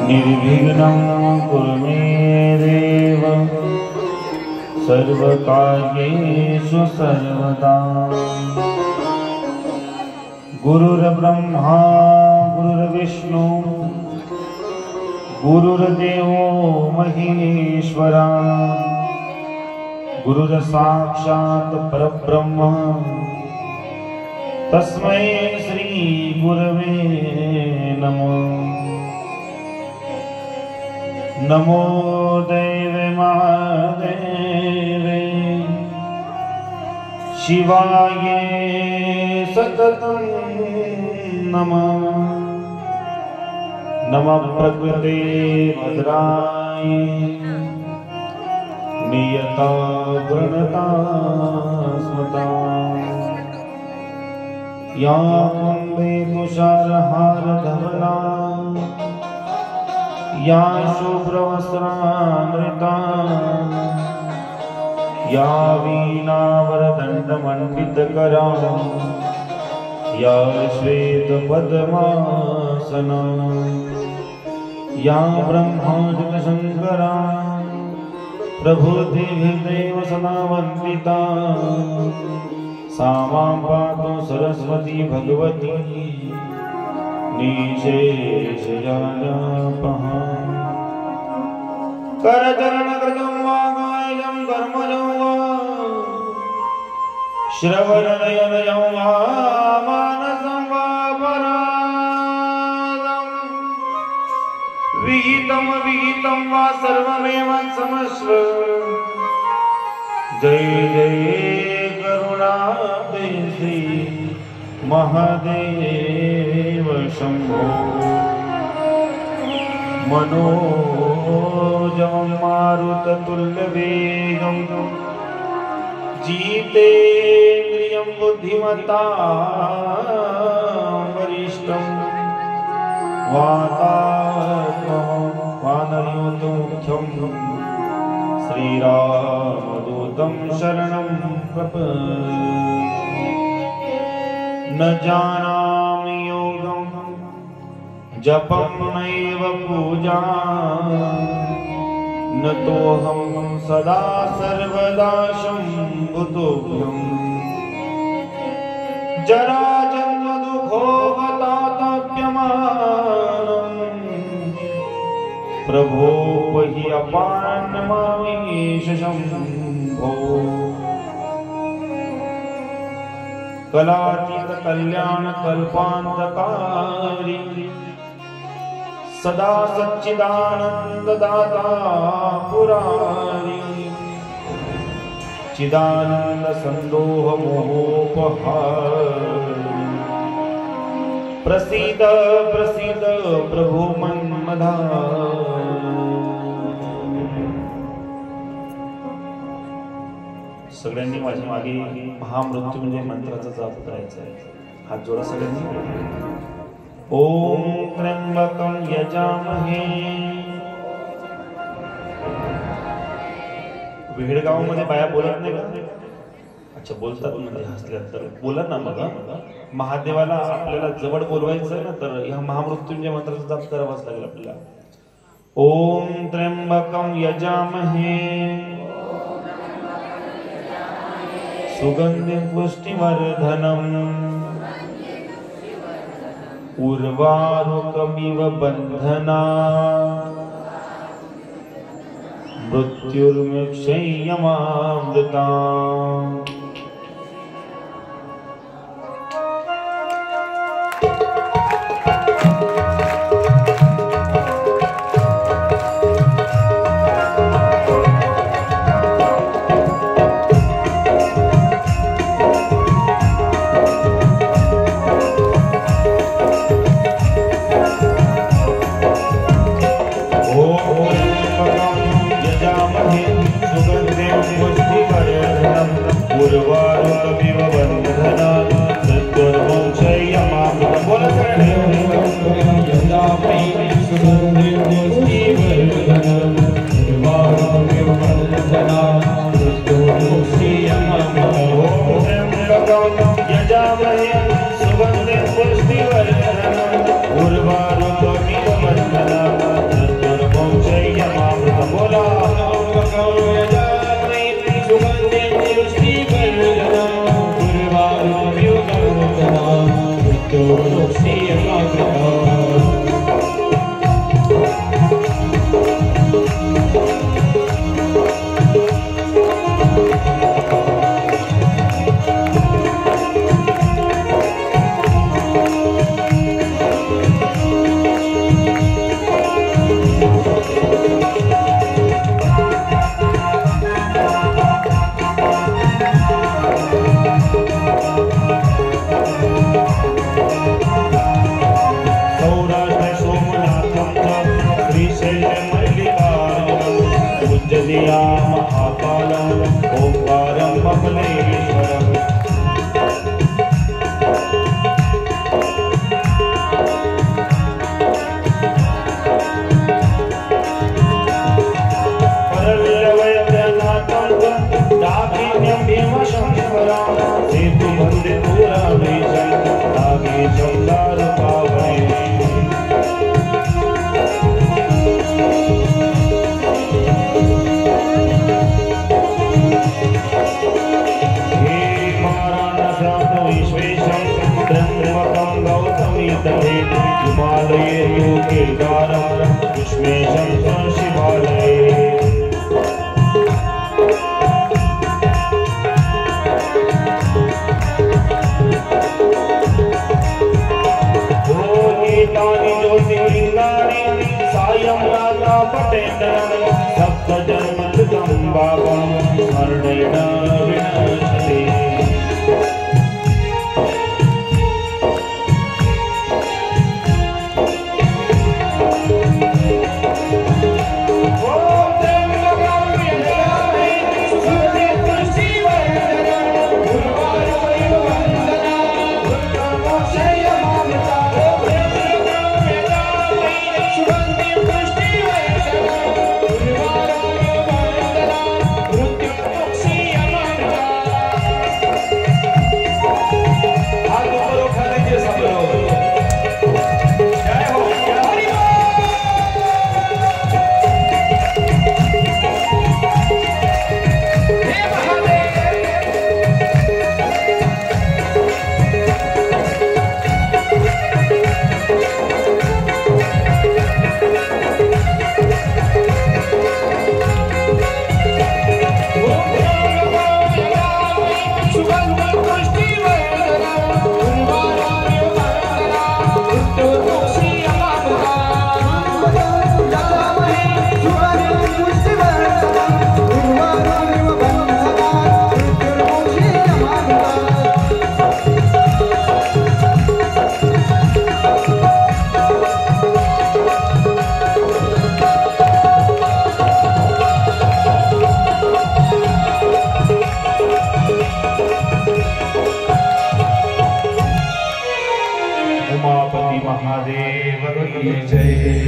निर्विघ्नं कुरु मे देव सर्वकार्येषु सर्वदा। गुरुर्ब्रह्मा गुरुर्विष्णु गुरुर्देवो महेश्वरा गुरुर्साक्षात् परब्रह्म तस्मै श्री गुरवे नमः। नमो देवे महादेवे शिवाय सततं नमः। नमः प्रकृते भद्राय नियता वृणता स्मृता या वन्दे तुषारहारधवला या शुभ्रवस्त्रान्विता या वीणावरदण्डमण्डितकरा या श्वेतपद्मासना या ब्रह्मादिशङ्करा प्रभुदेव सदा वन्दिता सा मां पातु सरस्वती भगवती निशेषजापः। करचरणकृतं वा कायं कर्मजं वा श्रवणनयनं वा मानसं वा परादं विहितं वा सर्वमेव समस्व। जय जय करुणाब्धे श्री महादेव शंभो। मनोजवं मारुततुल्यवेगं जितेन्द्रियं बुद्धिमतां वरिष्ठं वातात्मनं वानरयोतमुख्यं श्रीरामदूतं शरणं प्रपद्ये। न जानामि योगं जपं नैव पूजा न तोऽहं सदा सर्वदा शम्भुतोऽभ्यं। जराजन्मदुःखोपतातप्यमानं प्रभो पहि अपान्नमामीश शम्भो। कलातीत कल्याण कल्पान्तकारी सदा सच्चिदानंद दाता पुरारी चिदानंद संदोह मोहोपहारी प्रसीद प्रसीद प्रभु मन्मधारी। सगळ्यांनी माझ्या मागे महामृत्युंजय मंत्राचा जाप करायचा आहे। हात जोडा सगळ्यांनी। ओम त्र्यंबकं यजामहे। विहिडगाव मध्ये बाया बोलत नाही का? अच्छा बोलतात म्हणजे हसल्यात तर बोला ना मग। महादेवाला आपल्याला जवळ बोलवायचं आहे ना तर या महामृत्युंजय मंत्राचा जाप करावाच लागेल आपल्याला। ओम त्र्यंबकं यजामहे सुगंधिं पुष्टिवर्धनम् उर्वारुकमिव बन्धनात् मृत्युर्मुक्षयमामृतात्। शिवालये तु केदारं विश्वेशं शिवालये ज्योतिर्लिंगानि सायं राजा पठेन्द्रं सप्तजन्मकृतं पापं स्मरणेन विनश्यति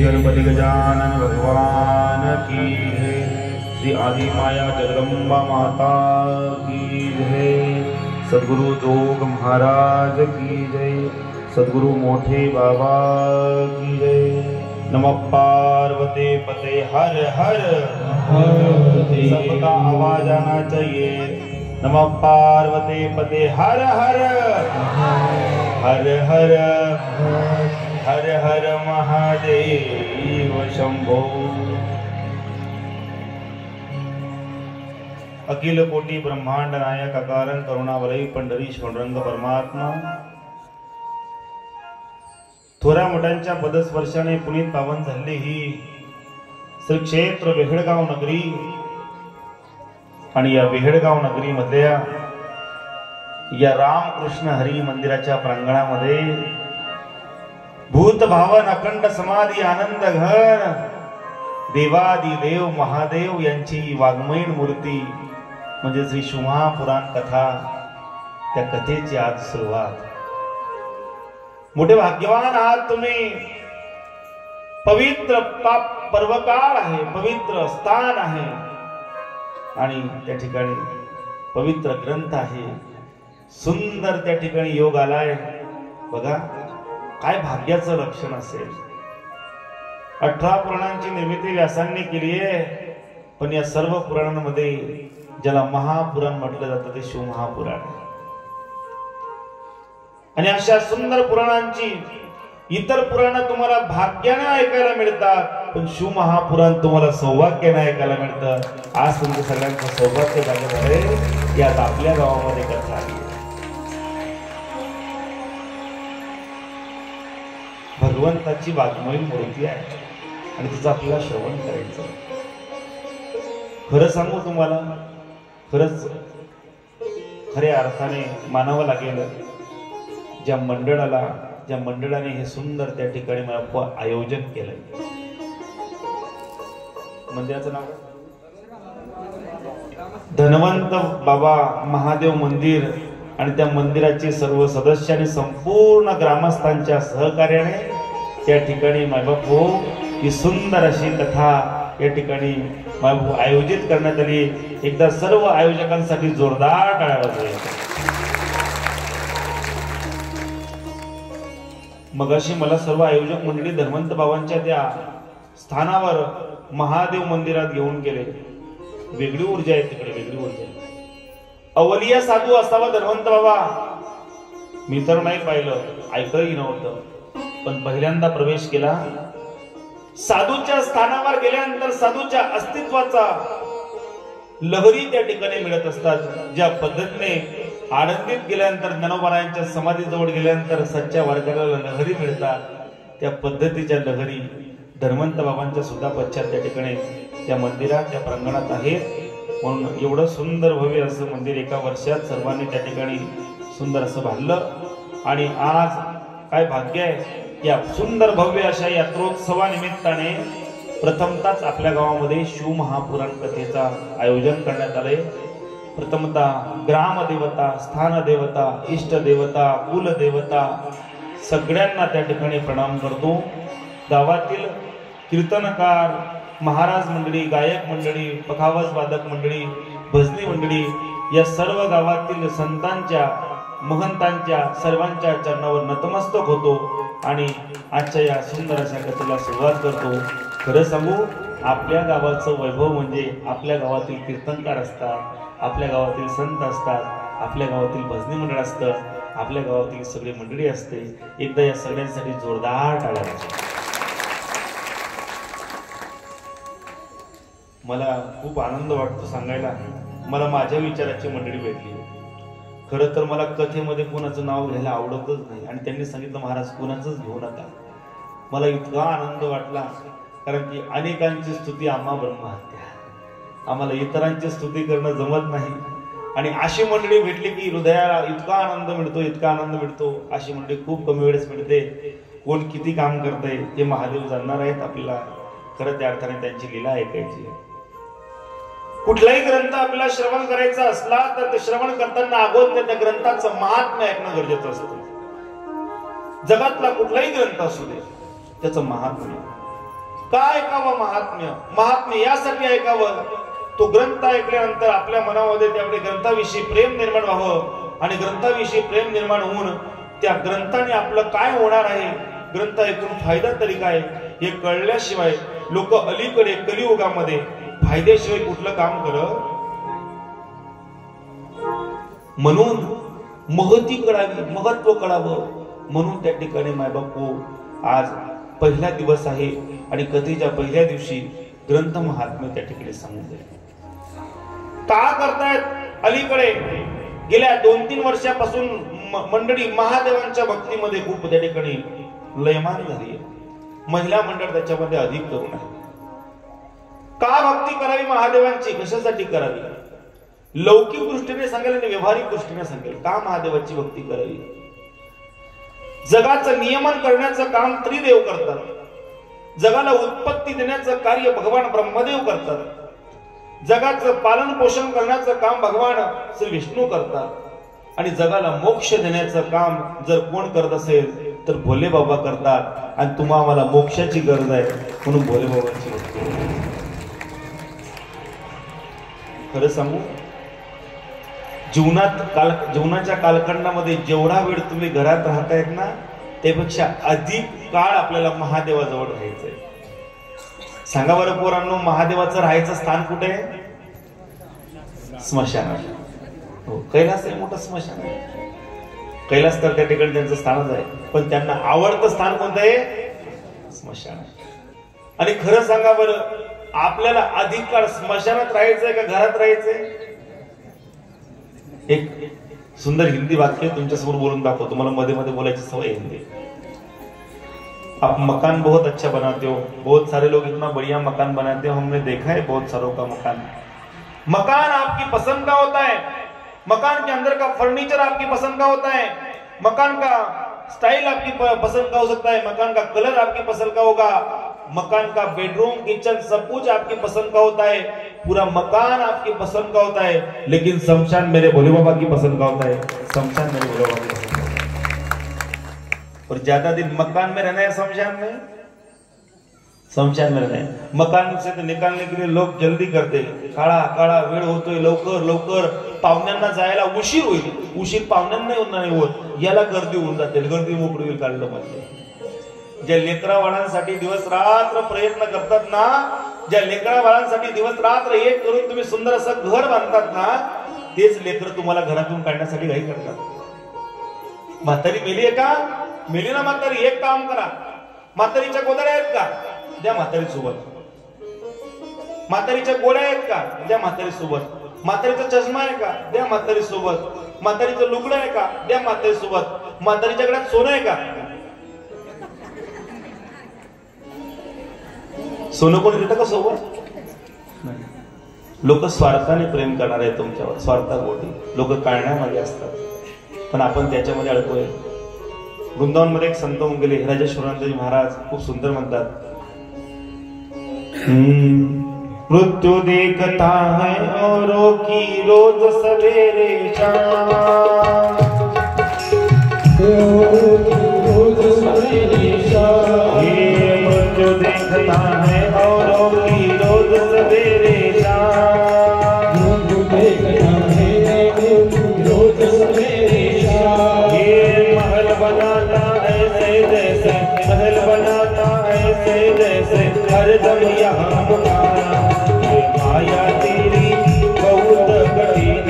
गणपति गजानन भगवान की जय। श्री आदि माया जगदम्बा माता की जय। सद्गुरु जोग महाराज की जय। सद्गुरु मोठे बाबा की जय। नमः पार्वती पते हर हर सबका आवाज आना चाहिए। नमः पार्वती पते हर हर हर हर हर हर महादेव शंभो। अखिल कोटी ब्रह्मांड नायक अकारण करुणावलयी पंढरीश पांडुरंग परमात्मा थोड्या मोठ्यांच्या पदस्पर्शाने पुनीत पावन झाले ही श्री क्षेत्र वेहडगाव नगरी आणि या वेहडगाव नगरी मधल्या या रामकृष्ण हरी मंदिराच्या प्रांगणामध्ये भूत भावन अखंड समाधी आनंद घर देवादी देव महादेव यांची वाङ्मयीन मूर्ती म्हणजे श्री शिवमहापुराण कथा त्या कथेची आज सुरुवात। मोठे भाग्यवान आहात तुम्ही। पवित्र पर्वकाळ आहे, पवित्र स्थान आहे आणि त्या ठिकाणी पवित्र ग्रंथ आहे। सुंदर त्या ठिकाणी योग आलाय बघा, काय भाग्याचं लक्षण असेल। 18 पुराणांची निर्मिती व्यासांनी केली आहे, पण या सर्व पुराणांमध्ये ज्याला महापुराण म्हटलं जातं ते शिवमहापुराण आहे। आणि अशा सुंदर पुराणांची इतर पुराण तुम्हाला भाग्याने ऐकायला मिळतात, पण शिवमहापुराण तुम्हाला सौभाग्याने ऐकायला मिळतं। आज तुमच्या सगळ्यांचं सौभाग्य झालं आहे। यात आपल्या गावामध्ये कथा आहे। भगवंताची वाङ्मयीन मूर्ती आहे आणि तिचं आपल्याला श्रवण करायचं। खरं सांगू तुम्हाला, खरंच खऱ्या अर्थाने मानावं लागेल ज्या मंडळाने हे सुंदर त्या ठिकाणी मला आयोजन केलंय। मंदिराचं नाव धन्वंत बाबा महादेव मंदिर आणि त्या मंदिराचे सर्व सदस्य आणि संपूर्ण ग्रामस्थांच्या सहकार्याने त्या ठिकाणी मायबापू ही सुंदर अशी कथा या ठिकाणी मायबापू आयोजित करण्यात आली। एकदा सर्व आयोजकांसाठी जोरदार टाळ्या वाजवा। मग अशी मला सर्व आयोजक मंडळी धन्वंत बाबांच्या त्या स्थानावर महादेव मंदिरात घेऊन गेले। वेगळी ऊर्जा आहे तिकडे, वेगळी ऊर्जा आहे। अवलिया साधू असावा धन्वंत बाबा, मी तर नाही पाहिलं, ऐकलंही नव्हतं, पण पहिल्यांदा प्रवेश केला. साधूच्या स्थानावर गेल्यानंतर साधूच्या अस्तित्वाचा लहरी त्या ठिकाणी मिळत असतात. ज्या पद्धतीने आनंदीत गेल्यानंतर ज्ञानोबारायांच्या समाधीजवळ गेल्यानंतर सच्च्या वारकऱ्याला लहरी मिळतात, त्या पद्धतीच्या लहरी धर्मंत बाबांच्या सुद्धा पश्चात त्या ठिकाणी त्या मंदिरात त्या प्रांगणात आहेत. म्हणून एवढं सुंदर भव्य असं मंदिर एका वर्षात सर्वांनी त्या ठिकाणी सुंदर असं बांधलं. आणि आज काय भाग्य आहे, या सुंदर भव्य अशा यात्रोत्सवानिमित्ताने प्रथमतःच आपल्या गावामध्ये शिवमहापुराण कथेचा आयोजन करण्यात आले. प्रथमतः ग्रामदेवता, स्थानदेवता, इष्टदेवता, कुलदेवता सगळ्यांना त्या ठिकाणी प्रणाम करतो. गावातील कीर्तनकार, महाराज मंडळी, गायक मंडळी, पखावज वादक मंडळी, भजनी मंडळी या सर्व गावातील संतांच्या, महंतांच्या सर्वांच्या चरणावर नतमस्तक होतो आणि आजच्या या सुंदर अशा कथेला सुरुवात करतो. खरं सांगू, आपल्या गावाचं वैभव म्हणजे आपल्या गावातील कीर्तनकार असतात, आपल्या गावातील संत असतात, आपल्या गावातील भजनी मंडळ असतं, आपल्या गावातील सगळी मंडळी असते. एकदा या सगळ्यांसाठी जोरदार टाळ्या वाजवा. मला खूप आनंद वाटतो सांगायला, मला माझ्या विचाराची मंडळी भेटली. खरं तर मला कथेमध्ये कोणाचं नाव घ्यायला आवडतच नाही आणि त्यांनी सांगितलं महाराज कोणाचंच घेऊ नका. मला इतका आनंद वाटला, कारण की अनेकांची स्तुती आम्हा ब्रह्महत्या, आम्हाला इतरांची स्तुती करणं जमत नाही. आणि अशी मंडळी भेटली की हृदयाला इतका आनंद मिळतो, इतका आनंद मिळतो. अशी मंडळी खूप कमी वेळेस मिळते. कोण किती काम करतंय ते महादेव जाणणार आहेत. आपल्याला खरं त्या अर्थाने त्यांची लीला ऐकायची आहे. कुठलाही ग्रंथ आपल्याला श्रवण करायचा असला तर ते श्रवण करताना अगोदर त्या ग्रंथाचं महात्म्य ऐकणं गरजेचं असतं. जगातला कुठलाही ग्रंथ असू दे, त्याचं महात्म्य का ऐकावं? महात्म्य यासाठी ऐकावं, तो ग्रंथ ऐकल्यानंतर आपल्या मनामध्ये त्यावेळी ग्रंथाविषयी प्रेम निर्माण व्हावं आणि ग्रंथाविषयी प्रेम निर्माण होऊन त्या ग्रंथाने आपलं काय होणार आहे, ग्रंथ ऐकून फायदा तरी काय हे कळल्याशिवाय लोक अलीकडे कलियुगामध्ये फायद्याशिवाय कुठलं काम करत. म्हणून महती कळावी, महत्व कळावं म्हणून त्या ठिकाणी मायबापू आज पहिला दिवस आहे आणि कथेच्या पहिल्या दिवशी ग्रंथ महात्म्य त्या ठिकाणी सांगून जाईल. का करतायत? अलीकडे गेल्या 2-3 वर्षापासून मंडळी महादेवांच्या भक्तीमध्ये खूप त्या ठिकाणी लयमान झाली आहे. महिला मंडळ त्याच्यामध्ये अधिक करून आहे. का भक्ती करावी महादेवांची? कशासाठी करावी? लौकिक दृष्टीने सांगेल आणि व्यवहारिक दृष्टीने सांगेल. का महादेवाची भक्ती करावी? जगाचं नियमन करण्याचं काम त्रिदेव करतात. जगाला उत्पत्ती देण्याचं कार्य भगवान ब्रह्मदेव करतात. जगाचं पालन पोषण करण्याचं काम भगवान श्री विष्णू करतात आणि जगाला मोक्ष देण्याचं काम जर कोण करत असेल तर भोले बाबा करतात. आणि तुम्हा आम्हाला मोक्षाची गरज आहे म्हणून भोले बाबांची भक्ती. खरं सांगू, जीवनाच्या कालखंडामध्ये जेवढा वेळ तुम्ही घरात राहतायत ना त्यापेक्षा अधिक काळ आपल्याला महादेवाजवळ राहायचंय. सांगा बरं पोरांनो, महादेवाचं राहायचं स्थान कुठे आहे? स्मशानात. हो, कैलास आहे मोठं स्मशान आहे. कैलास तर त्या ठिकाणी त्यांचं स्थानच आहे, पण त्यांना आवडतं स्थान कोणतं आहे? स्मशान. आणि खरं सांगा बरं, आपल्याला अधिक काळ स्मशानात राहायचंय का घरात राहायचंय? एक सुंदर हिंदी वाक्य तुमच्यासमोर बोलून दाखवतो. मला मध्ये मध्ये बोलायची सवय हिंदी. आप मकान बहुत अच्छा बनाते हो, बहुत सारे लोग इतना बढ़िया मकान बनाते हो, हमने देखा है बहुत सारों का मकान. मकान आपकी पसंद का होता है, मकान के अंदर का फर्नीचर आपकी पसंद का होता है, मकान का स्टाइल आपकी पसंद का हो सकता है, मकान का कलर आपकी पसंद का होगा, मकान का बेडरूम किचन सब कुछ आपकी पसंद का होता है, पूरा मकान आपकी पसंद का होता है, लेकिन शमशान मेरे भोले बाबा की पसंद का होता है. शमशान मेरे भोले बाबा की पसंद. और ज्यादा दिन मकान में रहना है, शमशान में रहना है. मकान से तो निकालने के लिए लोग जल्दी करते, काळा काळा वेळ होतोय, लवकर लवकर पाहुण्यांना जायला उशीर होईल, उशीर पाहुण्यांना नाही होत, याला गर्दी होऊन जाते, गर्दी मोकळी होईल काढलं म्हणजे. ज्या लेकरा बाळांसाठी दिवस रात्र प्रयत्न करतात ना, ज्या लेकरा बाळांसाठी दिवस रात्र एक करून तुम्ही सुंदर असं घर बांधतात ना, तेच लेकर तुम्हाला घरातून काढण्यासाठी घाई करतात. म्हातारी मेली आहे का? मेली ना म्हातारी, एक काम करा, म्हातारीच्या गोदड्या आहेत का, द्या म्हातारी सोबत. म्हातारीच्या गोळ्या आहेत का, द्या म्हातारी सोबत. म्हातारीचा चष्मा आहे का, द्या म्हातारी सोबत. म्हातारीचं लुगडं आहे का, द्या म्हातारी सोबत. म्हातारीच्या गळ्यात सोनं आहे का, सोनं कोणी देतं का सोबत? लोक स्वार्थाने प्रेम करणार आहे तुमच्यावर, स्वार्थापोटी लोक काढण्यामध्ये असतात, पण आपण त्याच्यामध्ये अडकलोय. वृंदावनमध्ये एक संत होऊन गेले, राजेश्वरानंदजी महाराज, खूप सुंदर म्हणतात, मृत्यू देखता है औरों की रोज सवेरे शाम, रोज सवेरे शाम, ये मृत्यु देखता है औरों की रोज सवेरे शाम, मृत्यु देखता है रोज सवेरे शाम, ये महल बनाता ऐसे जैसे, महल बनाता ऐसे जैसे हरदम यहाँ मुकाम, माया तेरी बहुत कठिन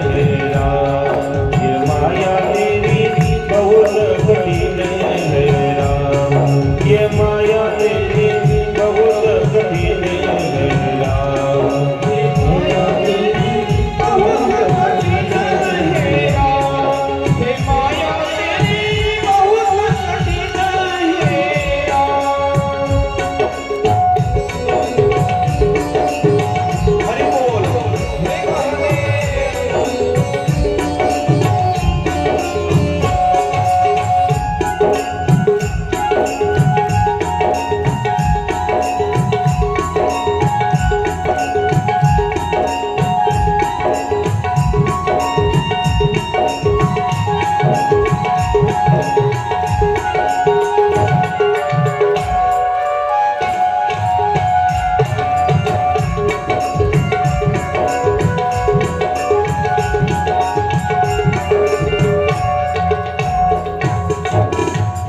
है राम, ये माया तेरी बहुत कठिन है राम, ये माया तेरी बहुत कठिन है राम, ये माया तेरी बहुत कठिन है राम, ये माया तेरी बहुत कठिन है राम.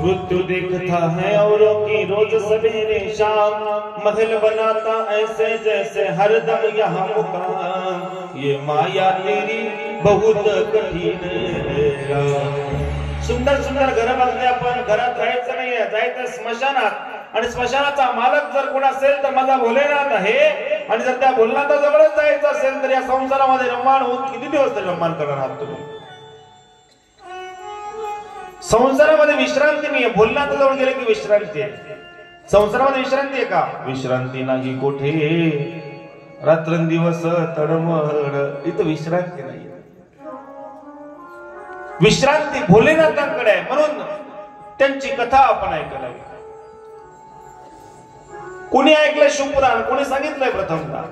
मृत्यु देखता है औरों की रोज सवेरे शाम, महल बनाता ऐसे जैसे हरदम यहाँ मुकाम, ये माया तेरी बहुत कठिन है राम. सुंदर सुंदर घर बांधले आपण, घरात राहायचं नाहीये, जायचं स्मशानात, आणि स्मशानाचा मालक जर कोण असेल तर माझा भोलेनाथ आहे, आणि जर त्या भोलेनाथाजवळच जायचं असेल तर या संसारामध्ये रममाण होऊन किती दिवस तरी रममाण करणार आहात तुम्ही? संसारामध्ये विश्रांती नाही, भोलेनाथाजवळ गेले की विश्रांती आहे. संसारामध्ये विश्रांती आहे का? विश्रांती नाही कोठे, रात्रंदिवस तडमड, इथं विश्रांती नाही. विश्रांती भोलेनाथांकडे आहे, म्हणून त्यांची कथा आपण ऐकायला. कोणी ऐकलंय शिवपुराण, कोणी सांगितलंय प्रथमता?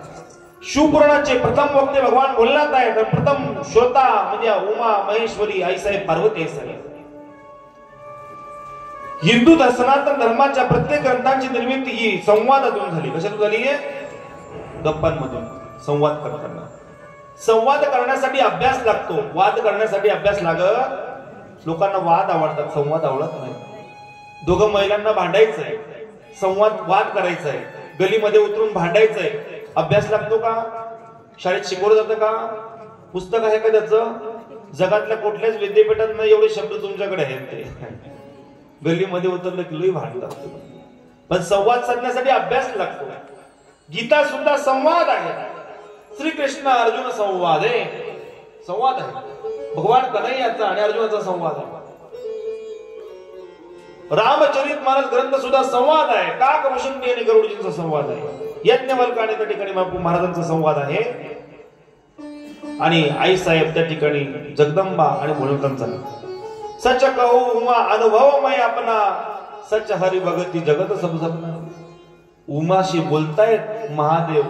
शिवपुराणाचे प्रथम वक्ते भगवान भोलेनाथ आहे, तर प्रथम श्रोता म्हणजे उमा महेश्वरी आईसाहेब पार्वती आहे. हिंदू सनातन धर्माच्या प्रत्येक ग्रंथांची निर्मिती ही संवादातून झाली. कशातून झाली आहे? गप्पांमधून. संवाद करताना, संवाद करण्यासाठी अभ्यास लागतो, वाद करण्यासाठी अभ्यास लागत. लोकांना वाद आवडतात, संवाद आवडत नाही. दोघं महिलांना भांडायचंय, संवाद वाद करायचंय, गलीमध्ये उतरून भांडायचंय, अभ्यास लागतो का? शाळेत शिकवलं जातं का? पुस्तक आहे का त्याचं? जगातल्या कुठल्याच विद्यापीठात नाही एवढे शब्द तुमच्याकडे आहेत. ते गल्लीमध्ये उतरलं की लोही भांडतात. पण संवाद साधण्यासाठी अभ्यास लागतो. गीता सुद्धा संवाद आहे. श्रीकृष्ण अर्जुन संवाद आहे, संवाद आहे. भगवान कन्हैयाचा आणि अर्जुनाचा संवाद आहे. रामचरितमानस ग्रंथ सुद्धा संवाद आहे. काकभूषणी आणि गरुडजींचा संवाद आहे. यज्ञवल्क्य त्या ठिकाणी महाराजांचा संवाद आहे. आणि आई साहेब त्या ठिकाणी जगदंबा आणि भोलेनाथांचा. सच कहू उमा अनुभवमय अपना, सच हरि भगती जगत सब सपना. उमाशी बोलतायत महादेव,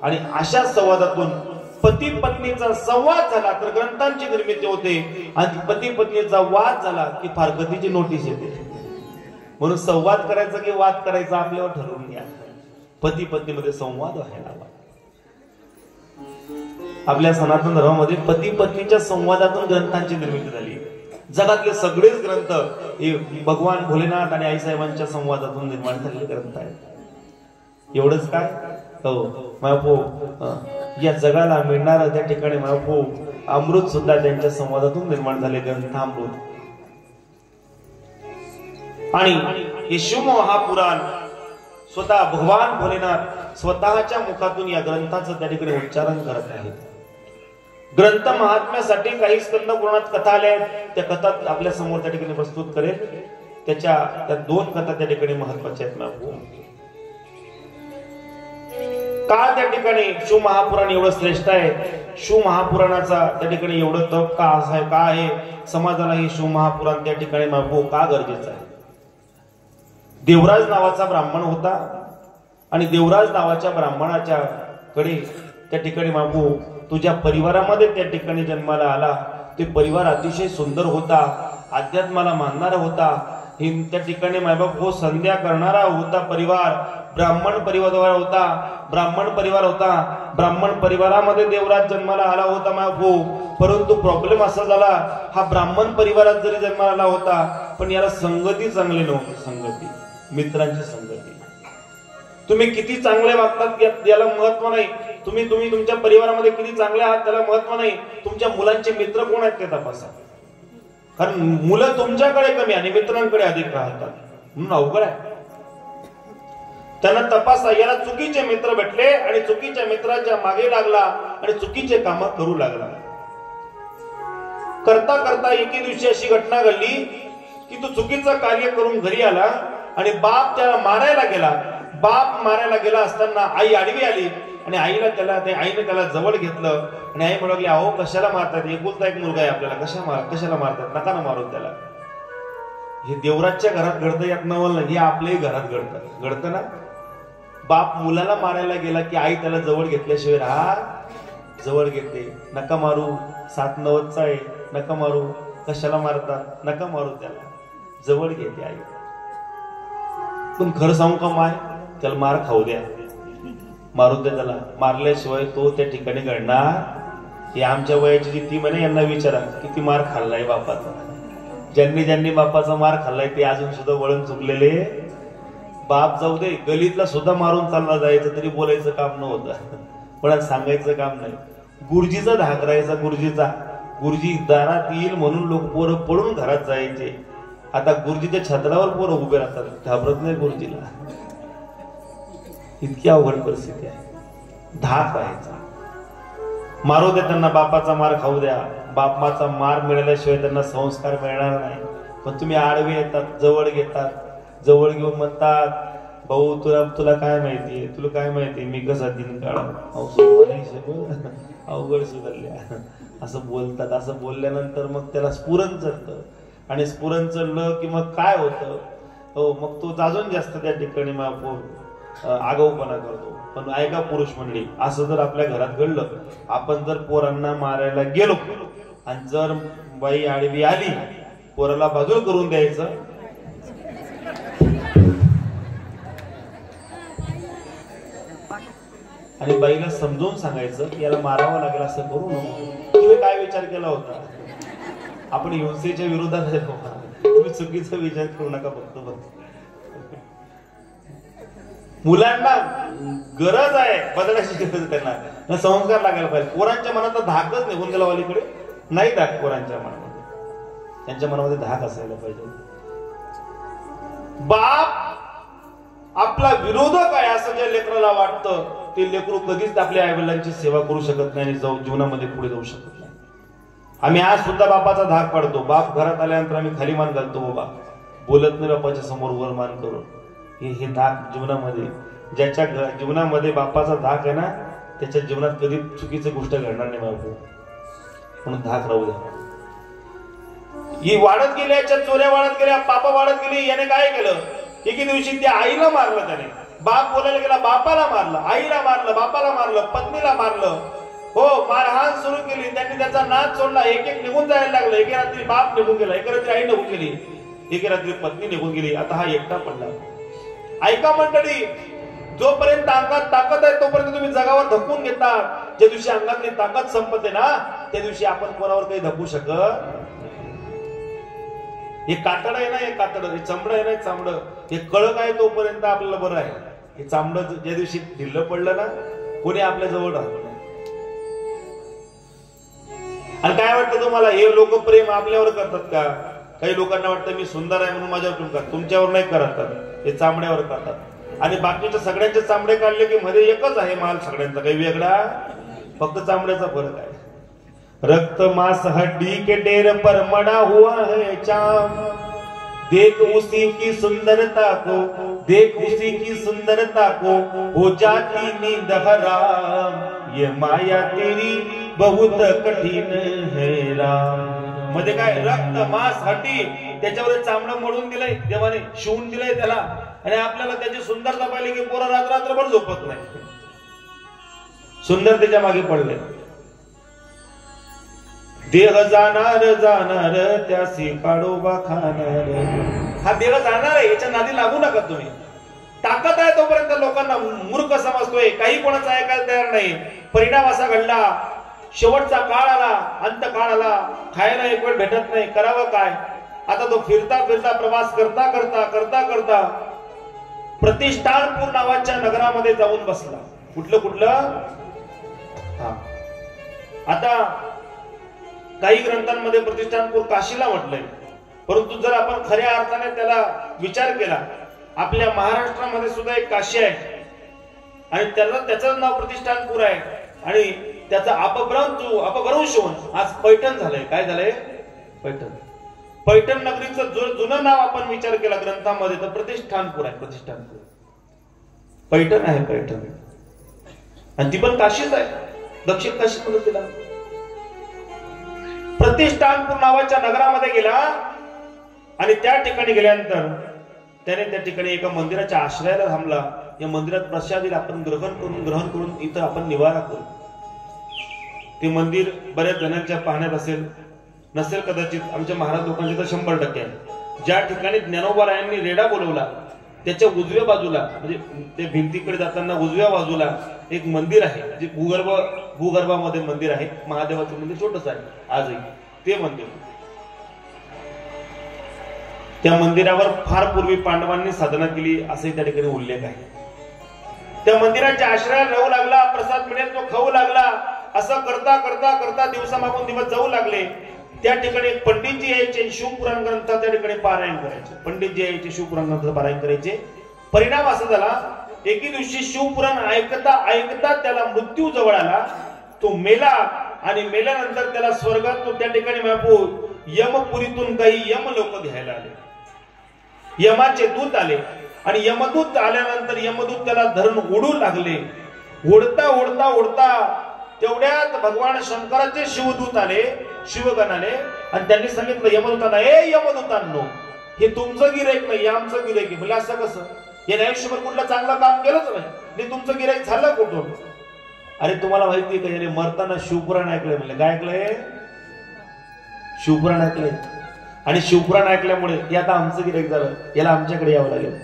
आणि अशा संवादातून पती पत्नीचा संवाद झाला तर ग्रंथांची निर्मिती होते. आणि पती पत्नीचा वाद झाला की फारकतीची नोटीस येते. म्हणून संवाद करायचा की वाद करायचा आपल्यावर ठरवून घ्या. पती पत्नीमध्ये संवाद व्हायला हवा. आपल्या सनातन धर्मामध्ये पती पत्नीच्या संवादातून ग्रंथांची निर्मिती झाली. जगातले सगळेच ग्रंथ हे भगवान भोलेनाथ आणि आईसाहेबांच्या संवादातून निर्माण झालेले ग्रंथ आहेत. एवढंच काय? हो महापो, या जगाला मिळणार त्या ठिकाणी महापो अमृत सुद्धा त्यांच्या संवादातून निर्माण झाले. ग्रंथामृत आणि हे शिव महापुराण स्वतः भगवान भोलेनाथ स्वतःच्या मुखातून या ग्रंथाचं त्या ठिकाणी उच्चारण करत आहेत. ग्रंथ महात्म्यासाठी काही स्कंद पुराणात कथा आल्या आहेत, त्या कथा आपल्या समोर त्या ठिकाणी प्रस्तुत करेल. त्या दोन कथा त्या ठिकाणी महत्वाच्या आहेत. का त्या ठिकाणी शिव महापुराण एवढं श्रेष्ठ आहे, शिव महापुराणाचा त्या ठिकाणी एवढं तप का आहे, का आहे समाजाला हे शिव महापुराण त्या ठिकाणी मागू का गरजेचं आहे. देवराज नावाचा ब्राह्मण होता आणि देवराज नावाच्या ब्राह्मणाच्या कडे त्या ठिकाणी मागू तुझ्या परिवारामध्ये त्या ठिकाणी जन्माला आला. ते परिवार अतिशय सुंदर होता, अध्यात्माला मानणारा होता, त्या ठिकाणी मायबाप हो संध्या करणारा होता. परिवार ब्राह्मण परिवार होता, ब्राह्मण परिवारामध्ये देवराज जन्माला आला होता मागो. परंतु प्रॉब्लेम असा झाला, हा ब्राह्मण परिवारात जरी जन्माला आला होता पण याला संगती चांगली नव्हती. संगती, मित्रांची संगती. तुम्ही किती चांगले वागतात याला महत्व नाही, तुम्ही तुमच्या परिवारामध्ये किती चांगले आहात त्याला महत्व नाही, तुमच्या मुलांचे मित्र कोण आहेत ते तपासा. कारण मुलं तुमच्याकडे कमी आणि मित्रांकडे अधिक राहतात, म्हणून अवघड आहे. त्यांना तपासा. याला चुकीचे मित्र भेटले आणि चुकीच्या मित्राच्या मागे लागला आणि चुकीचे काम करू लागला. करता करता एके दिवशी अशी घटना घडली की तो चुकीचं कार्य करून घरी आला आणि बाप त्याला मारायला गेला. बाप मारायला गेला असताना आई आडवी आली आणि आईने त्याला जवळ घेतलं आणि आई म्हणली, अहो कशाला मारतात, एकुलता एक मुलगा आहे आपल्याला, कशाला मारतात, नका ना मारून त्याला. हे देवराजच्या घरात घडतं, यात नवल नाही, हे आपल्याही घरात घडतं ना. बाप मुलाला मारायला गेला की आई त्याला जवळ घेतल्याशिवाय जवळ घेते. नका मारू, 7-9चा आहे, नका मारू, कशाला मारतात, नका मारू त्याला, जवळ घेते आई. पण खरं सांगू का माय, त्याला मार खाऊ द्या, मारू द्या त्याला, मारल्याशिवाय तो त्या ठिकाणी घडणार. हे आमच्या वयाची जी ती म्हणे यांना विचारा किती मार खाल्लाय बापाचा. ज्यांनी बापाचा मार खाल्लाय ते अजून सुद्धा वळण चुकलेले. बाप जाऊ दे, गलीतला सुद्धा मारून चालला जायचं तरी बोलायचं काम नव्हतं, कोणाला सांगायचं काम नाही. गुरुजीचा धाक राहायचा, गुरुजी दारात येईल म्हणून लोक पोरं पळून घरात जायचे. आता गुरुजीच्या छत्रावर पोरं उभे राहतात, घाबरत नाही गुरुजीला. इतकी अवघड परिस्थिती आहे. धाक व्हायचा. मारू द्या त्यांना, बापाचा मार खाऊ द्या. बापाचा मार मिळाल्याशिवाय त्यांना संस्कार मिळणार नाही. पण तुम्ही आडवे येतात, जवळ घेतात, जवळ घेऊन म्हणतात, भाऊ तुला काय माहितीये, तुला काय माहितीये मी कसा दिन काढा, अवघड सुधारल्या असं बोलतात. असं बोलल्यानंतर मग त्याला स्फुरण चढतं आणि स्फुरण चढलं की मग काय होतं, हो मग तो जाजून जास्त त्या ठिकाणी आगाऊपणा करतो. पण ऐका पुरुष मंडळी, असं जर आपल्या घरात घडलं, आपण जर पोरांना मारायला गेलो आणि जर बाई आडवी आली, पोराला बाजूला करून द्यायचं आणि बाईला समजावून सांगायचं की याला मारावं लागेल, असं करू नको. तुम्ही काय विचार केला होता, आपण हिंसेच्या विरोधात आहे, तुम्ही चुकीचा विचार करू नका. फक्त मुलांना गरज आहे बदलायची, गरज त्यांना संस्कार लागायला पाहिजे. पोरांच्या मनात धाकच निघून गेला अलीकडे, नाही धाक पोरांच्या मनामध्ये, त्यांच्या मनामध्ये धाक असायला पाहिजे. बाप आपला विरोधक आहे असं ज्या लेकराला वाटतं, ते लेकरू कधीच आपल्या आईवडिलांची सेवा करू शकत नाही आणि जीवनामध्ये पुढे जाऊ शकत नाही. आम्ही आज सुद्धा बापाचा धाक पाडतो. बाप घरात आल्यानंतर आम्ही खाली मान घालतो, बाबा बोलत नाही बापाच्या समोर वर मान करून. हे धाक जीवनामध्ये, ज्याच्या जीवनामध्ये बापाचा धाक आहे ना, त्याच्या जीवनात कधी चुकीची गोष्ट घडणार नाही बाबू. म्हणून धाक राहू द्या. ही वाढत गेली, याच्या चोऱ्या वाढत गेल्या, पापा वाढत गेली. याने काय केलं, एके दिवशी त्या आईला मारलं त्याने. बाप बोलायला गेला, बापाला मारलं, आईला मारलं, बापाला मारलं, पत्नीला मारलं. हो, मारहाण सुरू केली. त्यांनी त्याचा नाद सोडला. एक निघून जायला लागलं. एके रात्री बाप निघून गेला, एके रात्री आई निघून गेली, एके रात्री पत्नी निघून गेली. आता हा एकटा पडला. ऐका मंडळी, जोपर्यंत अंगात ताकद आहे तोपर्यंत तुम्ही जगावर धकून घेता. ज्या दिवशी अंगातली ताकद संपते ना, त्या दिवशी आपण कोणावर काही धकू शकत. हे कातड आहे ना, हे कातड, हे चमड आहे ना, चामड, हे कळक आहे तोपर्यंत आपल्याला बरं आहे. हे चामड ज्या दिवशी ढिल्लं पडलं ना, कोणी आपल्या जवळ राहत नाही. आणि काय वाटतं तुम्हाला, हे लोक प्रेम आपल्यावर करतात का? काही लोकांना वाटतं मी सुंदर आहे म्हणून माझ्यावर टीका, तुमच्यावर नाही करतात, हे चामड्यावर करतात. आणि बाकीच्या सगळ्यांचे चामडे काढले की मध्ये एकच आहे माल सगळ्यांचा, काही वेगळा, फक्त चामड्याचा फरक आहे. रक्त मांस हड्डी के ढेर पर मड़ा हुआ है चाम, देख उसी की सुंदरता को, देख उसी की सुंदरता को, हो जाती नींद हराम, ये माया तेरी बहुत कठीण है राम. मध्ये काय रक्त मांस हड्डी, त्याच्यावर चामडं मोडून दिलंय देवाने, शिवून दिलंय त्याला, आणि आपल्याला त्याची सुंदरता पाहिली की पोरं रात्रभर झोपत नाही, सुंदरतेच्या मागे पडले. देह जाणार जाणार त्यासी काढोबा खाणार, हा देह जाणार आहे, याच्या नादी लागू नका तुम्ही. ताकद आहे तोपर्यंत लोकांना मूर्ख समजतोय, काही कोणाचं ऐकायला तयार नाही. परिणाम असा घडला, शेवटचा काळ आला, अंत काळ आला, खायला एक वेळ भेटत नाही, करावं काय. आता तो फिरता फिरता प्रवास करता करता करता करता प्रतिष्ठानपूर नावाच्या नगरामध्ये जाऊन बसला. कुठलं हा, आता काही ग्रंथांमध्ये प्रतिष्ठानपूर काशीला म्हटलंय, परंतु जर आपण खऱ्या अर्थाने त्याला विचार केला, आपल्या महाराष्ट्रामध्ये सुद्धा एक काशी आहे आणि त्याचं नाव प्रतिष्ठानपूर आहे, आणि त्याचा अपभ्रंश होऊन आज पैठण झालंय. काय झालंय? पैठण. पैठण नगरीचं जुनं नाव आपण विचार केला ग्रंथामध्ये तर प्रतिष्ठानपूर आहे. प्रतिष्ठानपूर पैठण आहे, पैठण, आणि ती पण काशीच आहे, दक्षिण काशीमध्ये तिला. प्रतिष्ठानपूर नावाच्या नगरामध्ये गेला आणि त्या ठिकाणी गेल्यानंतर त्याने त्या ठिकाणी एका मंदिराच्या आश्रयाला थांबला. या मंदिरात प्रसादी आपण ग्रहण करून इथं आपण निवारा करू. ते मंदिर बऱ्याच जणांच्या पाहण्यात नसेल कदाचित, आमच्या महाराज लोकांचे तर 100% आहे. ज्या ठिकाणी ज्ञानोबारायांनी रेडा बोलवला त्याच्या उजव्या बाजूला, म्हणजे ते भिंतीकडे जाताना उजव्या बाजूला एक मंदिर आहे, जे भूगर्भामध्ये मंदिर आहे. महादेवाचं मंदिर छोटस आहे आजही, ते मंदिर. त्या मंदिरावर फार पूर्वी पांडवांनी साधना केली असे त्या ठिकाणी उल्लेख आहे. त्या मंदिराच्या आश्रयात राहू लागला, प्रसाद मिळेल तो खाऊ लागला. असं करता करता करता दिवसामागून दिवस जाऊ लागले. त्या ठिकाणी पंडितजी यायचे, शिवपुराण ग्रंथ त्या ठिकाणी पारायण करायचे. पंडितजी यायचे, शिवपुराण ग्रंथ पारायण करायचे. परिणाम असा झाला, एके दिवशी शिवपुराण ऐकता ऐकता त्याला मृत्यू जवळ आला. तो मेला आणि मेल्यानंतर त्याला स्वर्गात तो त्या ठिकाणी यमपुरीतून काही यम लोक घ्यायला आले. यमाचे दूत आले आणि यमदूत आल्यानंतर यमदूत त्याला धरून ओढू लागले. ओढता ओढता ओढता तेवढ्यात भगवान शंकराचे शिवदूत आले, शिवगण आले, आणि त्यांनी सांगितलं यमदूतांना, ए यमदूतांनो, हे तुमचं गिराईक नाही, आमचं गिराईक आहे. म्हणजे असं कसं? याने आयुष्यभर कुठलं चांगलं काम केलंच नाही, तुमचं गिराईक झालं कुठून? अरे तुम्हाला माहिती का, याने मरताना शिवपुराण ऐकलंय. म्हणले काय ऐकलंय? शिवपुराण ऐकलंय, आणि शिवपुराण ऐकल्यामुळे हे आता आमचं गिराईक झालं, याला आमच्याकडे यावं लागेल.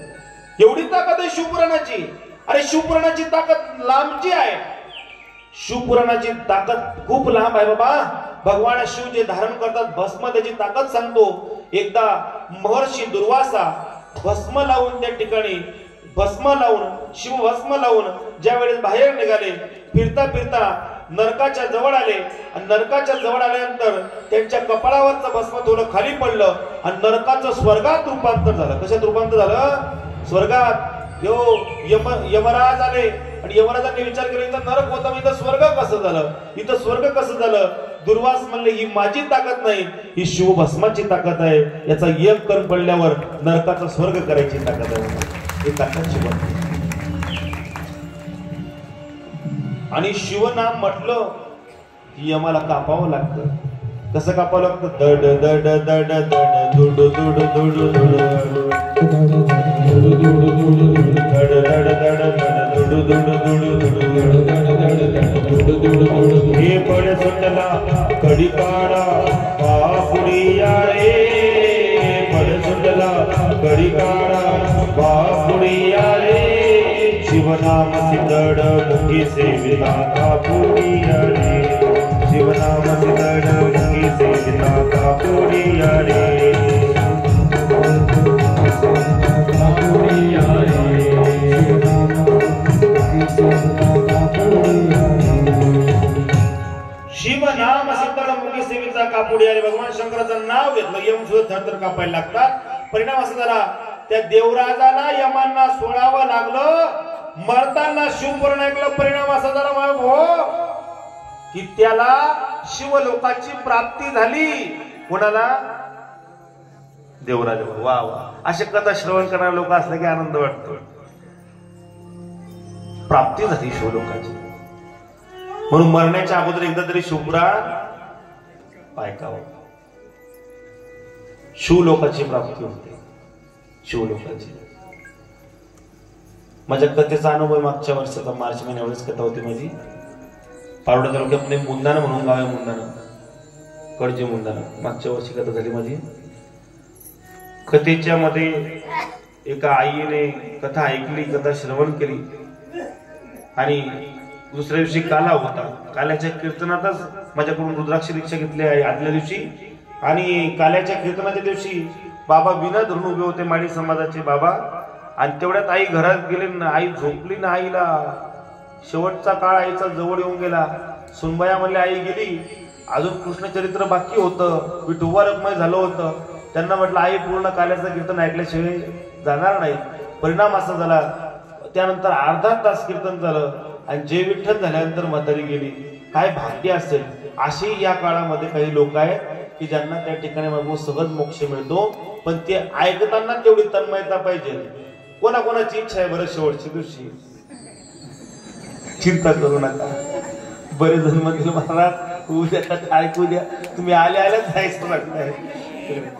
एवढी ताकद आहे शिवपुराणाची. अरे शिवपुराणाची ताकद लांबची आहे, शिवपुराणाची ताकद खूप लांब आहे बाबा. भगवान शिव जे धारण करतात भस्म, त्याची ताकद सांगतो. एकदा महर्षी दुर्वासा भस्म लावून त्या ठिकाणी शिव भस्म लावून ज्या वेळेस बाहेर निघाले, फिरता फिरता नरकाच्या जवळ आले, आणि नरकाच्या जवळ आल्यानंतर त्यांच्या कपाळावरचं भस्म थोडं खाली पडलं आणि नरकाचं स्वर्गात रूपांतर झालं. कशात रूपांतर झालं? स्वर्गात. यमराज आले आणि यमराजांनी विचार केला, इथं नरक होता, इथं स्वर्ग कसं झालं? इथं स्वर्ग कसं झालं? दुर्वास म्हणले, ही माझी ताकद नाही, ही शिवभस्माची ताकद आहे. याचा एक कण पडल्यावर नरकाचा स्वर्ग करायची ताकद आहे. ही ताकद शिव. आणि शिवनाम म्हटलं की यमाला कापावं लागतं. कसं कापावं लागतं? दड दड दड दड दुड दुड दुड दुड हे पड सुटला कडी काढा बापुडिया रे, पड सुटला कडी काढा बापुडिया रे, शिवनाम सिदड मुखी सेविता कापुडिया रे, शिवनाम सिदड मुखी सेविता कापुडिया रे. शिव नाम सिद्ध मुखी सेविता कापुडिया पुढे आले, भगवान शंकराचं नाव घेतलं, यम सुद्धा थरथर कापायला लागतात. परिणाम असा झाला, त्या देवराजाला यमांना सोडावं लागलं, मरताना शिवपुराण ऐकलं. परिणाम असा झाला हो की त्याला शिवलोकाची प्राप्ती झाली. कोणाला? देवराज. वा वा, असे कथा श्रवण करणारे लोक असले की आनंद वाटतो. प्राप्ती झाली शिवलोकाची. म्हणून मरण्याच्या अगोदर एकदा तरी शिवपुराण ऐकावं. शिवलोकाची प्राप्ती होते, शिवलोकाची. माझ्या कथेचा अनुभव मागच्या वर्षाचा मार्च महिन्यावरच कथा होती माझी. पारोडा तालुक्यामध्ये मुंदाणा म्हणून गाव आहे, मुंदाणा, कडजे मुंदाणा. मागच्या वर्षी कथा झाली माझी. कथेच्या मध्ये एका आईने कथा ऐकली, कथा श्रवण केली आणि दुसऱ्या दिवशी काला होता. काल्याच्या कीर्तनातच माझ्याकडून रुद्राक्ष दीक्षा घेतली आहे आदल्या दिवशी. आणि काल्याच्या कीर्तनाच्या दिवशी बाबा विना धरून उभे होते, माडी समाजाचे बाबा. आणि तेवढ्यात आई घरात गेली ना, आई झोपली ना. आईला शेवटचा काळ आईचा जवळ येऊन गेला. सुनबाया म्हणले आई गेली, अजून कृष्णचरित्र बाकी होतं, विठोबा रखमाई झालं होतं. त्यांना म्हटलं आई पूर्ण काल्याचं कीर्तन ऐकल्याशिवाय जाणार नाही. परिणाम असा झाला, त्यानंतर अर्धा तास कीर्तन झालं आणि जे विठ्ठल झाल्यानंतर म्हातारी गेली. काय भाग्य असेल. अशी या काळामध्ये काही लोक आहेत की ज्यांना त्या ठिकाणी बाबू सहज मोक्ष मिळतो, पण ते ऐकताना तेवढी तन्मयता पाहिजे. कोणाकोणाची इच्छा आहे बरं शेवटच्या दिवशी? चिंता करू नका, बरेच जण म्हणतील महाराज उद्या ऐकू द्या, तुम्ही आल्याच जायचं लागताय.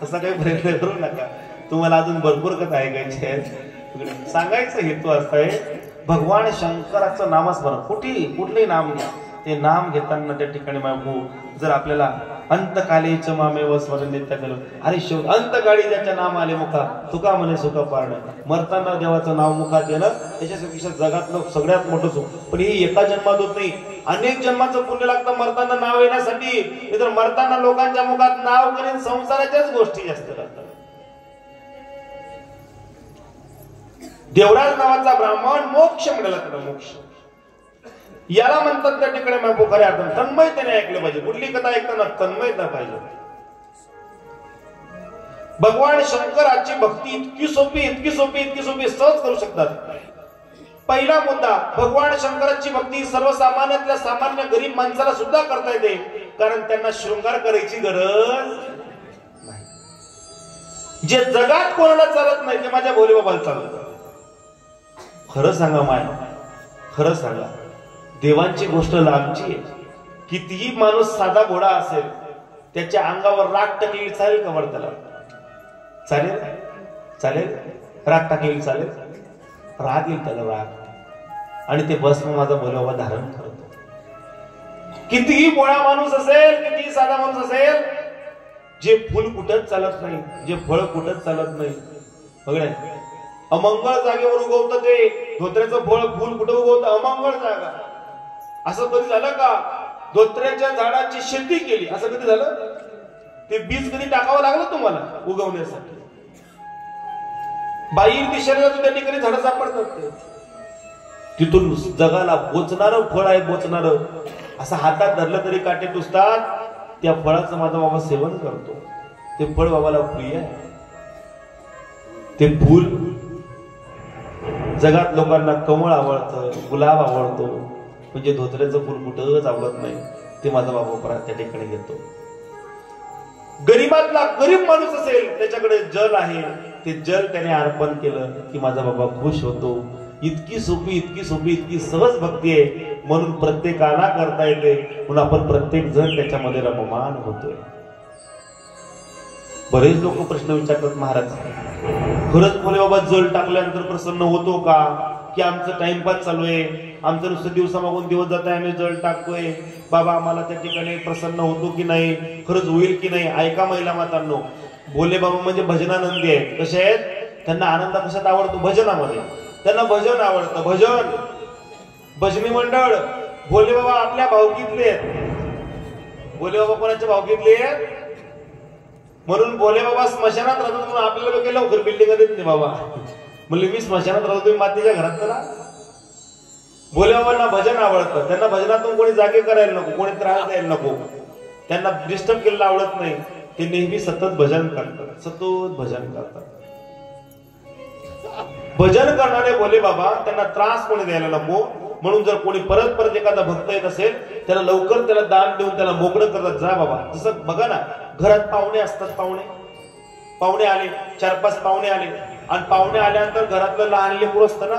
तसा काही प्रयत्न करू नका, तुम्हाला अजून भरपूर कथा ऐकायची आहेत. सांगायचं हेतू असा आहे, भगवान शंकराचं नामस्मरण कुठलंही नाम घ्या, ते नाम घेताना त्या ठिकाणी बाबू जर आपल्याला अंतकालेच मामेव स्मरण नित्य केलं, अरे शेवट अंतकाळी ज्याच्या नाम आले मुखा तुका म्हणे सुखा पारणं. मरताना देवाचं नाव मुखात येणं त्याच्यापेक्षा जगातलं सगळ्यात मोठं सुख. पण ही एका जन्मात होत नाही, अनेक जन्माचं पुण्य लागतं मरताना नाव येण्यासाठी. तर मरताना लोकांच्या मुखात नाव करीन संसाराच्याच गोष्टी जास्त लागतात. देवराज नावाचा ब्राह्मण मोक्ष मिळाला त्याला, मोक्ष याला म्हणतात त्या ठिकाणी मग खऱ्या अर्थाने तन्मयतेने ऐकलं पाहिजे. कुठली कथा ऐकताना तन्मयता पाहिजे. भगवान शंकराची भक्ती इतकी सोपी इतकी सोपी इतकी सोपी सहज करू शकतात. पहिला मुद्दा, भगवान शंकराची भक्ती सर्वसामान्यातल्या सामान्य गरीब माणसाला सुद्धा करता येते, कारण त्यांना शृंगार करायची गरज नाही. जे जगात कोणाला चालत नाही ते माझ्या भोलेबाबाला चालत. खरं सांगा माय, खरं सांगा, देवांची गोष्ट लांबची आहे. कितीही माणूस साधा घोडा असेल, त्याच्या अंगावर राग टाकली चालेल का वर? त्याला चालेल? चालेल? राग टाकली चालेल? राग येईल त्याला, राग. आणि ते भस्म माझा भोलेबाबा धारण करतो. कितीही बोळा माणूस असेल, कितीही साधा माणूस असेल, जे फुल कुठंच चालत नाही, जे फळ कुठंच चालत नाही, बघा अमंगळ जागेवर उगवतं ते धोत्र्याचं फळ, फुल कुठं उगवतं? अमंगळ जागा. असं कधी झालं का धोत्र्याच्या झाडाची शेती केली? असं कधी झालं? ते बीज कधी टाकावं लागलं तुम्हाला उगवण्यासाठी? बाई दिशेला त्या ठिकाणी झाडं सापडतात. तिथून जगाला बोचणार फळ आहे, बोचणार. असं हातात धरलं तरी काटे टुसतात. त्या फळाचं माझा बाबा सेवन करतो. ते फळ बाबाला प्रिय आहे. ते फुल जगात लोकांना कमळ आवडतं, गुलाब आवडतो, म्हणजे धोत्र्याचं फुल कुठंच आवडत नाही. ते माझा बाबा त्या ठिकाणी घेतो. गरीबातला गरीब माणूस असेल, त्याच्याकडे जल आहे, ते जल त्याने अर्पण केलं की माझा बाबा खुश होतो. इतकी सोपी इतकी सोपी इतकी सहज भक्ती आहे, म्हणून प्रत्येकाला करता येते. म्हणून आपण प्रत्येक जण त्याच्यामध्ये रममान होतोय. बरेच लोक प्रश्न विचारतात, महाराज खरंच भोले बाबा जल टाकल्यानंतर प्रसन्न होतो का? की आमचं टाइमपास चालू आहे, आमचं नुसतं दिवसामागून दिवस जात आहे, आम्ही जल टाकतोय, बाबा आम्हाला त्या ठिकाणी प्रसन्न होतो की नाही, खरंच होईल की नाही? ऐका महिला मातांनो, भोले बाबा म्हणजे भजनानंदी आहेत. कसे आहेत? त्यांना आनंद कशात आवडतो? भजनामध्ये. त्यांना भजन आवडतं. भजन, भजनी मंडळ. भोले बाबा आपल्या भावकीतले आहेत. भोले बाबा कोणाच्या भावकीतले आहेत? म्हणून भोले बाबा स्मशानात राहतात. म्हणून आपल्याला काही लवकर बिल्डिंग देत नाही बाबा. म्हणले मी स्मशानात राहतो, तुम्ही मातीच्या घरात करा. भोले बाबांना भजन आवडतं. त्यांना भजनातून कोणी जागे करायला नको, कोणी त्रास द्यायला नको. त्यांना डिस्टर्ब केलेलं आवडत नाही, ते नेहमी सतत भजन करतात, सतत भजन करतात. भजन करणारे भोले बाबा त्यांना त्रास कोणी द्यायला नको, म्हणून जर कोणी परत परत एखादा भक्त येत असेल त्याला लवकर त्याला दान देऊन त्याला मोकळं करतात. जा बाबा. जसं बघा ना, घरात पाहुणे असतात, पाहुणे आले, 4-5 पाहुणे आले आणि पाहुणे आल्यानंतर घरातलं लहान लेकरू असतं ना,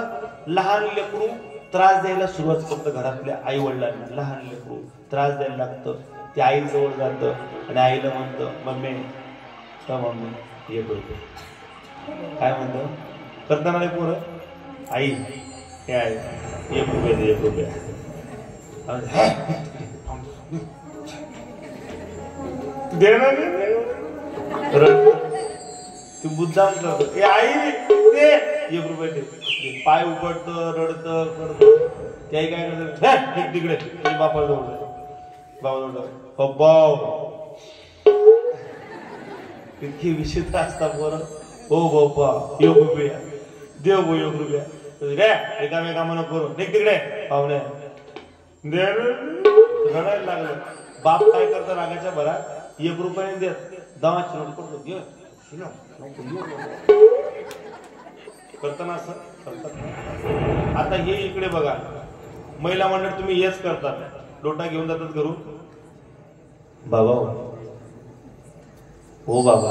लहान लेकरू त्रास द्यायला सुरुवात करतं. घरातल्या आई वडिलांना लहान लेकरू त्रास द्यायला लागतं. ते आईजवळ जातं आणि आईला म्हणतं, मम्मी ये बरोबर. काय म्हणतं करताना रे पोरं, आई हे आहे, ₹1 दे, ₹1. तू मुद्दाम करतो, ए आई दे, ₹1 दे. पाय उघडत, रडत करत. ते आई काय करत, तिकडे बापा जवळ इतकी विचित्र असता पोरं. हो बाप्पा ₹1 देव गो ₹1 रे, एकामेकामा नको करू, निघ तिकडे पाहुणे. रडायला लागलं. बाप काय करतं रागाच्या भरात, ₹1 देत, 10 नोट करतो, करताना असं करतात. आता हे इकडे बघा, महिला मंडळ तुम्ही हेच करतात, लोटा घेऊन जातात घरून. बाबा हो बाबा,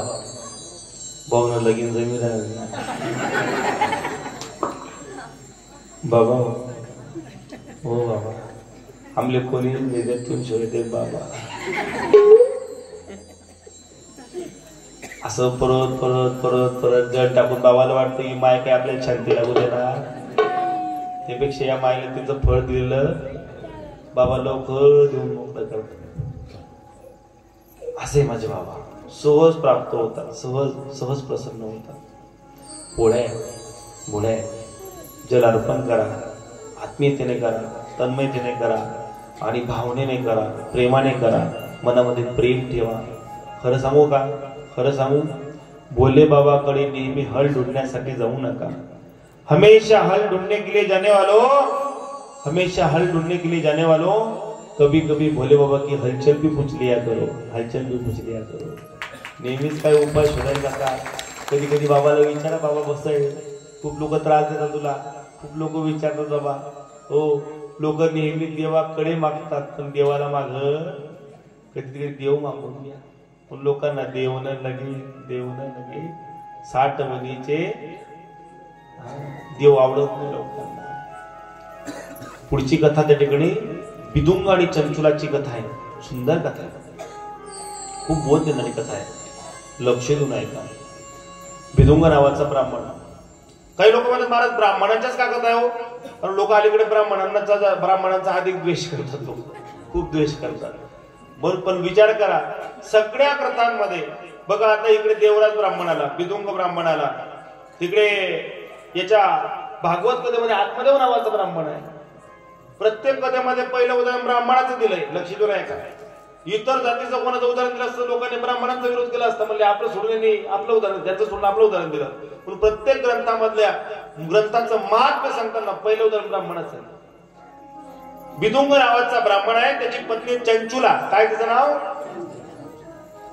भाऊन लगीन जमीन बाबा, हो बाबा, आमले कोणी तुम शोधते बाबा. असं परत परत परत परत जड टाकून बाबाला वाटतं की माय काय आपल्याला शांती लागू देणार. त्यापेक्षा या मायला तिचं फळ दिलेलं बाबा लवकर देऊन मोकळं करतात. असे माझे बाबा सहज प्राप्त होतात, सहज प्रसन्न होतात. पोळ्या जल अर्पण करा, आत्मीयतेने करा, तन्मयतेने करा आणि भावनेने करा, प्रेमाने करा, मनामध्ये प्रेम ठेवा. खरं सांगू का, खरं सांगू, भोले बाबाकडे नेहमी हल ढूंढण्यासाठी जाऊ नका. हमेशा हल ढूंढने के लिए जाने वालों, हमेशा हल ढूंढने के लिए जाने वालों, कभी कभी भोले बाबा की हलचल भी पूछ लिया करो, हलचल भी पूछ लिया करो. नेहमीच काय उपाय शोधायचा का? कधी कधी बाबाला विचारा, बाबा बस आहे, खूप लोक त्रास देतात तुला, खूप लोक विचारतात बाबा. हो, लोक नेहमी देवाकडे मागतात, पण देवाला माग कधीतरी देव मागून घ्या. पण लोकांना देव न लगे 60 वनीचे देव आवडत नाही लोकांना. पुढची कथा त्या ठिकाणी बिदुंग आणि चंचुलाची कथा आहे. सुंदर कथा आहे, खूप बोध देणारी कथा आहे. लक्ष देऊन ऐका. बिदुंग नावाचा ब्राह्मण. काही लोक म्हणतात महाराज ब्राह्मणांच्याच का कथा आहे हो, कारण लोक अलीकडे ब्राह्मणांचा अधिक द्वेष करतात, लोक खूप द्वेष करतात. पण विचार करा, सगळ्या कथांमध्ये बघा, आता इकडे देवराज ब्राह्मणाला, बिदुंग ब्राह्मणाला, तिकडे याच्या भागवत कथेमध्ये आत्मदेव नावाचा ब्राह्मण आहे. प्रत्येक कथेमध्ये पहिलं उदाहरण ब्राह्मणाचं दिलंय. लक्ष देऊन ऐका. इतर जातीचं कोणाचं उदाहरण दिलं असतं लोकांनी ब्राह्मणांचा विरोध केला असता, म्हणजे आपलं सोडून आपलं उदाहरण, त्यांचं सोडून आपलं उदाहरण दिलं. पण प्रत्येक ग्रंथामधल्या ग्रंथाचं महात्म्य सांगताना पहिलं उदाहरण ब्राह्मणाचं आहे. बिदुंग नावाचा ब्राह्मण आहे, त्याची पत्नी चंचुला. काय तिचं नाव?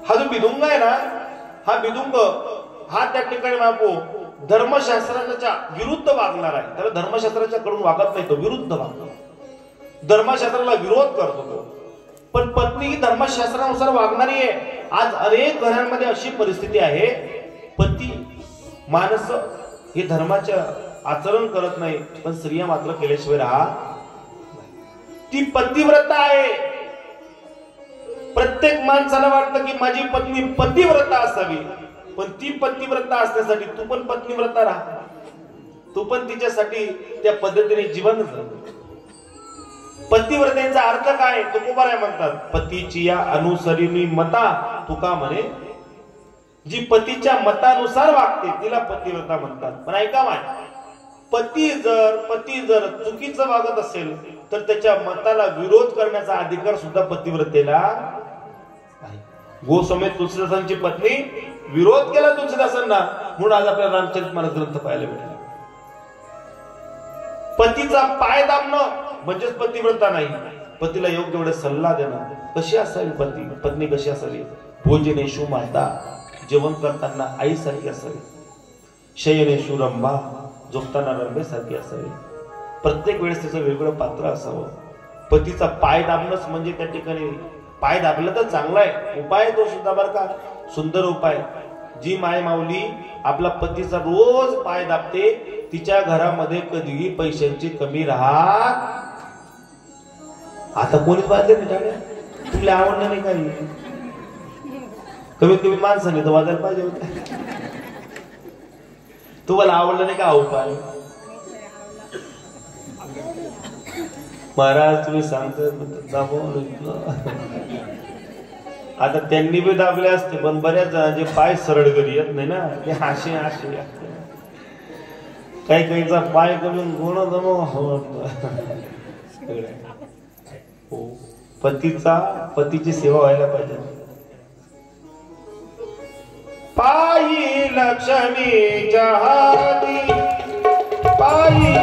हा जो बिदुंग आहे ना, हा बिदुंग हा त्या ठिकाणी बापू धर्मशास्त्राच्या विरुद्ध वागणार आहे. त्याला धर्मशास्त्राच्या कडून वागत नाही, तो विरुद्ध वागतो, धर्मशास्त्राला विरोध करतो तो. पण पत्नी ही धर्मशास्त्रानुसार वागणारी आहे. आज अनेक घरांमध्ये अशी परिस्थिती आहे, पती माणस हे धर्माचे आचरण करत नाही, पण स्त्रिया मात्र केल्याशिवाय राहत. ती पतिव्रता आहे. प्रत्येक माणसाला वाटतं की माझी पत्नी पतिव्रता असावी, पण ती पतिव्रता असण्यासाठी तू पण पत्नीव्रता राहा. तू पण तिच्यासाठी त्या पद्धतीने जीवन जग. पतिव्रतेचा अर्थ काय? तुकोबाराय म्हणतात, पतीची या अनुसरिणी मता, तुका म्हणे जी पतीच्या मतानुसार वागते तिला पतिव्रता म्हणतात. पण ऐका माय, पती जर चुकीचं वागत असेल तर त्याच्या मताला विरोध करण्याचा अधिकार सुद्धा पतिव्रतेला आहे. गोस्वामी तुलसीदासांची पत्नी विरोध केला तुलसीदासांना, म्हणून आज आपल्याला रामचरितमानस ग्रंथ पाहायला भेटला. पतीचा पाय दाबणं म्हणजेच पतिव्रता नाही. पतीला योग्य वेळेस सल्ला देणं, कशी असावी पत्नी कशी असावी, भोजनेषु माता, जेवण करताना आईसारखी असावी, शयनेषु रंभा, झोपताना रंभेसारखी असावी, प्रत्येक वेळेस त्याचं वेगळं पात्र असावं. पतीचा पाय दाबणंच म्हणजे त्या ठिकाणी पाय दाबलं तर चांगला आहे, उपाय तो सुद्धा बरं का, सुंदर उपाय. जी माय माऊली आपला पतीचा रोज पाय दाबते तिच्या घरामध्ये कधीही पैशांची कमी राहत. आता कोणीच वाजले नाही टाळ्या, तुला आवडलं नाही काही, कमीत कमी माणसाने तर वाजायला पाहिजे होते. तुम्हाला आवडलं नाही का उपाय? महाराज तुम्ही सांगता आता त्यांनी बी दाबले असते, पण बऱ्याच जणांचे पाय सरळ घरी येत नाही ना, ते असे असे काही काहीचा पाय करून गुण पतीची सेवा व्हायला पाहिजे. पायी लक्ष्मीच्या हाती, पायी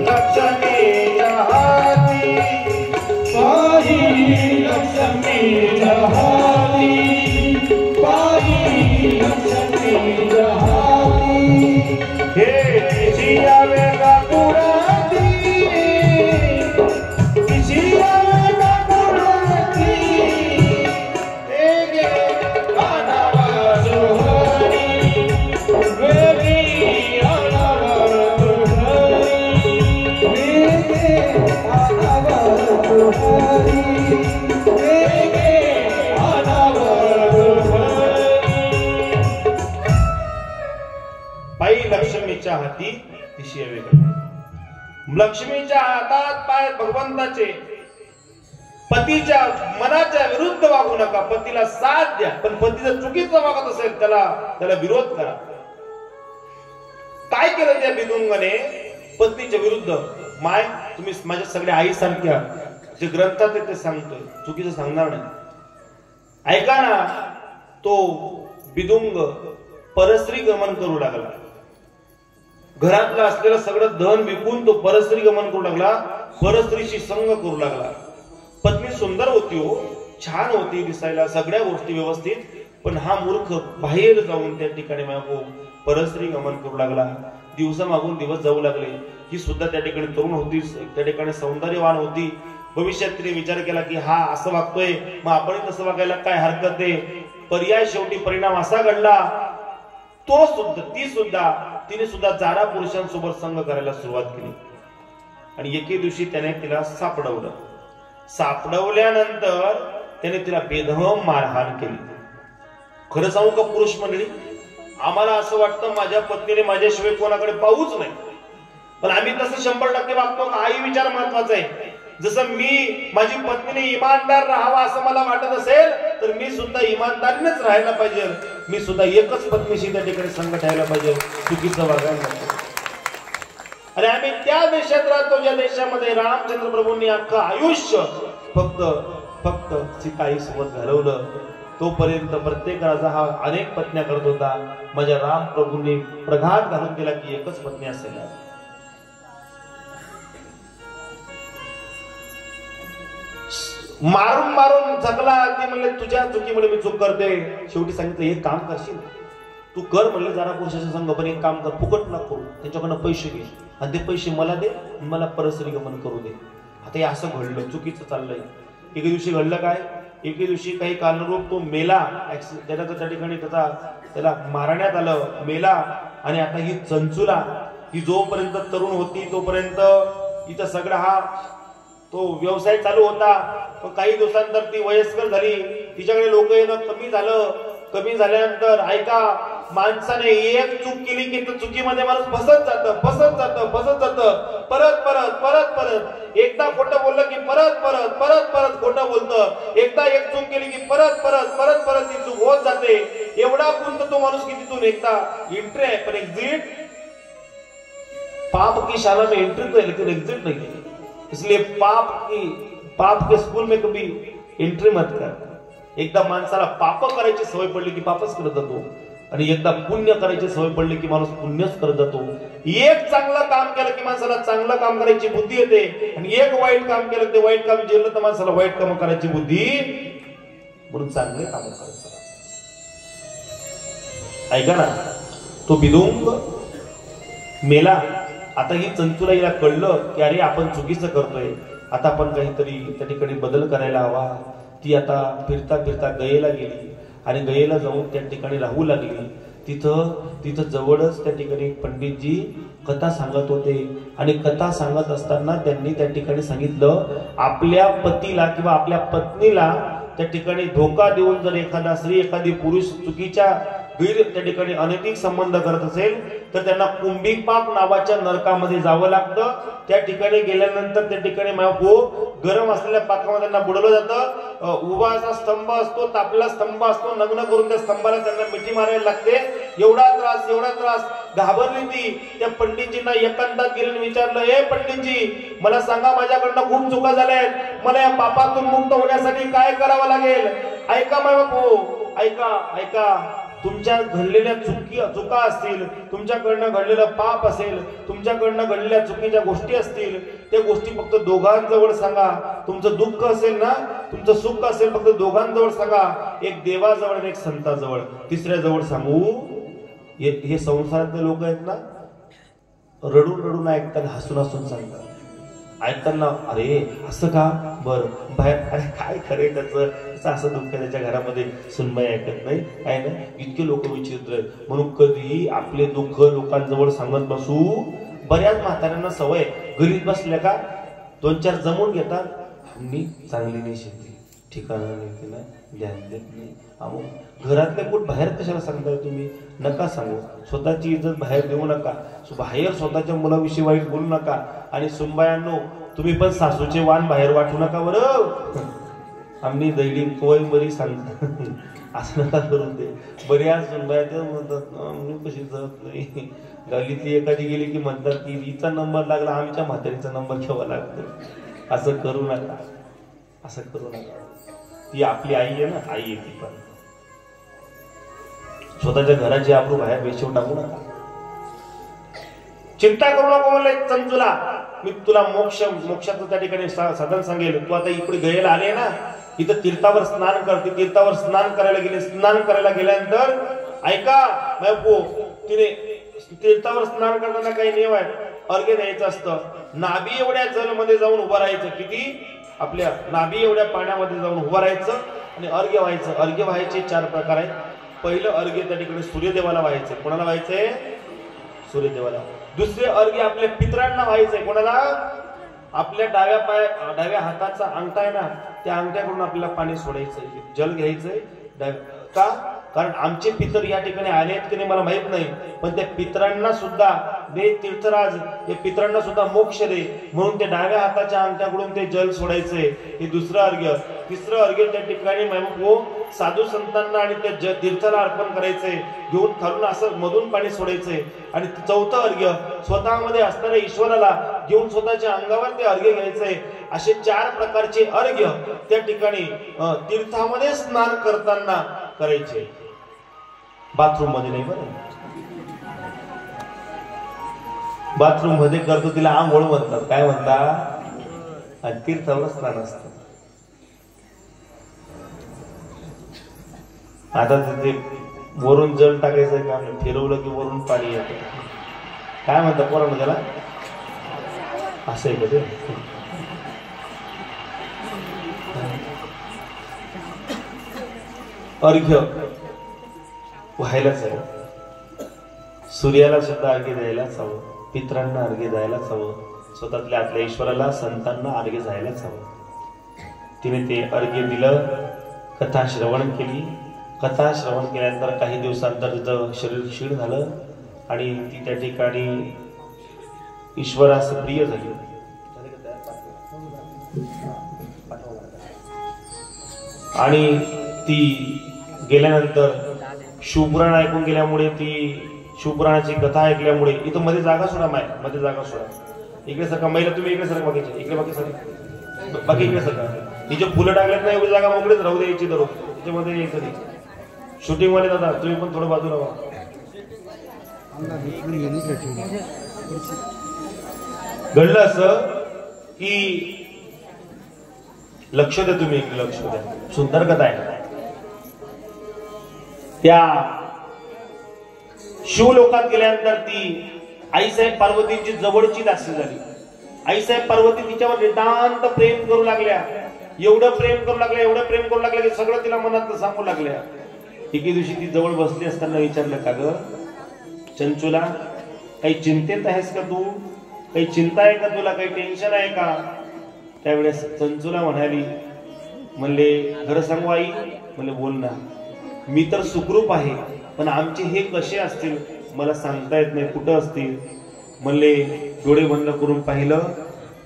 लक्ष्मीच्या हाती, पायी लक्ष्मीच्या हाती, पायी लक्ष्मीच्या हाती, हे तिशिया वेगा पुराती, तिशिया वेगा पुराती, वेगे आनावा जोहरी, वेगे आनावा जोहरी, वेगे आनावा जोहरी, वेगे आनावा जोहरी. पायी लक्ष्मीच्या हाती तिशिया वेगा, लक्ष्मीच्या हातात पाय भगवंताचे. पतीच्या मनाच्या विरुद्ध वागू नका, पतीला साथ द्या, पण पती जर चुकीचं वागत असेल त्याला विरोध करा. काय केलं त्या बिदुंगाने पत्नीच्या विरुद्ध? माय तुम्ही माझ्या सगळ्या आई सारख्या, जे ग्रंथात ते सांगतोय, चुकीचं सांगणार नाही. ऐका ना, तो बिदुंग परस्त्री गमन करू लागला. घरातलं असलेलं सगळं धन विकून तो परस्त्री गमन करू लागला, परस्त्रीशी संग करू लागला. पत्नी सुंदर होती हो, छान होती दिसायला, सगळ्या गोष्टी व्यवस्थित, पण हा मूर्ख बाहेर जाऊन त्या ठिकाणी परस्त्री गमन करू लागला. दिवसा मागून दिवस जाऊ लागले. ही सुद्धा त्या ठिकाणी तरुण होती, त्या ठिकाणी सौंदर्यवान होती. भविष्यात तिने विचार केला की हा असं वागतोय, मग आपण तसं वागायला काय हरकत आहे. पर्याय शेवटी परिणाम असा घडला, तिने सुद्धा जारा पुरुषांसोबत संग करायला सुरुवात केली. आणि एके दिवशी त्याने तिला सापडवलं. सापडवल्यानंतर त्याने तिला बेदम मारहाण केली. खरं सांगू का पुरुष मंडळी, आम्हाला असं वाटतं माझ्या पत्नीने माझ्याशिवाय कोणाकडे पाहूच नाही, पण आम्ही तसं 100% वागतो का? आई विचार महत्वाचा आहे. जसं मी माझी पत्नीने इमानदार राहावा असं मला वाटत असेल, तर मी सुद्धा इमानदारीनेच राहायला पाहिजे. मी सुद्धा एकच पत्नीशी त्या ठिकाणी संग ठेवायला पाहिजे, चुकीचं वागायला नको. आणि आम्ही त्या देशात राहतो ज्या देशामध्ये रामचंद्र प्रभूंनी अख्खं आयुष्य फक्त सीताई सोबत घालवलं. तोपर्यंत प्रत्येक राजा हा अनेक पत्न्या करत होता. माझ्या राम प्रभूंनी प्रघात घालून दिला की एकच पत्नी असेल. मारून जगला. ती म्हणले तुझ्या चुकीमुळे मी चूक करते. शेवटी सांगितलं एक काम करशील तू कर, म्हणलं जरा पुरुषाच्या संग, पण एक काम कर, फुकट ना करू, त्यांच्याकडनं पैसे घे आणि ते पैसे मला दे, मला परस्त्री गमन करू दे. आता हे असं घडलं, चुकीचं चाललंय. एके दिवशी घडलं काय, एके दिवशी काही कारणरूप तो मेला. त्या ठिकाणी त्याला मारण्यात आलं, मेला. आणि आता ही चंचुला, ही जोपर्यंत तरुण होती तोपर्यंत हिचा सगळा तो व्यवसाय चालू होता. पण काही दिवसांतर ती वयस्कर झाली, तिच्याकडे लोक येणं कमी झाल्यानंतर ऐका, माणसाने एक चूक केली की चुकीमध्ये माणूस फसत जात. परत एकदा खोटं बोललं की परत खोटं बोलतं. एकदा एक चूक केली की परत ती चूक होत जाते. एवढा गुंत तो माणूस की तिथून एकदा एंट्री आहे पण एक्झिट, पाप की शाला में एंट्री तो है लेकिन एग्जिट नहीं है. इसलिए पाप के स्कूल में कभी एंट्री मत कर. एकदा माणसाला पाप करायची सवय पडली की पापच करत जातो. आणि एकदा पुण्य करायची सवय पडली की माणूस पुण्यच करत जातो. एक चांगलं काम केलं की माणसाला चांगलं काम करायची बुद्धी येते, आणि एक वाईट काम केलं ते वाईट काम जेवलं तर माणसाला वाईट काम करायची बुद्धी, म्हणून चांगले काम करायचं. ऐका ना, तो बिदुंग मेला. आता ही चंचुला हिला कळलं की अरे आपण चुकीचं करतोय, आता आपण काहीतरी त्या ठिकाणी बदल करायला हवा. ती आता फिरता फिरता गयेला गेली आणि गयेला जाऊन त्या ठिकाणी राहू लागली. तिथं जवळच त्या ठिकाणी पंडितजी कथा सांगत होते, आणि कथा सांगत असताना त्यांनी त्या ठिकाणी सांगितलं, आपल्या पतीला किंवा आपल्या पत्नीला त्या ठिकाणी धोका देऊन जर एखादा स्त्री एखादी पुरुष चुकीच्या त्या ठिकाणी अनैतिक संबंध करत असेल तर त्यांना कुंभीपाक नावाच्या नरकामध्ये जावं लागतं. त्या ठिकाणी गेल्यानंतर त्या ठिकाणी गरम असलेल्या पाकामध्ये त्यांना बुडवलं जातं. उभा असा स्तंभ असतो, तापलेला स्तंभ असतो, नग्न करून त्या स्तंभाला त्यांना मिठी मारायला लागते. एवढा त्रास घाबरली ती. त्या पंडितजींना एकांतात गेल्याने विचारलं, हे पंडितजी मला सांगा, माझ्याकडनं खूप चुका झाल्या आहेत, मला या पापातून मुक्त होण्यासाठी काय करावं लागेल? ऐका बापू, ऐका, तुमच्या घडलेल्या चुका असतील, तुमच्याकडनं घडलेलं पाप असेल, तुमच्याकडनं घडलेल्या चुकीच्या गोष्टी असतील, त्या गोष्टी फक्त दोघांजवळ सांगा. तुमचं दुःख असेल ना, तुमचं सुख असेल, फक्त दोघांजवळ सांगा. एक देवाजवळ आणि एक संताजवळ. तिसऱ्या जवळ सांगू? हे संसारातले लोक आहेत ना, रडून ऐकतात, हसून सांगतात. ऐकताना अरे असं का बरं बाहेर, अरे काय खरे त्याचं असं दुःख त्याच्या घरामध्ये सुनबाई ऐकत नाही, आहे ना. इतके लोक विचित्र आहेत. म्हणून कधी आपले दुःख लोकांजवळ सांगत बसू. बऱ्याच म्हाताऱ्यांना सवय, घरीच बसल्या का 2-4 जमून घेतात, मी चांगली नाही शेती, ठिकाणा नाही, ध्यान देत नाही. घरातले कुठ बाहेर कशाला सांगताय तुम्ही? नका सांगू. स्वतःची इज्जत बाहेर देऊ नका, बाहेर स्वतःच्या मुलाविषयी वाईट बोलू नका. आणि सुनबायांनो, तुम्ही पण सासूचे वाण बाहेर वाटू नका बरं. आम्ही दैडी कोय बरी सांगता असं नका करून दे. बऱ्याच सुनबाया ते म्हणतात आम्ही कशी जात नाही. गल्लीतली एखादी गेली की म्हणतात की हिचा नंबर लागला, आमच्या म्हातारीचा नंबर घ्यावा लागतो. असं करू नका. ती आपली आई आहे ना, आई आहे ती पण. स्वतःच्या घराची आबरू बाहेर वेचून टाकू नका. चिंता करू नको म्हणले चंचुला, मी तुला मोक्षाचं त्या ठिकाणी साधन सांगेल. तू आता इकडे गयेला आले ना, इथं तीर्थावर स्नान करते. तीर्थावर स्नान करायला गेले. स्नान करायला गेल्यानंतर ऐका बापू, तिने तीर्थावर स्नान करताना काही नियम आहेत. अर्घ्य द्यायचं असतं. नाभी एवढ्या जलमध्ये जाऊन उभं राहायचं. किती? आपल्या नाभी एवढ्या पाण्यामध्ये जाऊन उभं राहायचं आणि अर्घ्य व्हायचं. अर्घ्य व्हायचे 4 प्रकार आहेत. पहिलं अर्घ्य त्या ठिकाणी सूर्यदेवाला व्हायचंय. कोणाला व्हायचंय? सूर्यदेवाला. दुसरे अर्घ्य आपल्या पितरांना व्हायचंय. कोणाला? आपल्या डाव्या हाताचा अंगठा आहे ना, त्या अंगठ्याकडून आपल्याला पाणी सोडायचंय, जल घ्यायचंय. का? कारण आमचे पितर या ठिकाणी आले आहेत की नाही मला माहित नाही, पण त्या पितरांना सुद्धा दे तीर्थराज, या पितरांना सुद्धा मोक्ष दे, म्हणून ते डाव्या हाताच्या अंगठ्याकडून ते जल सोडायचंय. हे दुसरं अर्घ्य. तिसरं अर्घ्य त्या ठिकाणी साधू संतांना आणि त्या तीर्थाला अर्पण करायचंय. घेऊन खालून असं मधून पाणी सोडायचंय. आणि चौथं अर्घ्य स्वतःमध्ये असणाऱ्या ईश्वराला घेऊन स्वतःच्या अंगावर ते अर्घ्य घ्यायचंय. असे 4 प्रकारचे अर्घ्य त्या ठिकाणी तीर्थामध्ये स्नान करताना करायचे. बाथरूम मध्ये नाही बरं. बाथरूम मध्ये करतो तिला आंघोळ म्हणतात. काय म्हणतात? आणि तीर्थावर स्नान असतं. आता तिथे वरून जल टाकायचं काम, फिरवलं की वरून पाणी येतं. काय म्हणतात पोरांना त्याला? असं आहे का ते? अर्घ्य व्हायलाच हवं. सूर्याला सुद्धा अर्घ्य द्यायलाच हवं. पितरांना अर्घ्य द्यायलाच हवं. स्वतःतल्या आपल्या ईश्वराला संतांना अर्घ्य जायलाच हवं. तिने ते अर्घ्य दिलं. कथा श्रवण केली. कथा श्रवण केल्यानंतर काही दिवसांतर तिचं शरीर क्षीण झालं आणि ती त्या ठिकाणी ईश्वरास प्रिय झाली. आणि ती गेल्यानंतर शिवपुराण ऐकून गेल्यामुळे, ती शिवपुराणाची कथा ऐकल्यामुळे, इथं मध्ये जागा सोडा, मध्ये जागा सोडा. इकडे सरका महिला, तुम्ही इकडे सरका, बाकीचे इकडे, बाकी सर बाकी इकडे सरका. ही जे फुलं टाकल्यात ना एवढी जागा मोकळीच राहू द्यायची. दररोज त्याच्यामध्ये यायचं नाही. शूटिंग वाले दादा तुम्ही पण थोडं बाजूला व्हा. घडलं असं की लक्ष द्या तुम्ही, एक लक्ष द्या. सुंदर कथा आहे. त्या शिवलोकात गेल्यानंतर ती आईसाहेब पार्वतींची जवळची दासी झाली. आईसाहेब पार्वती तिच्यावर नितांत प्रेम करू लागल्या. एवढं प्रेम करू लागल्या, एवढं प्रेम करू लागल्या की सगळं तिला मनात सांगू लागल्या. एके दिवशी ती जवळ बसली असताना विचारलं, का ग चंचुला, काही चिंतेत आहेस का तू? काही चिंता आहे का तुला? काही टेन्शन आहे का? त्यावेळेस चंचुला म्हणाली, म्हणले खरं सांगू आई? म्हणले बोल ना. मी तर सुखरूप आहे, पण आमचे हे कसे असतील मला सांगता येत नाही, कुठं असतील? म्हणले डोळे बंद करून पाहिलं.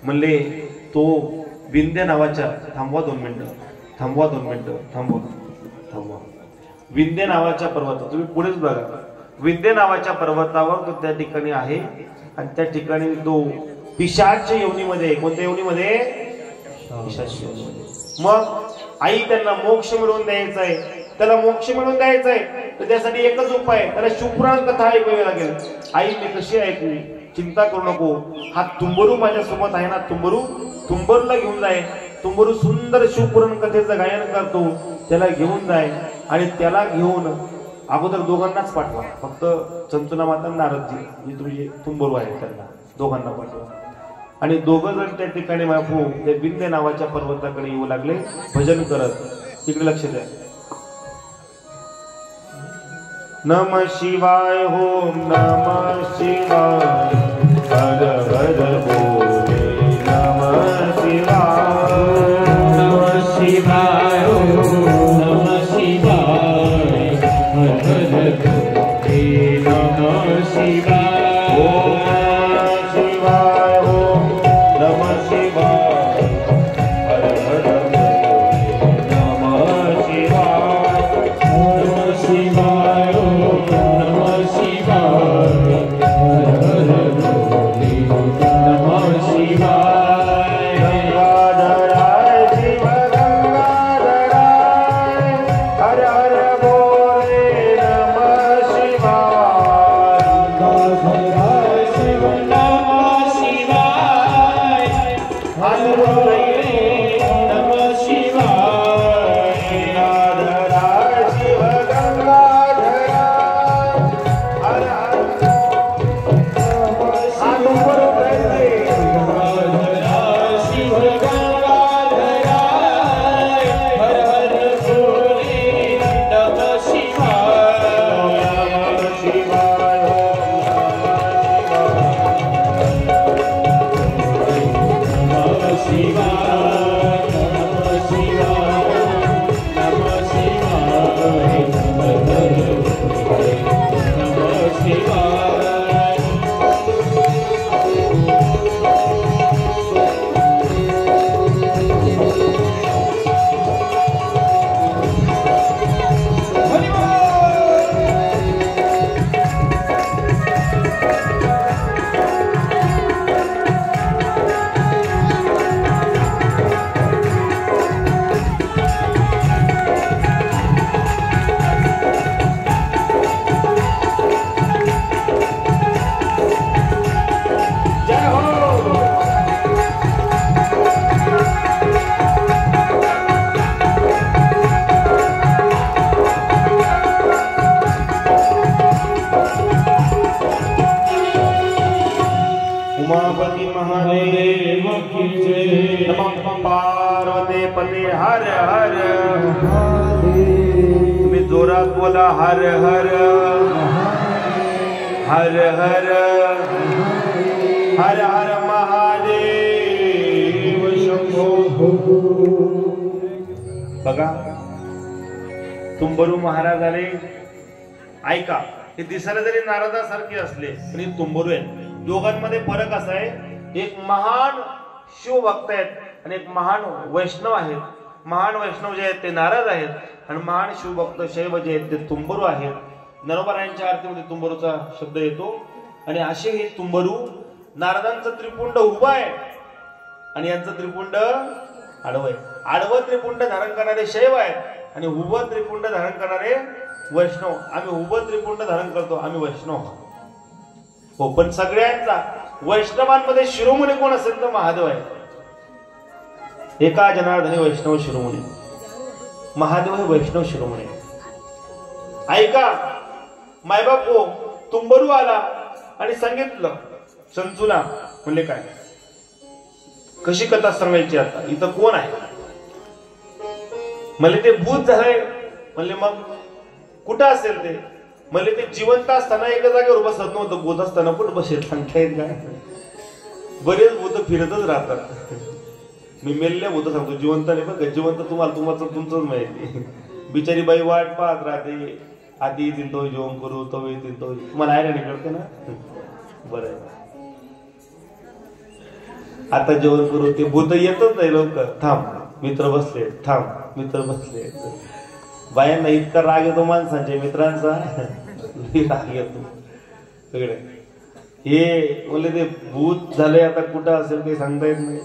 म्हणले तो विंध्य नावाच्या, थांबवा 2 मिनिटं, थांबवा 2 मिनिटं, थांबवा. विंध्य नावाच्या पर्वत, तुम्ही पुढेच बघा. विंध्य नावाच्या पर्वतावर तो त्या ठिकाणी आहे आणि त्या ठिकाणी तो पिशाच योनीमध्ये. कोणत्या योनीमध्ये? पिशाच योनीमध्ये. मग आई त्यांना मोक्ष मिळवून द्यायचा आहे, त्याला मोक्ष मिळवून द्यायचा आहे, तर त्यासाठी एकच उपाय, त्याला शिवपुराण कथा ऐकावी लागेल. आई मी कशी ऐकू? चिंता करू नको, हा तुंबरू माझ्यासोबत आहे ना, तुंबरूला घेऊन जाय. तुंबरू सुंदर शिवपुराण कथेचं गायन करतो, त्याला घेऊन जाय आणि त्याला घेऊन अगोदर दोघांनाच पाठवा. फक्त चंचुला माता नारदजी जी तुझे तुंबरू आहे त्यांना दोघांना पाठवा. आणि दोघं जण त्या ठिकाणी बापू त्या विंध्य नावाच्या पर्वताकडे येऊ लागले भजन करत. तिकडे लक्ष द्या. नम शिवाय ओम नम शिवाय हर हर बोले नम शिवाय. नम शिवाय ओम नम शिवाय हर हर बोले नम शिवाय. ओम शिवाय ओम नम शिवाय हर हर बोले नम शिवाय. नम शिवाय नम शिवाय हर हर बोले नम शिवाय. गंगाधराय शिव गंगाधराय हर हर बोले नम शिवाय. गंगाधराय शिव नम शिवाय हर बोले नम शिवाय. गंगाधराय शिव गंगाधराय हर हर शिव गंगाधराय हर हर बोले नम शिवाय. नम शिवाय नम शिवाय नम शिवाय नम शिवाय नम शिवाय. उमापति महादेव की जय. नमः पार्वती पते हर हर. तुम्ही जोरात बोला हर हर हर हर हर हर महादेव शंभो. बघा तुंबरू महाराज आले. ऐका, हे दिसायला जरी नारदासारखे असले तरी तुंबरू आहेत. दोघांमध्ये फरक असा आहे, एक महान शिवभक्त आहेत आणि एक महान वैष्णव आहेत. महान वैष्णव जे आहेत ते नारद आहेत आणि महान शिवभक्त शैव जे आहेत ते तुंबरू आहेत. नरोबरांच्या आरतीमध्ये तुंबरूचा शब्द येतो. आणि असे हे तुंबरू, नारदांचं त्रिपुंड उभं आहे आणि यांचं त्रिपुंड आडवं आहे. आडवं त्रिपुंड धारण करणारे शैव आहेत आणि उभं त्रिपुंड धारण करणारे वैष्णव आम्ही उभं त्रिपुंड धारण करतो, आम्ही वैष्णव हो. पण सगळ्यांचा वैष्णवांमध्ये शिरोमणी कोण असेल तर महादेव आहे. एका जनार्दनी वैष्णव शिरोमणी. महादेव हे वैष्णव शिरोमणी. ऐका, मायबाप हो तुंबरू आला आणि सांगितलं संचूला, म्हणले काय कशी कथा सांगायची आता, इथं कोण आहे. म्हणले ते भूत झालंय. म्हणले मग कुठं असेल ते. म्हणले ते जिवंत असताना एका जागेवर बसत नव्हतं, भूत असताना कुठं बसेल सांगता येत का. बरेच भूत फिरतच राहतात. मी मेलेल्या भूत सांगतो, जिवंत नाही बघ. जिवंत तुम्हाला तुमचंच माहिती. बिचारी बाई वाट पाहत राहते, आधी येतील तो जेवण करू, तो येतील तो. तुम्हाला आहे नाही कळते ना. बरं आता जेवण करू. ते भूत येतच नाही लवकर. थांब मित्र बसले, थांब मित्र बसले. बायांना इतका राग येतो माणसांच्या मित्रांचा, राग येतो सगळे. हे म्हणले ते भूत झाले, आता कुठं असेल काही सांगता येत नाही.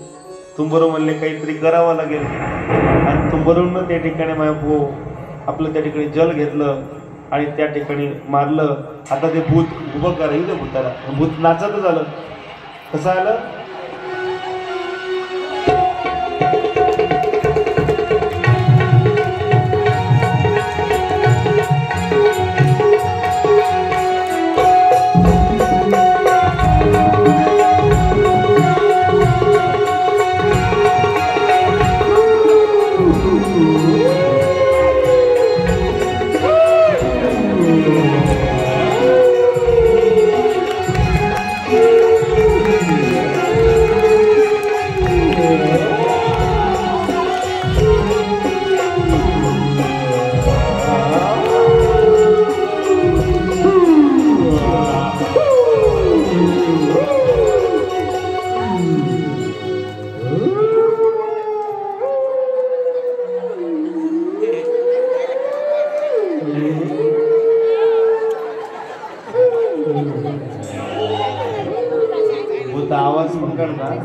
तुंबरू म्हणले काहीतरी करावं लागेल. आणि तुंबरून त्या ठिकाणी मायपो आपलं त्या ठिकाणी जल घेतलं आणि त्या ठिकाणी मारलं. आता ते भूत उभं करायचं त्या भूताला. भूत नाचतच आलं. कसं आलं. आवाज पण करतात.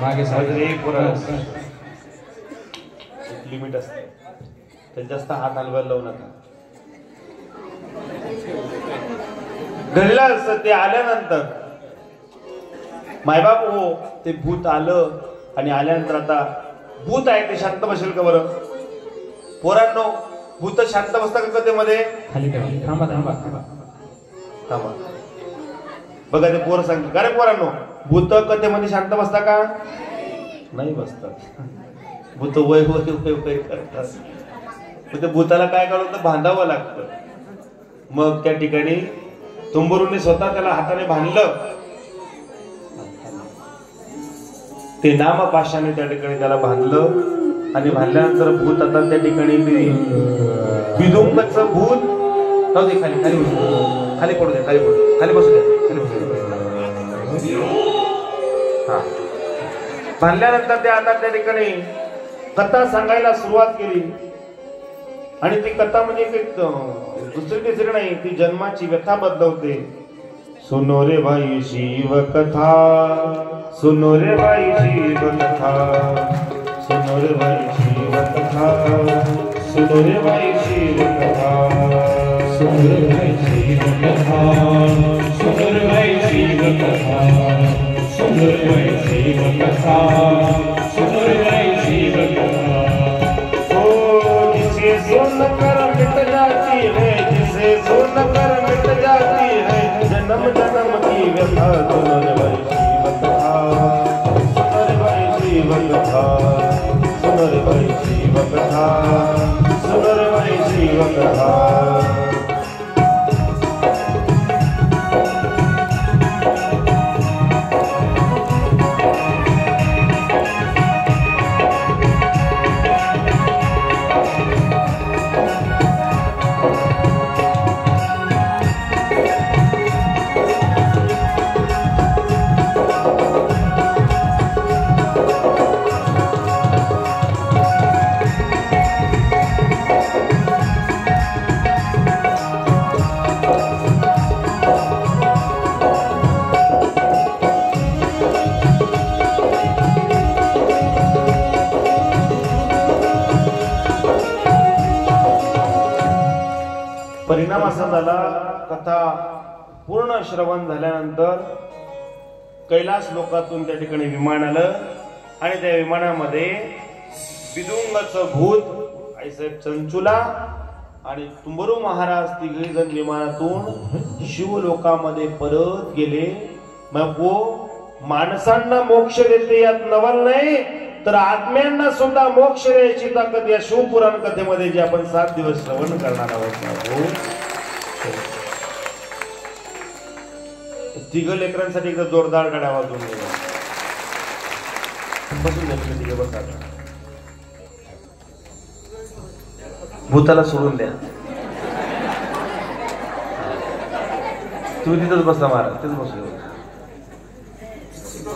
मागे लिमिट असते, तर जास्त हात हलवायला लावू नका. घडलं असं ते आल्यानंतर मायबाप हो ते भूत आलं आणि आल्यानंतर आता भूत आहे ते शांत बसेल का बरं. पोरांनो भूत शांत बसता का कथेमध्ये. थांबा थांबा थांबा. बघा ते पोरं सांगतात का रे पोरांनो भूत कथेमध्ये शांत बसता का. नाही बसतात. भूत वय वय वय वय करतात. ते भूताला काय करावं तर बांधावं लागतं. मग त्या ठिकाणी तुंबरूने स्वतः त्याला हाताने बांधलं. ते नामपाशाने त्या ठिकाणी त्याला बांधलं आणि बांधल्यानंतर भूत आता त्या ठिकाणी विदुंबचं भूत जाऊ दे खाली खाली बसू खाली पडू दे खाली पडू खाली बसू दे खाली बसू. हा बांधल्यानंतर ते आता त्या ठिकाणी कथा सांगायला सुरुवात केली. आणि ती कथा म्हणजे दुसरी तिसरी नाही, ती जन्माची व्यथा बदलवते. सुनो रे भाई शिव कथा, सुनो रे भाई शिव कथा, सुनो रे भाई शिव कथा, सुनो रे भाई शिव कथा, सुनो रे भाई शिव कथा, सुनो रे भाई शिव कथा, सुनो रे भाई शिव कथा, सुनो रे भाई शिव कथा. ओ जिसे सुनकर मिट जाती है, जिसे सुनकर मिट जाती है जन्म जन्म की व्यथा. सुनो रे भाई शिव कथा, सुनो रे भाई शिव कथा, सुनो रे भाई शिव कथा, सुनो रे भाई शिव कथा. परिणाम असा झाला, कथा पूर्ण श्रवण झाल्यानंतर कैलास लोकातून त्या ठिकाणी विमान आलं आणि त्या विमानामध्ये बिदुंगाचं भूत, आईसाहेब चंचुला आणि तुंबरू महाराज तिघे जण विमानातून शिवलोकामध्ये परत गेले. मग माणसांना मोक्ष देते यात नवल नाही, तर आत्म्यांना सुद्धा मोक्ष द्यायची ताकद या शिवपुराण कथेमध्ये जे आपण 7 दिवस श्रवण करणार आहोत. तिघ लेकरांसाठी एकदा जोरदार गाड्या वाजवून बसून तिघे बसा. भूताला सोडून द्या, तुम्ही तिथंच बसा महाराज, तिथंच बसू.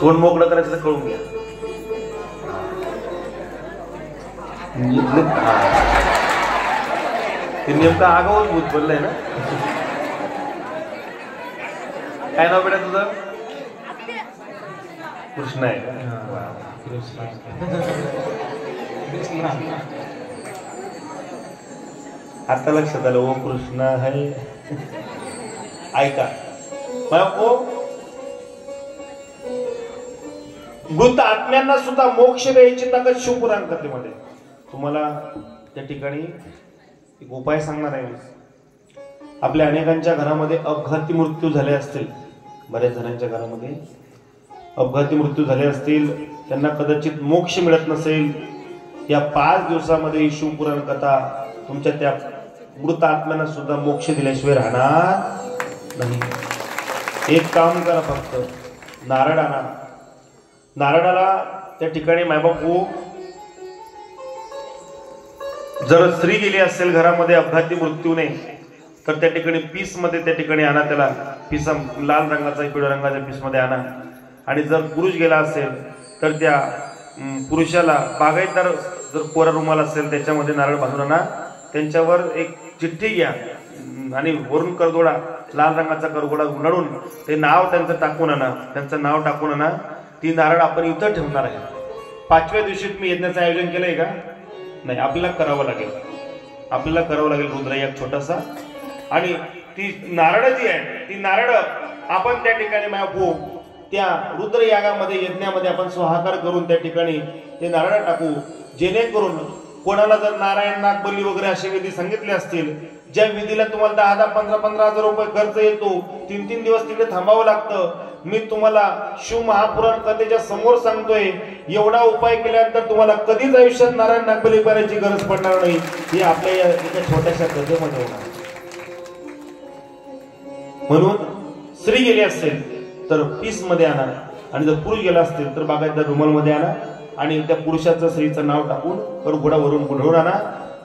तोंड मोकळं करायचं तर कळून घ्या. ते नेमका आगाऊच भूत बोललाय ना. काय नाव बेटा तुझं? कृष्ण आहे का? आता लक्षात आलं. ओ कृष्ण आहे. ऐका भूत आत्म्यांना सुद्धा मोक्ष द्यायची ताकद शिवपुराण कथेमध्ये. तुम्हाला त्या ठिकाणी एक उपाय सांगणार आहे. आपल्या अनेकांच्या घरामध्ये अपघाती मृत्यू झाले असतील, बऱ्याच जणांच्या घरामध्ये अपघाती मृत्यू झाले असतील, त्यांना कदाचित मोक्ष मिळत नसेल. या 5 दिवसामध्ये शिवपुराण कथा तुमच्या त्या मृत आत्म्यांना सुद्धा मोक्ष दिल्याशिवाय राहणार नाही. एक काम करा, फक्त नारळ आणा. नारळाला त्या ठिकाणी मायबापू, जर स्त्री गेली असेल घरामध्ये अपघाती मृत्यूने, तर त्या ठिकाणी पीस मध्ये त्या ठिकाणी आणा. त्याला पीस लाल रंगाचा पिवळ्या रंगाच्या पीस मध्ये आणा. आणि जर पुरुष गेला असेल तर त्या पुरुषाला बागायतदार जर कोरा रुमाल असेल त्याच्यामध्ये नारळ बांधून आणा. त्यांच्यावर एक चिठ्ठी घ्या आणि वरून करदोडा, लाल रंगाचा करगोडा गुंडाळून ते नाव त्यांचं टाकून आणा. त्यांचं नाव टाकून आणा. ती नारळ आपण इथं ठेवणार आहे. 5व्या दिवशी तुम्ही यज्ञाचं आयोजन केलंय का? नाही. आपल्याला करावं लागेल. आपल्याला करावं लागेल रुद्रयाग छोटासा. आणि ती नारळ जी आहे, ती नारळ आपण त्या ठिकाणी मायपू त्या रुद्रयागामध्ये, यज्ञामध्ये आपण स्वाहाकार करून त्या ठिकाणी ते नारळ टाकू. जेणेकरून कोणाला जर नारायण नागबली वगैरे असे विधी सांगितले असतील, ज्या विधीला तुम्हाला 10,000, 15,000 हजार रुपये खर्च येतो, 3-3 दिवस तिकडे थांबावं लागतं, मी तुम्हाला शिव महापुराण कथेच्या समोर सांगतोय, एवढा उपाय केल्यानंतर तुम्हाला कधीच आयुष्यात नारायण नागबली करायची गरज पडणार नाही. हे आपल्या या छोट्याशा कथेमध्ये होणार. म्हणून स्त्री गेली असेल तर पीस मध्ये आणा, आणि जर पुरुष गेला असतील तर बागायतदार रुमाल मध्ये आणा. आणि त्या पुरुषाचं स्त्रीचं नाव टाकून करगोडावरून गुंडळून आणा.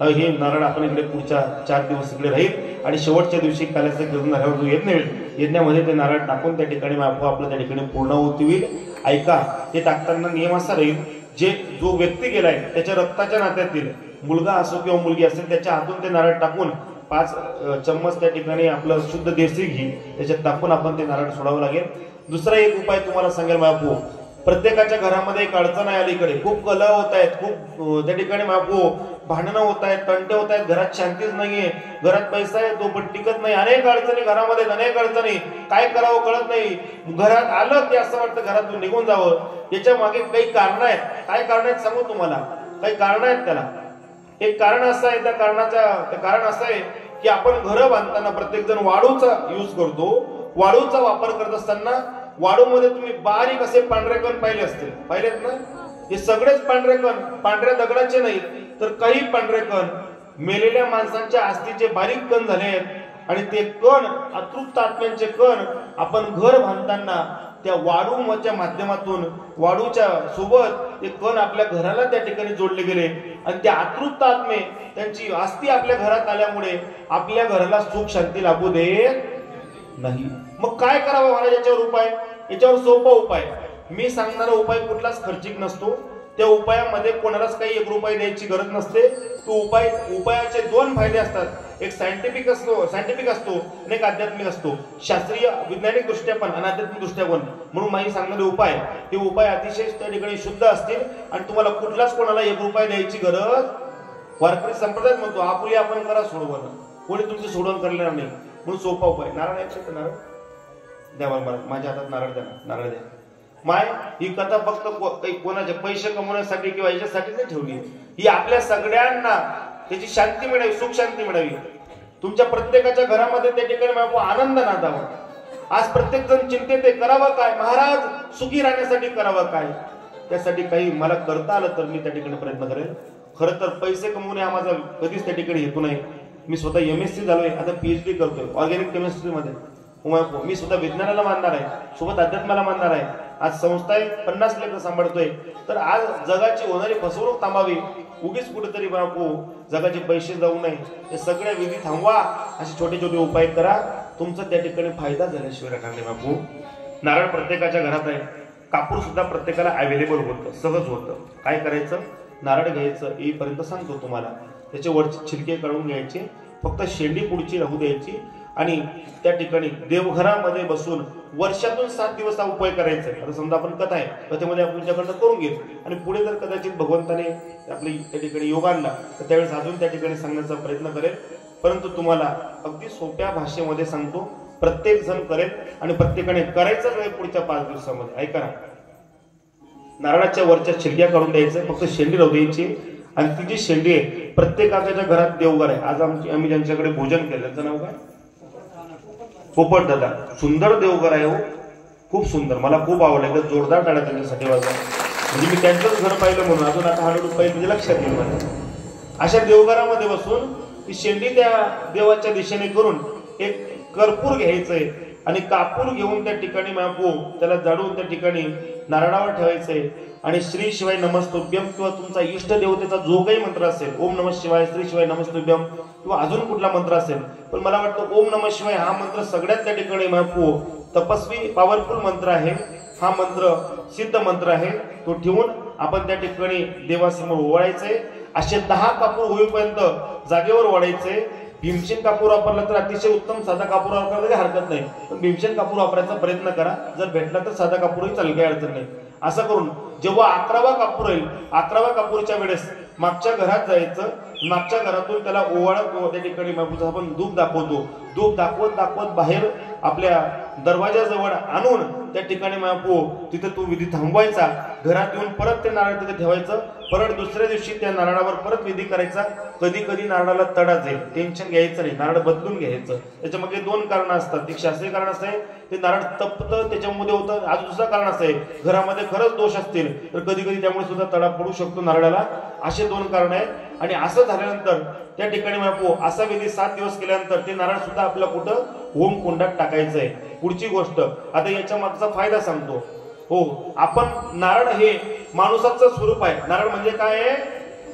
हे नारळ आपण इकडे पुढच्या 4 दिवस इकडे राहील. आणि शेवटच्या दिवशी काल्याचं कीर्तन झाल्यावर जो यज्ञ होईल, यज्ञामध्ये ते नारळ टाकून त्या ठिकाणी आपलं त्या ठिकाणी पूर्णाहुती होईल. ऐका, ते टाकताना नियम असा राहील, जो व्यक्ती गेलाय त्याच्या रक्ताच्या नात्यातील मुलगा असो किंवा मुलगी असेल, त्याच्या हातून ते नारळ टाकून 5 चम्मच त्या ठिकाणी आपलं शुद्ध देसी घी त्याच्यात टाकून आपण ते नारळ सोडावं लागेल. दुसरा एक उपाय तुम्हाला सांगेल बापू. प्रत्येकाच्या घरामध्ये एक अडचण आहे. अलीकडे खूप कलह होत आहेत, खूप त्या ठिकाणी बापू भांडणं होत आहेत, तंटे होत आहेत, घरात शांतीच नाहीये, घरात पैसा आहे तो पण टिकत नाही, अनेक अडचणी घरामध्ये, अनेक अडचणी, काय करावं कळत नाही. घरात आलं की असं वाटतं घरातून निघून जावं. याच्या मागे काही कारण आहेत. काय कारण आहेत सांगू तुम्हाला. काही कारण आहेत त्याला. एक कारण असं आहे, त्या कारण असं आहे की आपण घरं बांधताना प्रत्येक जण वाळूचा यूज करतो. वाळूचा वापर करत असताना वाळूमध्ये तुम्ही बारीक असे पांढरे कण पाहिले असतील, पाहिलेत ना? हे सगळेच पांढरे कण पांढऱ्या दगडाचे नाहीत, तर काही पांढरे कण मेलेल्या माणसांच्या अस्थिचे बारीक कण झाले आहेत. आणि ते कण, अतृप्त आत्म्यांचे कण, आपण घर बांधताना त्या वाळूच्या माध्यमातून, वाळूच्या सोबत ते कण आपल्या घराला त्या ठिकाणी जोडले गेले. आणि त्या अतृप्त आत्मे, त्यांची अस्थि आपल्या घरात आल्यामुळे आपल्या घराला सुख शांती लाभू देत नाही. मग काय करावं मला याच्यावर उपाय? याच्यावर सोपा उपाय. मी सांगणारा उपाय कुठलाच खर्चिक नसतो. त्या उपायामध्ये कोणालाच काही 1 रुपया द्यायची गरज नसते. तो उपायाचे 2 फायदे असतात. एक सायंटिफिक असतो आणि एक आध्यात्मिक असतो. शास्त्रीय वैज्ञानिक दृष्ट्या पण आणि आध्यात्मिक दृष्ट्या पण. म्हणून माझी सांगणारे उपाय, ते उपाय अतिशय त्या ठिकाणी शुद्ध असतील आणि तुम्हाला कुठलाच कोणाला 1 रुपया द्यायची गरज, वारकरी संप्रदायात म्हणतो, आपुली आपण करा सोडवणं. कोणी तुमची सोडवण करणार नाही. म्हणून सोपा उपाय, नारळ आहे का? नारळ द्या मला, माझ्या हातात नारळ द्या, नारळ द्या. माय ही कथा फक्त कोणाचे पैसे कमवण्यासाठी किंवा याच्यासाठी नाही ठेवली, ही आपल्या सगळ्यांना त्याची शांती मिळावी, सुख शांती मिळावी. तुमच्या प्रत्येकाच्या घरामध्ये त्या ठिकाणी आनंद नांदावा. आज प्रत्येक जण चिंतेत आहे, करावं काय महाराज, सुखी राहण्यासाठी करावं काय. त्यासाठी काही मला करता आलं तर मी त्या ठिकाणी प्रयत्न करेल. खरं तर पैसे कमवणे हा माझा कधीच त्या ठिकाणी हेतू नाही. मी स्वतः MSc झालोय, आता PhD करतोय ऑर्गॅनिक केमिस्ट्रीमध्ये. मी सुद्धा विज्ञानाला मानणार आहे, सोबत अध्यात्माला मानणार आहे. आज संस्था 50 लेकरं सांभाळतोय. तर आज जगाची होणारी फसवणूक थांबावी, उगीच कुठेतरी बापू जगाचे पैसे जाऊ नये, हे सगळ्या विधी थांबवा. असे छोटे छोटे उपाय करा, तुमचा त्या ठिकाणी फायदा झाल्याशिवाय राहणार नाही बापू. नारळ प्रत्येकाच्या घरात आहे, कापूर सुद्धा प्रत्येकाला अवेलेबल होतं, सहज होतं. काय करायचं, नारळ घ्यायचं, येईपर्यंत सांगतो तुम्हाला. त्याचे वरचे छिलके काढून घ्यायचे, फक्त शेंडी पुढची राहू द्यायची आणि त्या ठिकाणी देवघरामध्ये बसून वर्षातून 7 दिवस हा उपाय करायचा. आता समजा आपण कथा आहे, कथेमध्ये आपण तुमच्याकडनं करून घेऊ आणि पुढे जर कदाचित भगवंताने आपली त्या ठिकाणी योग आणला तर त्यावेळेस अजून त्या ठिकाणी सांगण्याचा प्रयत्न करेल. परंतु तुम्हाला अगदी सोप्या भाषेमध्ये सांगतो, प्रत्येक जण करेल आणि प्रत्येकाने करायचं आहे पुढच्या 5 दिवसामध्ये. ऐका ना, नारळाच्या वरच्या छिलक्या काढून द्यायचं, फक्त शेंडी राहू द्यायची आणि ती जी शेंडी आहे प्रत्येकाच्या घरात देवघर आहे. आज आम्ही ज्यांच्याकडे भोजन केलं त्यांचं नाव काय, पोपट दादा. सुंदर देवघर आहे हो, खूप सुंदर, मला खूप आवडलं. जोरदार टाळ्या त्यांच्यासाठी वाजवा. म्हणजे मी त्यांचंच घर पाहिलं म्हणून अजून आता हळूहळू पाहिजे म्हणजे लक्षात येईल माझ्या. अशा देवघरामध्ये बसून ती शेंडी त्या देवाच्या दिशेने करून एक कर्पूर घ्यायचंय आणि कापूर घेऊन त्या ठिकाणी त्याला जाळून त्या ठिकाणी नारळावर ठेवायचंय आणि श्री शिवाय नमस्तुभ्यम किंवा तुमचा इष्ट देवतेचा जो काही मंत्र असेल, ओम नमः शिवाय, श्री शिवाय नमस्तुभ्यम किंवा अजून कुठला मंत्र असेल, पण मला वाटतं ओम नमः शिवाय हा मंत्र सगळ्यात त्या ठिकाणी तपस्वी पॉवरफुल मंत्र आहे. हा मंत्र सिद्ध मंत्र आहे. तो ठेवून आपण त्या ठिकाणी देवासमोर ओवाळायचंय. असे 10 कापूर होईपर्यंत जागेवर ओढायचे. भीमसेन कापूर वापरला तर अतिशय उत्तम, साधा कापूर वापरला तरी हरकत नाही, पण भीमसेन कापूर वापरायचा प्रयत्न करा. जर भेटला तर साधा कापूरही चालेल, काही अडचण नाही. असं करून जेव्हा 11वा कापूर येईल, 11व्या कापूरच्या वेळेस मागच्या घरात जायचं, मागच्या घरातून त्याला ओवाळत त्या ठिकाणी आपण धूप दाखवतो. धूप दाखवत बाहेर आपल्या दरवाजाजवळ आणून त्या ठिकाणी तिथे तो विधी थांबवायचा. घरात येऊन परत ते नारळ तिथे ठेवायचं. परत दुसऱ्या दिवशी त्या नारळावर परत विधी करायचा. कधी कधी नारळाला तडा जाईल, टेन्शन घ्यायचं नाही, नारळ बदलून घ्यायचं. त्याच्यामध्ये 2 कारण असतात. एक शास्त्रीय कारण असते, ते नारळ तपतं त्याच्यामध्ये होतं. आज दुसरं कारण असं आहे, घरामध्ये खरंच दोष असतील तर कधी कधी त्यामुळे सुद्धा तडा पडू शकतो नारळाला. असे 2 कारण आहेत. आणि असं झाल्यानंतर त्या ठिकाणी असा विधी 7 दिवस केल्यानंतर ते नारळ सुद्धा आपल्या कुठं होम कुंडात टाकायचं आहे. पुढची गोष्ट, आता याच्या मागचा फायदा सांगतो. हो, आपण नारळ हे माणसाचं स्वरूप आहे. नारळ म्हणजे काय आहे,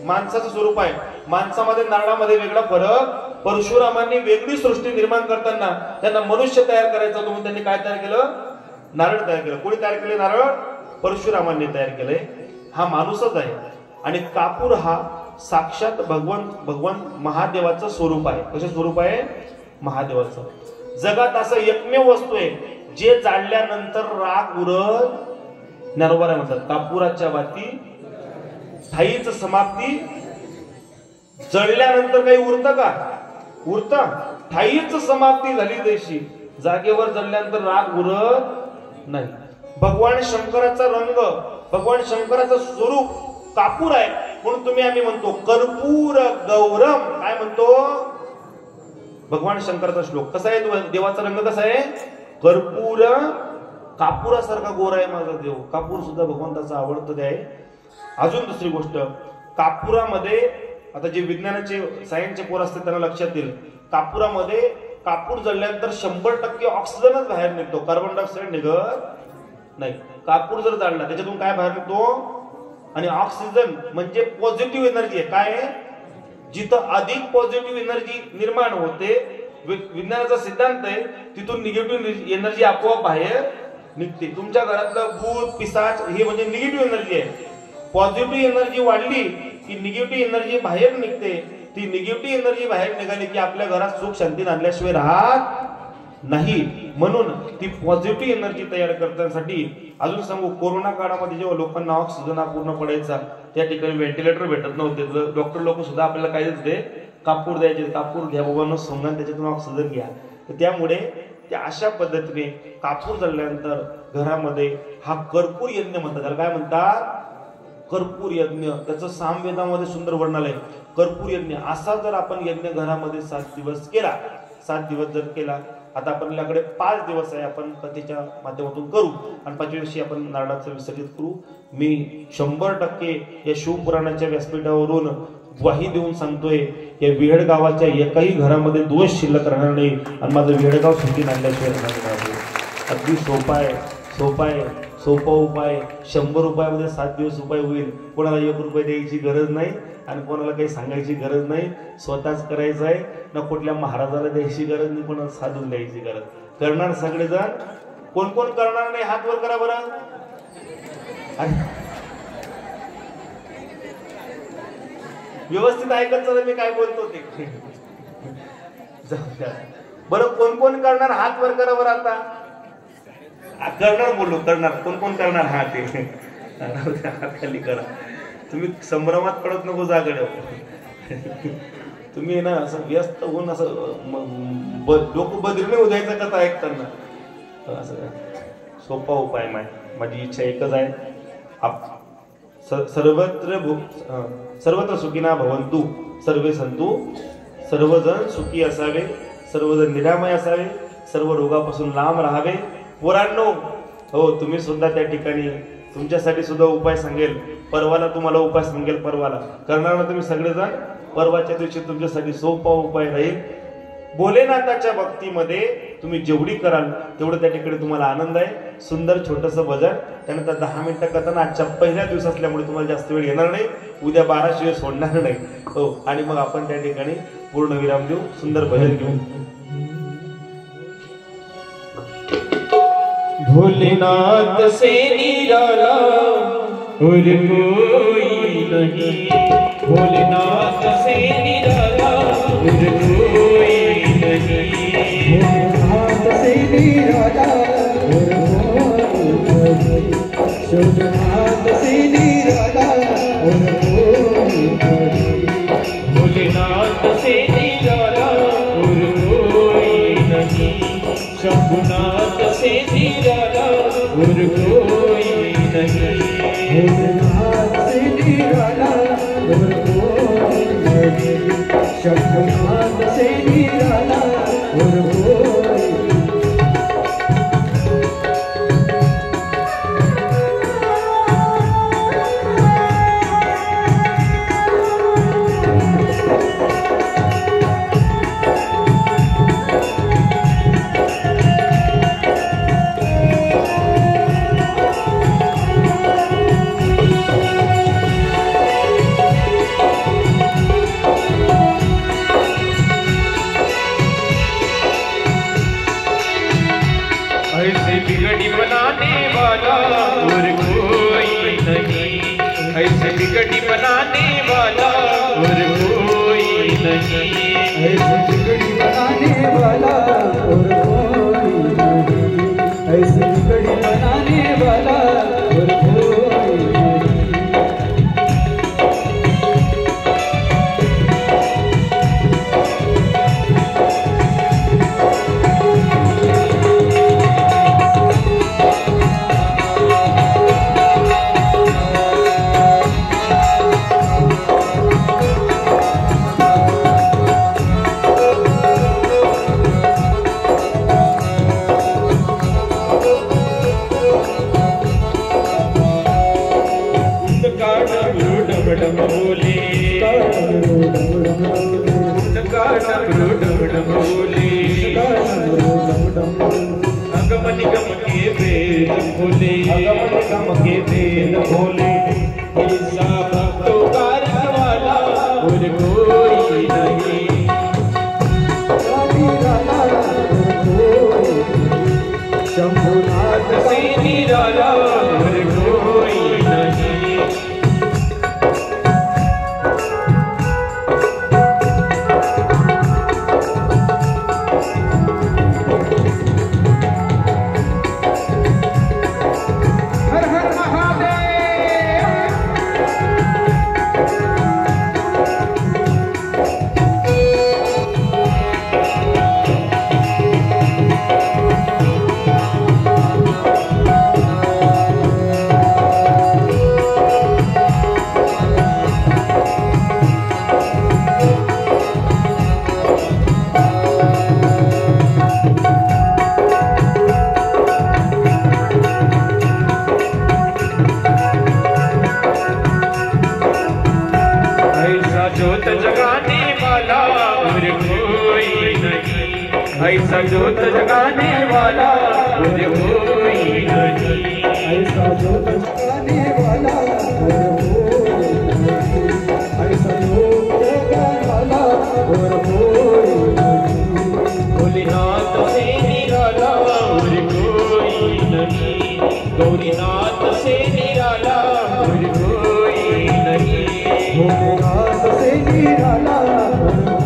माणसाचं स्वरूप आहे. माणसामध्ये नारळामध्ये वेगळा फरक. परशुरामांनी वेगळी सृष्टी निर्माण करताना त्यांना मनुष्य तयार करायचा होता म्हणून त्यांनी काय तयार केलं, नारळ तयार केलं. कोणी तयार केले नारळ, परशुरामांनी तयार केले. हा माणूसच आहे. आणि कापूर हा साक्षात भगवान महादेवाचं स्वरूप आहे. कसं स्वरूप आहे, महादेवाचं. जगात असं एकमेव वस्तू आहे जे जाळल्यानंतर राग उरत नरवरा म्हणतात. कापुराच्या वाती ठाईच समाप्ती. जळल्यानंतर काही उरतं का, उरतं, ठाईच समाप्ती झाली तशी. जागेवर जळल्यानंतर राग उरत नाही. भगवान शंकराचा रंग, भगवान शंकराचं स्वरूप कापूर आहे. म्हणून आम्ही म्हणतो कर्पूर गौरम. काय म्हणतो, भगवान शंकराचा श्लोक कसा आहे, देवाचा रंग कसा आहे, कर्पूर. कापुरासारखा गोरा आहे माझा देव. कापूर सुद्धा भगवंताचा आवडतं आहे. अजून दुसरी गोष्ट, कापुरामध्ये आता जे विज्ञानाचे सायन्सचे पोर असते त्यांना लक्षात येईल, कापुरामध्ये कापूर जळल्यानंतर 100% ऑक्सिजनच बाहेर निघतो, कार्बन डायऑक्साईड निघत नाही. कापूर जर जाळला त्याच्यातून काय बाहेर निघतो, आणि ऑक्सिजन म्हणजे पॉझिटिव्ह एनर्जी आहे. काय आहे, जिथं अधिक पॉझिटिव्ह एनर्जी निर्माण होते, विज्ञानाचा सिद्धांत आहे, तिथून निगेटिव्ह एनर्जी आपोआप बाहेर निघते. तुमच्या घरातलं भूत पिशाच हे म्हणजे निगेटिव्ह एनर्जी आहे. पॉझिटिव्ह एनर्जी वाढली की निगेटिव्ह एनर्जी बाहेर निघते. ती निगेटिव्ह एनर्जी बाहेर निघाली की आपल्या घरात सुख शांती आणल्याशिवाय राहत नाही. म्हणून ती पॉझिटिव्ह एनर्जी तयार करण्यासाठी अजून सांगू, कोरोना काळामध्ये जेव्हा लोकांना ऑक्सिजन पूर्ण पडायचा, त्या ठिकाणी व्हेंटिलेटर भेटत नव्हते, डॉक्टर लोक सुद्धा आपल्याला काय देत होते, कापूर द्यायचे, कापूर घ्या बाबांनो सोंगण, त्याच्यातून ऑक्सिजन घ्या. तर त्यामुळे त्या अशा पद्धतीने कापूर जळल्यानंतर घरामध्ये हा कर्पूर यज्ञ म्हणतात. त्याला काय म्हणतात? कर्पूर यज्ञ. त्याचं सामवेदामध्ये सुंदर वर्णन आहे. कर्पूर यज्ञ असा जर आपण यज्ञ घरामध्ये 7 दिवस केला, 7 दिवस जर केला, आता आपल्याकडे 5 दिवस आहे, आपण कथेच्या माध्यमातून करू आणि 5व्या दिवशी आपण नारळाचं विसर्जित करू. मी 100% या शिवपुराणाच्या व्यासपीठावरून ग्वाही देऊन सांगतोय, या विहड गावाच्या एकाही घरामध्ये दोष शिल्लक राहणार नाही आणि माझं विहडगाव सुट्टी आणल्याशिवाय राहणार नाही. अगदी सोपा आहे, सोपा आहे, सोपा उपाय. 100 रुपयामध्ये 7 दिवस उपाय होईल. कोणाला 1 रुपये द्यायची गरज नाही आणि कोणाला काही सांगायची गरज नाही. स्वतःच करायचं आहे ना, कुठल्या महाराजाला द्यायची गरज नाही, कोणाला साधून द्यायची गरज. करणार सगळेजण. कोण कोण करणार नाही हात वर करा बरं. व्यवस्थित ऐकत चला मी काय बोलतो ते. बरं कोण कोण करणार हात वर करा बरं. आता करणार बोललो, करणार. कोण कोण करणार? हा ते हात खाली करा. तुम्ही संभ्रमात पडत नको जागड्या. तुम्ही ना असं व्यस्त होऊन असं डोकं बदलणे उद्यायचं कथा ऐकताना. असं सोपा उपाय माझी इच्छा एकच आहे, सर्वत्र सुखीना भवंतु सर्वे संतु. सर्वजण सुखी असावे, सर्वजण निरामय असावे, सर्व रोगापासून लांब राहावे. पोरांनो हो, तुम्ही सुद्धा त्या ठिकाणी तुमच्यासाठी सुद्धा उपाय सांगेल. परवाला तुम्हाला उपाय सांगेल, परवाला करणार ना तुम्ही सगळेजण. परवाच्या दिवशी तुमच्यासाठी सोपा उपाय राहील. भोलेनाथाच्या भक्तीमध्ये तुम्ही जेवढी कराल तेवढं त्या ठिकाणी तुम्हाला आनंद आहे. सुंदर छोटंसं भजन, त्यानंतर 10 मिनिटं करताना. आजच्या पहिल्या दिवस असल्यामुळे तुम्हाला जास्त वेळ घेणार नाही. उद्या 12 शिवाय सोडणार नाही हो. आणि मग आपण त्या ठिकाणी पूर्ण विराम देऊ, सुंदर भजन घेऊ. भोलेनाथ से निराला और कोई नहीं, भोलेनाथ से निराला और कोई नहीं, भोलेनाथ से निराला और कोई नहीं, शोभनाथ से निराला और कोई नहीं, भोलेनाथ से निराला और कोई नहीं, शंभुनाथ से निराला और कोई नहीं, भोलेनाथ से निराला और कोई नहीं, शंभुनाथ से निराला और कोई नहीं. ऐसे बिगड़ी बनाने वाला और कोई नहीं, ऐसे बिगड़ी बनाने वाला और कोई नहीं, ऐसे बिगड़ी बनाने वाला और कोई नहीं, ऐसे बिगड़ी बनाने वाला और कोई नहीं. अगम निगम के वेद खोले, अगम निगम के वेद खोले, ऐसा भक्तों का रखवाला और कोई नहीं, शंभुनाथ से निराला और कोई नहीं. जोत जगाने वाला और कोई नहीं, ऐसा जोत जगाने वाला और कोई नहीं, ऐसा जोत जगाने वाला और कोई नहीं, ऐसा जोत जगाने वाला और कोई नहीं, भोलेनाथ से निराला और कोई नहीं, गौरीनाथ से निराला और कोई नहीं, भोलेनाथ से निराला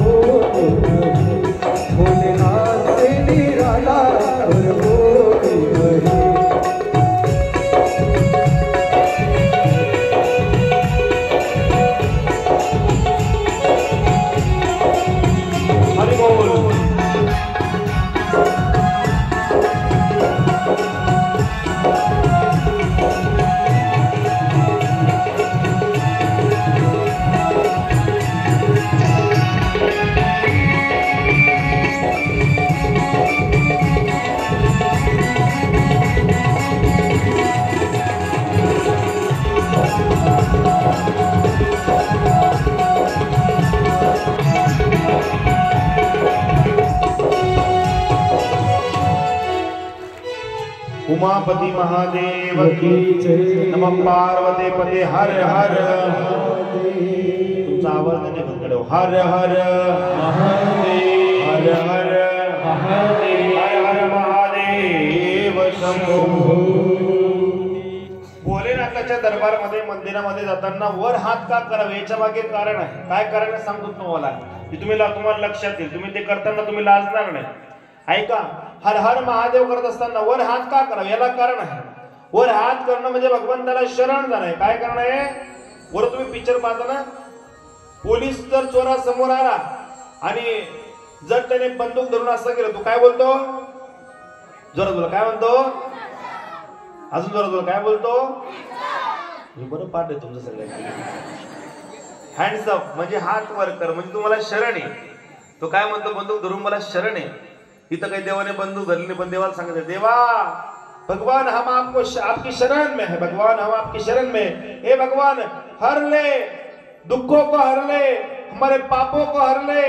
और कोई नहीं, भोलेनाथ से निराला और कोई नहीं। हरि बोल। उमापति महादेव की नमः पार्वती पते हर हर। तुमचा आवाज नाही बंद, हर हर महादेव, हर हर महादेव, हर हर महादेव शंभो। भोलेनाथाच्या दरबारमध्ये मंदिरामध्ये जाताना वर हात का करावे याच्या मागे कारण आहे. काय कारण आहे सांगतो तुम्हाला, की तुम्हाला लक्षात येईल. तुम्ही ते करताना तुम्ही लाजणार नाही. ऐका, हर हर महादेव करत असताना वर हात का करावे याला कारण आहे. वर हात करणं म्हणजे भगवंताला शरण जाणं आहे. काय करणं आहे? वर तुम्ही पिक्चर पाहताना पोलीस जर चोरा समोर आला आणि जर त्याने बंदूक धरून असं केलं, तू काय बोलतो? जोरात बोला, काय म्हणतो? अजून जोरात बोला, काय बोलतो? बरं पाठ आहे तुमचं सगळ्यांना. हँड्स अप म्हणजे हात वर कर, म्हणजे तुम्हाला शरण आहे. तो काय म्हणतो? बंदूक धरून मला शरण आहे. इथं काही देवाने बंदूक धरली, पण देवाला सांगते, देवा भगवान हम आपको आपकी शरण में है, भगवान हम आपकी शरण में, हे भगवान हर ले दुखों को, हर ले हमारे पापों को, हर ले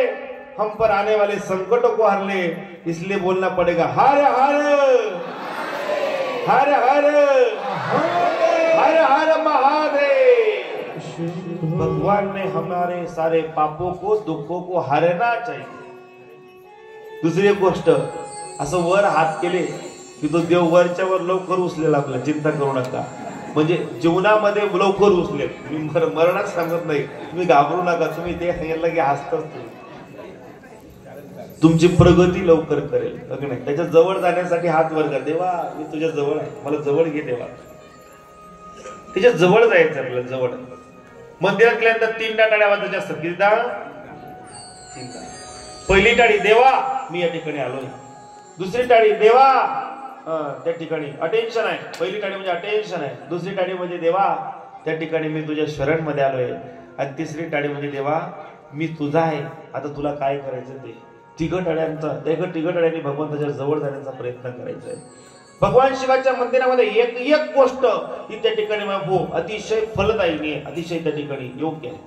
हम पर आने वाले संकटों को, हर ले. इसलिए बोलना पड़ेगा हर हर हर हर हर हर महादेव. भगवान ने हमारे सारे पापों को, दुखों को हरना चाहिए. दुसरी गोष्ट, असं वर हात केले की तो देव वरच्या वर लवकर उचलेल आपल्याला. चिंता करू नका, म्हणजे जीवनामध्ये लवकर उचलेल. मी मरणात सांगत नाही, तुम्ही घाबरू नका. तुम्ही ते सांगितलं की हसतच तुमची प्रगती लवकर करेल. नाही त्याच्या जवळ जाण्यासाठी हात वर कर. देवा मी तुझ्या जवळ आहे, मला जवळ घे देवा. त्याच्या जवळ जायचं आपल्याला, जवळ. मंदिरात गेल्यानंतर 3 टाळ्या वाजायच्या असतात. कितीदा? 3. पहिली टाळी, देवा मी या ठिकाणी आलोय. दुसरी टाळी, देवा त्या ठिकाणी अटेन्शन आहे. पहिली टाळी म्हणजे अटेन्शन आहे. दुसरी टाळी म्हणजे देवा त्या ठिकाणी मी तुझ्या शरण मध्ये आलोय. आणि तिसरी टाळी म्हणजे देवा मी तुझा आहे, आता तुला काय करायचं ते. तिघ टाळ्यांनी भगवंताच्या जवळ जाण्याचा प्रयत्न करायचा आहे. भगवान शिवाच्या मंदिरामध्ये एक गोष्ट ही त्या ठिकाणी अतिशय फलदायी आहे, अतिशय त्या ठिकाणी योग्य आहे.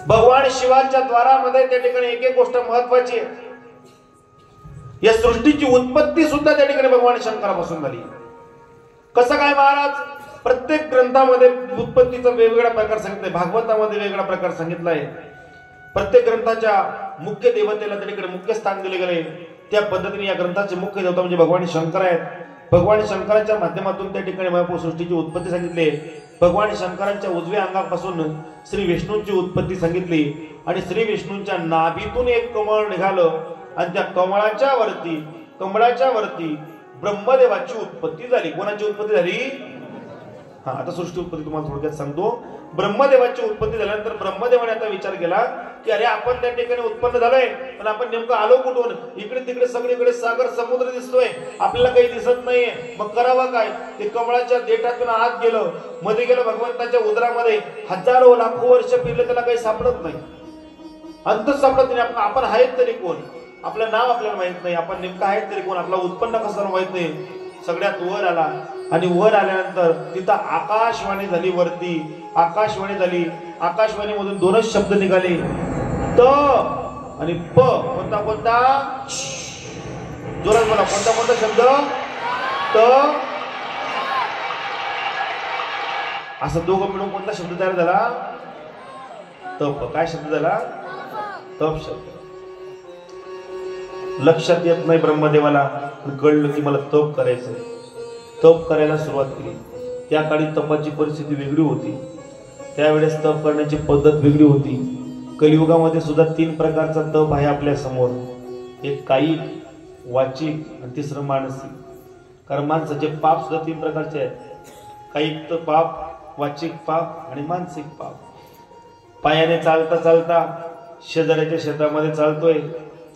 भगवान शिवाच्या द्वारामध्ये त्या ठिकाणी एक गोष्ट महत्वाची आहे. या सृष्टीची उत्पत्ती सुद्धा त्या ठिकाणी भगवान शंकरापासून झाली. कसं काय महाराज? प्रत्येक ग्रंथामध्ये उत्पत्तीचा वेगवेगळा प्रकार सांगितलाय. भागवतामध्ये वेगळा प्रकार सांगितलाय. प्रत्येक ग्रंथाच्या मुख्य देवतेला त्या ठिकाणी मुख्य स्थान दिले गेले. त्या पद्धतीने या ग्रंथाचे मुख्य देवता म्हणजे भगवान शंकर आहेत. भगवान शंकराच्या माध्यमातून त्या ठिकाणी सृष्टीची उत्पत्ती सांगितली. भगवान शंकरांच्या उजव्या अंगापासून श्री विष्णूंची उत्पत्ती सांगितली आणि श्री विष्णूंच्या नाभीतून एक कमळ निघालं आणि त्या कमळाच्या वरती ब्रह्मदेवाची उत्पत्ती झाली. कोणाची उत्पत्ती झाली? आता सृष्टी उत्पत्ती तुम्हाला थोडक्यात सांगतो. ब्रह्मदेवाची उत्पत्ती झाल्यानंतर ब्रह्मदेवाने आता विचार केला की अरे आपण त्या ठिकाणी उत्पन्न झालोय, पण आपण नेमकं आलो कुठून? इकडे तिकडे सगळीकडे सागर समुद्र दिसतोय, आपल्याला काही दिसत नाहीये. मग करावं काय? ते कमळाच्या देठातून आत गेलं, मध्ये गेलं भगवंताच्या उदरामध्ये. हजारो लाखो वर्ष फिरले, त्याला काही सापडत नाही, अंतच सापडत नाही. आपण आहेत तरी कोण? आपलं नाव आपल्याला माहित नाही, आपण नेमकं आहेत तरी कोण? आपला उत्पन्न कसं माहित नाही. सगळ्यात वर आला आणि वर आल्यानंतर तिथं आकाशवाणी झाली. वरती आकाशवाणी झाली. आकाशवाणीमधून दोनच शब्द निघाले, त आणि प. कोणता कोणता? जोरात बोला. कोणता कोणता शब्द? त. असं दोघं मिळून कोणता शब्द तयार झाला? तप. काय शब्द झाला? तप शब्द. लक्षात येत नाही ब्रह्मदेवाला, कळलं की मला तप करायचंय. तप करायला सुरुवात केली. त्या काळी तपाची परिस्थिती वेगळी होती. त्यावेळेस तप करण्याची पद्धत वेगळी होती. कलियुगामध्ये सुद्धा 3 प्रकारचा तप आहे आपल्या समोर. एक कायिक, वाचिक आणि तिसरं मानसिक. कारण माणसाचे पाप सुद्धा 3 प्रकारचे आहेत. कायिक पाप, वाचिक पाप आणि मानसिक पाप. पायाने चालता चालता शेजाऱ्याच्या शेतामध्ये चालतोय.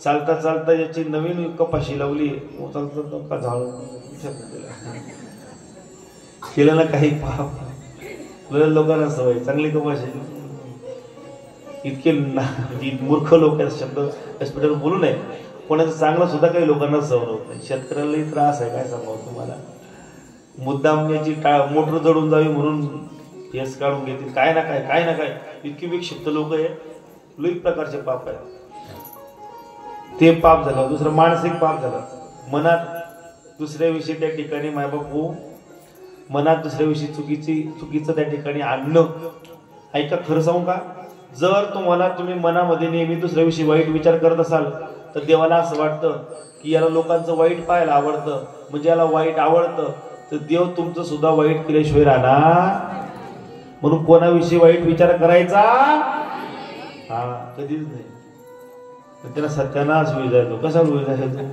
चालता चालता याची नवीन कपाशी लावली. चालता झाड केलं ना काही पाप. लोकांना सवय चांगली कपाशी. इतके मूर्ख लोक शब्द हॉस्पिटल बोलू नये. कोणाचं चांगलं सुद्धा काही लोकांना सवय होत नाही. शेतकऱ्यालाही त्रास आहे. काय सांगावं तुम्हाला. मुद्दाम याची मोटर जडून जावी म्हणून केस काढून घेतील. काय ना काय इतकी विक्षिप्त लोक आहे. लई प्रकारचे पाप आहेत. ते पाप झालं. दुसरं मानसिक पाप झालं. मनात दुसऱ्याविषयी त्या ठिकाणी मायबाप हो, मनात दुसऱ्याविषयी चुकीचं त्या ठिकाणी आणणं. ऐका, खरं सांगू का, जर तुम्ही मनामध्ये नेहमी दुसऱ्याविषयी वाईट विचार करत असाल तर देवाला असं वाटतं की याला लोकांचं वाईट पाहायला आवडतं, म्हणजे याला वाईट आवडतं, तर देव तुमचं सुद्धा वाईट केल्याशिवाय राहणार. म्हणून कोणाविषयी वाईट विचार करायचा कधीच नाही. त्याला सत्यानाश होईल जायचो. कसा होईल जायचो?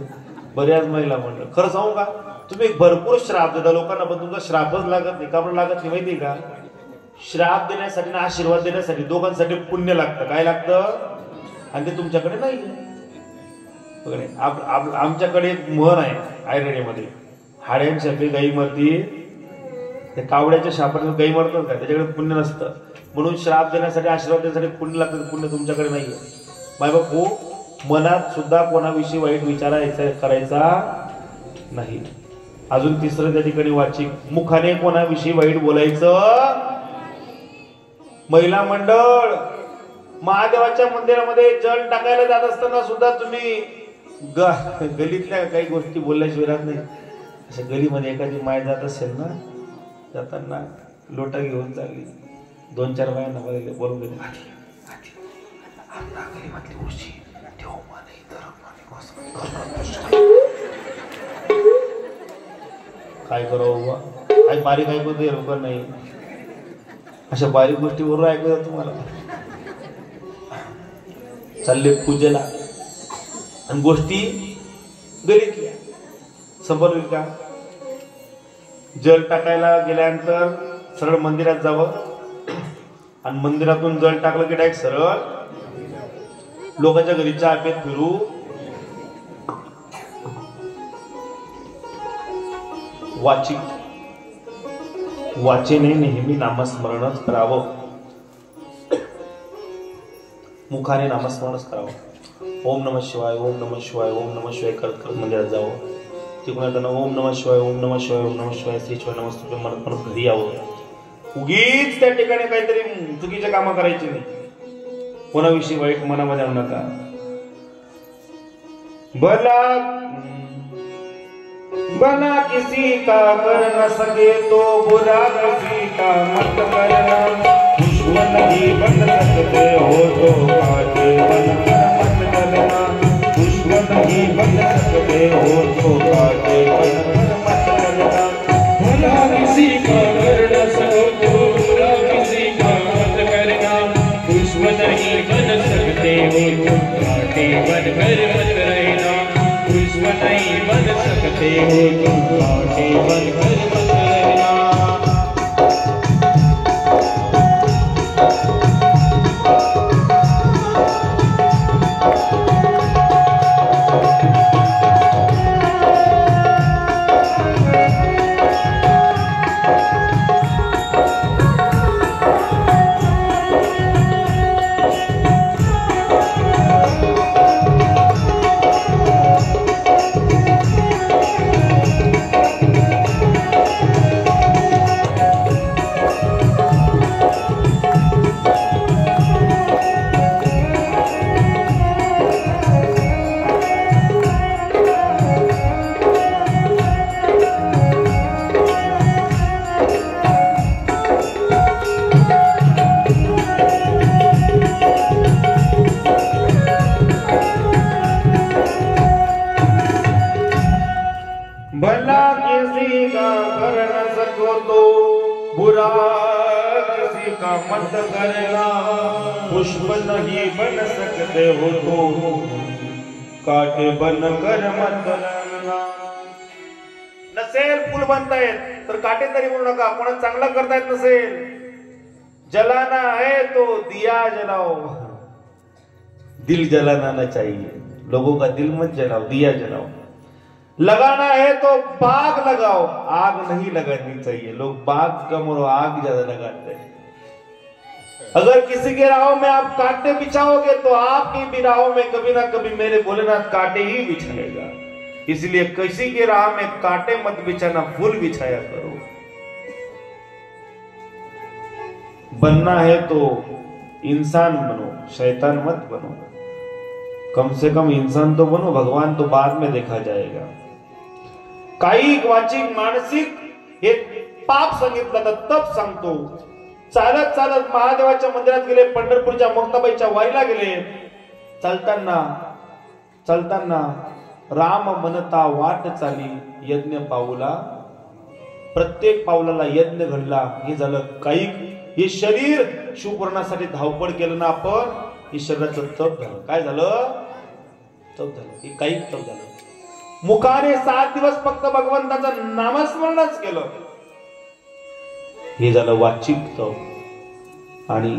बऱ्याच महिला म्हणलं. खरं सांगू का, तुम्ही भरपूर श्राप देता लोकांना, पण तुमचा श्रापच लागत नाही. का लागत नाही माहिती का? श्राप देण्यासाठी आणि आशीर्वाद देण्यासाठी दोघांसाठी पुण्य लागतं. काय लागतं? आणि ते तुमच्याकडे नाही. आमच्याकडे एक म्हण आहे आयुर्वेदामध्ये, हाड्यांसाठी गाई मरती. ते कावड्याच्या शापाने गाई मरतात का? त्याच्याकडे पुण्य नसतं. म्हणून श्राप देण्यासाठी आशीर्वाद देण्यासाठी पुण्य लागतं. पुण्य तुमच्याकडे नाहीये. मायबाप हो, मनात सुद्धा कोणाविषयी वाईट विचार करायचा नाही. अजून तिसरं त्या ठिकाणी वाचिक, मुखाने कोणाविषयी वाईट बोलायचं. महिला मंडळ, महादेवाच्या मंदिरामध्ये जल टाकायला जात असताना सुद्धा तुम्ही गलीतल्या काही गोष्टी बोलल्याशिवाय राहत नाही. अशा गलीमध्ये एखादी माय जात असेल ना, जाताना लोटा घेऊन चालली, 2-4 बायांना बोलून गेले, काय करावं? काय बारीक ऐकू दे लोक नाही. अशा बारीक गोष्टीवर ऐकू द्या तुम्हाला. चालले पूजेला आणि गोष्टी गलीतल्या संपवली का? जल टाकायला गेल्यानंतर सरळ मंदिरात जावं आणि मंदिरातून जल टाकलं की डायरेक्ट सरळ लोकांच्या घरी चहा पेत फिरू. वाचेने नेहमी नामस्मरणच करावं. मुखाने नामस्मरणच करावं. ओम नमः शिवाय, ओम नमः शिवाय, ओम नमः शिवाय करत मंदिरात जावं. तिकडून येताना ओम नमः शिवाय, ओम नमः शिवाय, ओम नमः शिवाय, श्री शिवाय नमस्तुभ्यं म्हणत म्हणत घरी यावं. उगीच त्या ठिकाणी काहीतरी चुकीचे कामं करायची नाही. कोणाविषयी वाईट मनामध्ये आणू नका. भला किसी का कर न सके तो बुरा किसी का मत करना. दुश्मन ही बन सकते हो तो काटे बनकर मत करना. दुश्मन ही बन सकते हो तो काटे बनकर मत करना. भला किसी का कर न सको तो बुरा किसी का मत करना. दुश्मन ही बन सकते हो तो काटे बनकर मत रहना. दुश्मन ही बन सकते हो तुम काटे बनकर मत रहना. का मत करना, पुष्प नहीं बन सकते हो तो काटे बन कर मत रंगना। नसेल फुल बनतायत तर काटे तरी म्हणू नका, कोणाला चांगला करतायत नसेल, जलाना है तो दिया जलाओ, दिल जलाना न चाहिए, लोगों का दिल मत जलाओ, दिया जलाओ। लगाना है तो बाग लगाओ, आग नहीं लगानी चाहिए, लोग बाग कम और आग ज्यादा लगाते हैं। अगर किसी के राहों में आप कांटे बिछाओगे तो आपकी भी राहों में कभी ना कभी मेरे भोलेनाथ कांटे ही बिछाएगा। इसलिए किसी के राह में कांटे मत बिछाना, फूल बिछाया करो। बनना है तो इंसान बनो, शैतान मत बनो। कम से कम इंसान तो बनो, भगवान तो बाद में देखा जाएगा। कायिक वाचिक मानसिक हे पाप सांगितलं तर तप सांगतो। चालत चालत महादेवाच्या मंदिरात गेले, पंढरपूरच्या मुक्ताबाईच्या वारीला गेले। चालताना चालताना राम म्हणता वाट चाली, यज्ञ पाऊला, प्रत्येक पावलाला यज्ञ घडला। हे झालं कायिक, हे शरीर शिवपुराणासाठी धावपळ केलं ना आपण, हे शरीराचं तप झालं। काय झालं? तप झालं, हे कायिक तप झालं। मुखाने 7 दिवस फक्त भगवंताचं नामस्मरणच केलं, हे झालं वाचिक तप। आणि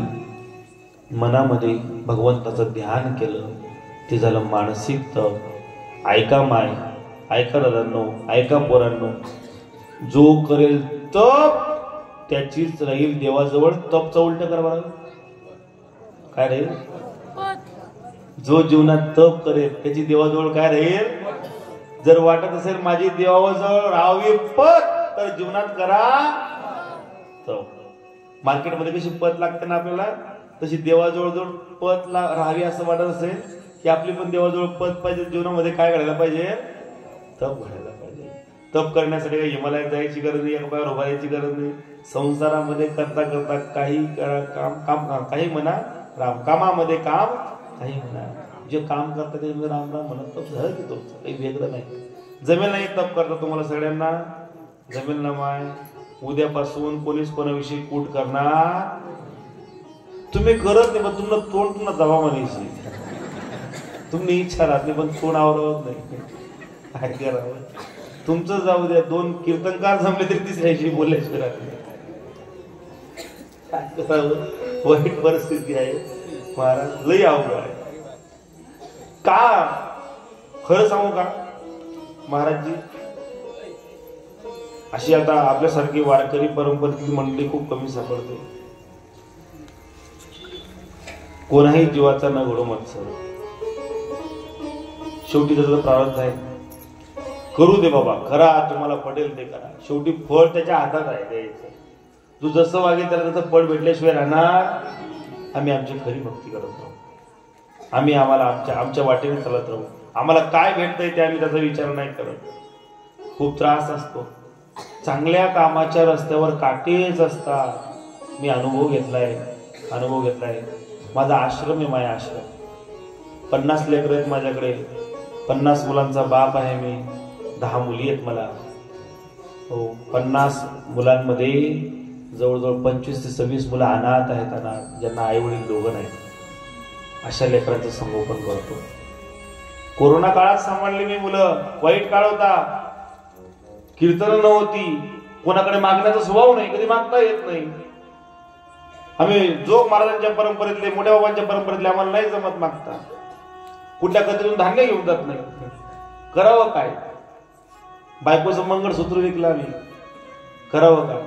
मनामध्ये भगवंताचं ध्यान केलं, ते झालं मानसिक तप। ऐका माय, ऐका दादांनो, ऐका पोरांनो, जो करेल तप त्याचीच राहील देवाजवळ। तपचं उलट करा बरं, काय राहील? जो जीवनात तप करेल त्याची देवाजवळ काय राहील? जर वाटत असेल माझी देवाजवळ राहावी पत, तर जीवनात करा तप। मार्केटमध्ये कशी पत लागते ना आपल्याला, तशी देवाजवळ जवळ पत राहावी असं वाटत असेल की आपली पण देवाजवळ पत पाहिजे। जीवनामध्ये काय घडायला पाहिजे? तप घडायला पाहिजे। तप करण्यासाठी काही हिमालयात जायची गरज नाही, एका पायावर उभा राहायची गरज नाही। संसारामध्ये करता करता काही करा, काम काही म्हणा राम, कामामध्ये काम काही म्हणा, जे काम करता ते राम राम म्हणत तप झालं की तप, काही वेगळं नाही। जमेल नाही तप करता तुम्हाला सगळ्यांना? जमेल ना माय? उद्यापासून पोलीस कोणाविषयी कूट करणार तुम्ही करत नाही, पण तुम्हाला तोंड पुन्हा दबा म्हणायची, तुम्ही इच्छा राहत नाही, पण तोंड आवरत नाही। काय करावं? तुमचं जाऊ द्या, 2 कीर्तनकार जमले तरी तिसऱ्याशी बोलायची राहत नाही। काय करावं? वाईट परिस्थिती आहे महाराज, लई अवघड आहे। का खरं सांगू का महाराजजी, अशी आता आपल्यासारखी वारकरी परंपरेतली मंडळी खूप कमी सापडते। कोणाही जीवाचा न घडो मत्सर, शेवटी त्याचा प्रारब्ध आहे, करू दे बाबा, करा, तुम्हाला पटेल ते करा, शेवटी फळ त्याच्या हातात आहे द्यायचं। तू जसं वागेल त्याला तसं फळ भेटल्याशिवाय राहणार? आम्ही आमची खरी भक्ती करत राहू, आम्ही आम्हाला आमच्या वाटेने चालत राहू। आम्हाला काय भेटतंय ते आम्ही त्याचा विचार नाही करत। खूप त्रास असतो, चांगल्या कामाच्या रस्त्यावर काटेच असतात। मी अनुभव घेतलाय। माझा आश्रम आहे, माझा आश्रम, 50 लेकरं आहेत माझ्याकडे, 50 मुलांचा बाप आहे मी, 10 मुली आहेत मला। हो, 50 मुलांमध्ये जवळजवळ 25 ते 26 मुलं अनाथ आहेत, अनाथ, ज्यांना आई वडील दोघं नाहीत। अशा लेकरांचं संगोपन करतो। कोरोना काळात सांभाळली मी मुलं, वाईट काळ होता, कीर्तन नव्हती, कोणाकडे मागण्याचा स्वभाव नाही, कधी मागता येत नाही। आम्ही जोग महाराजांच्या परंपरेतले, मोठ्या बाबांच्या परंपरेतले, आम्हाला नाही जमत मागता, कुठल्या कधीतून धान्य घेऊन जात नाही, करावं काय? बायकोचं मंगळसूत्र विकलं आम्ही, करावं काय?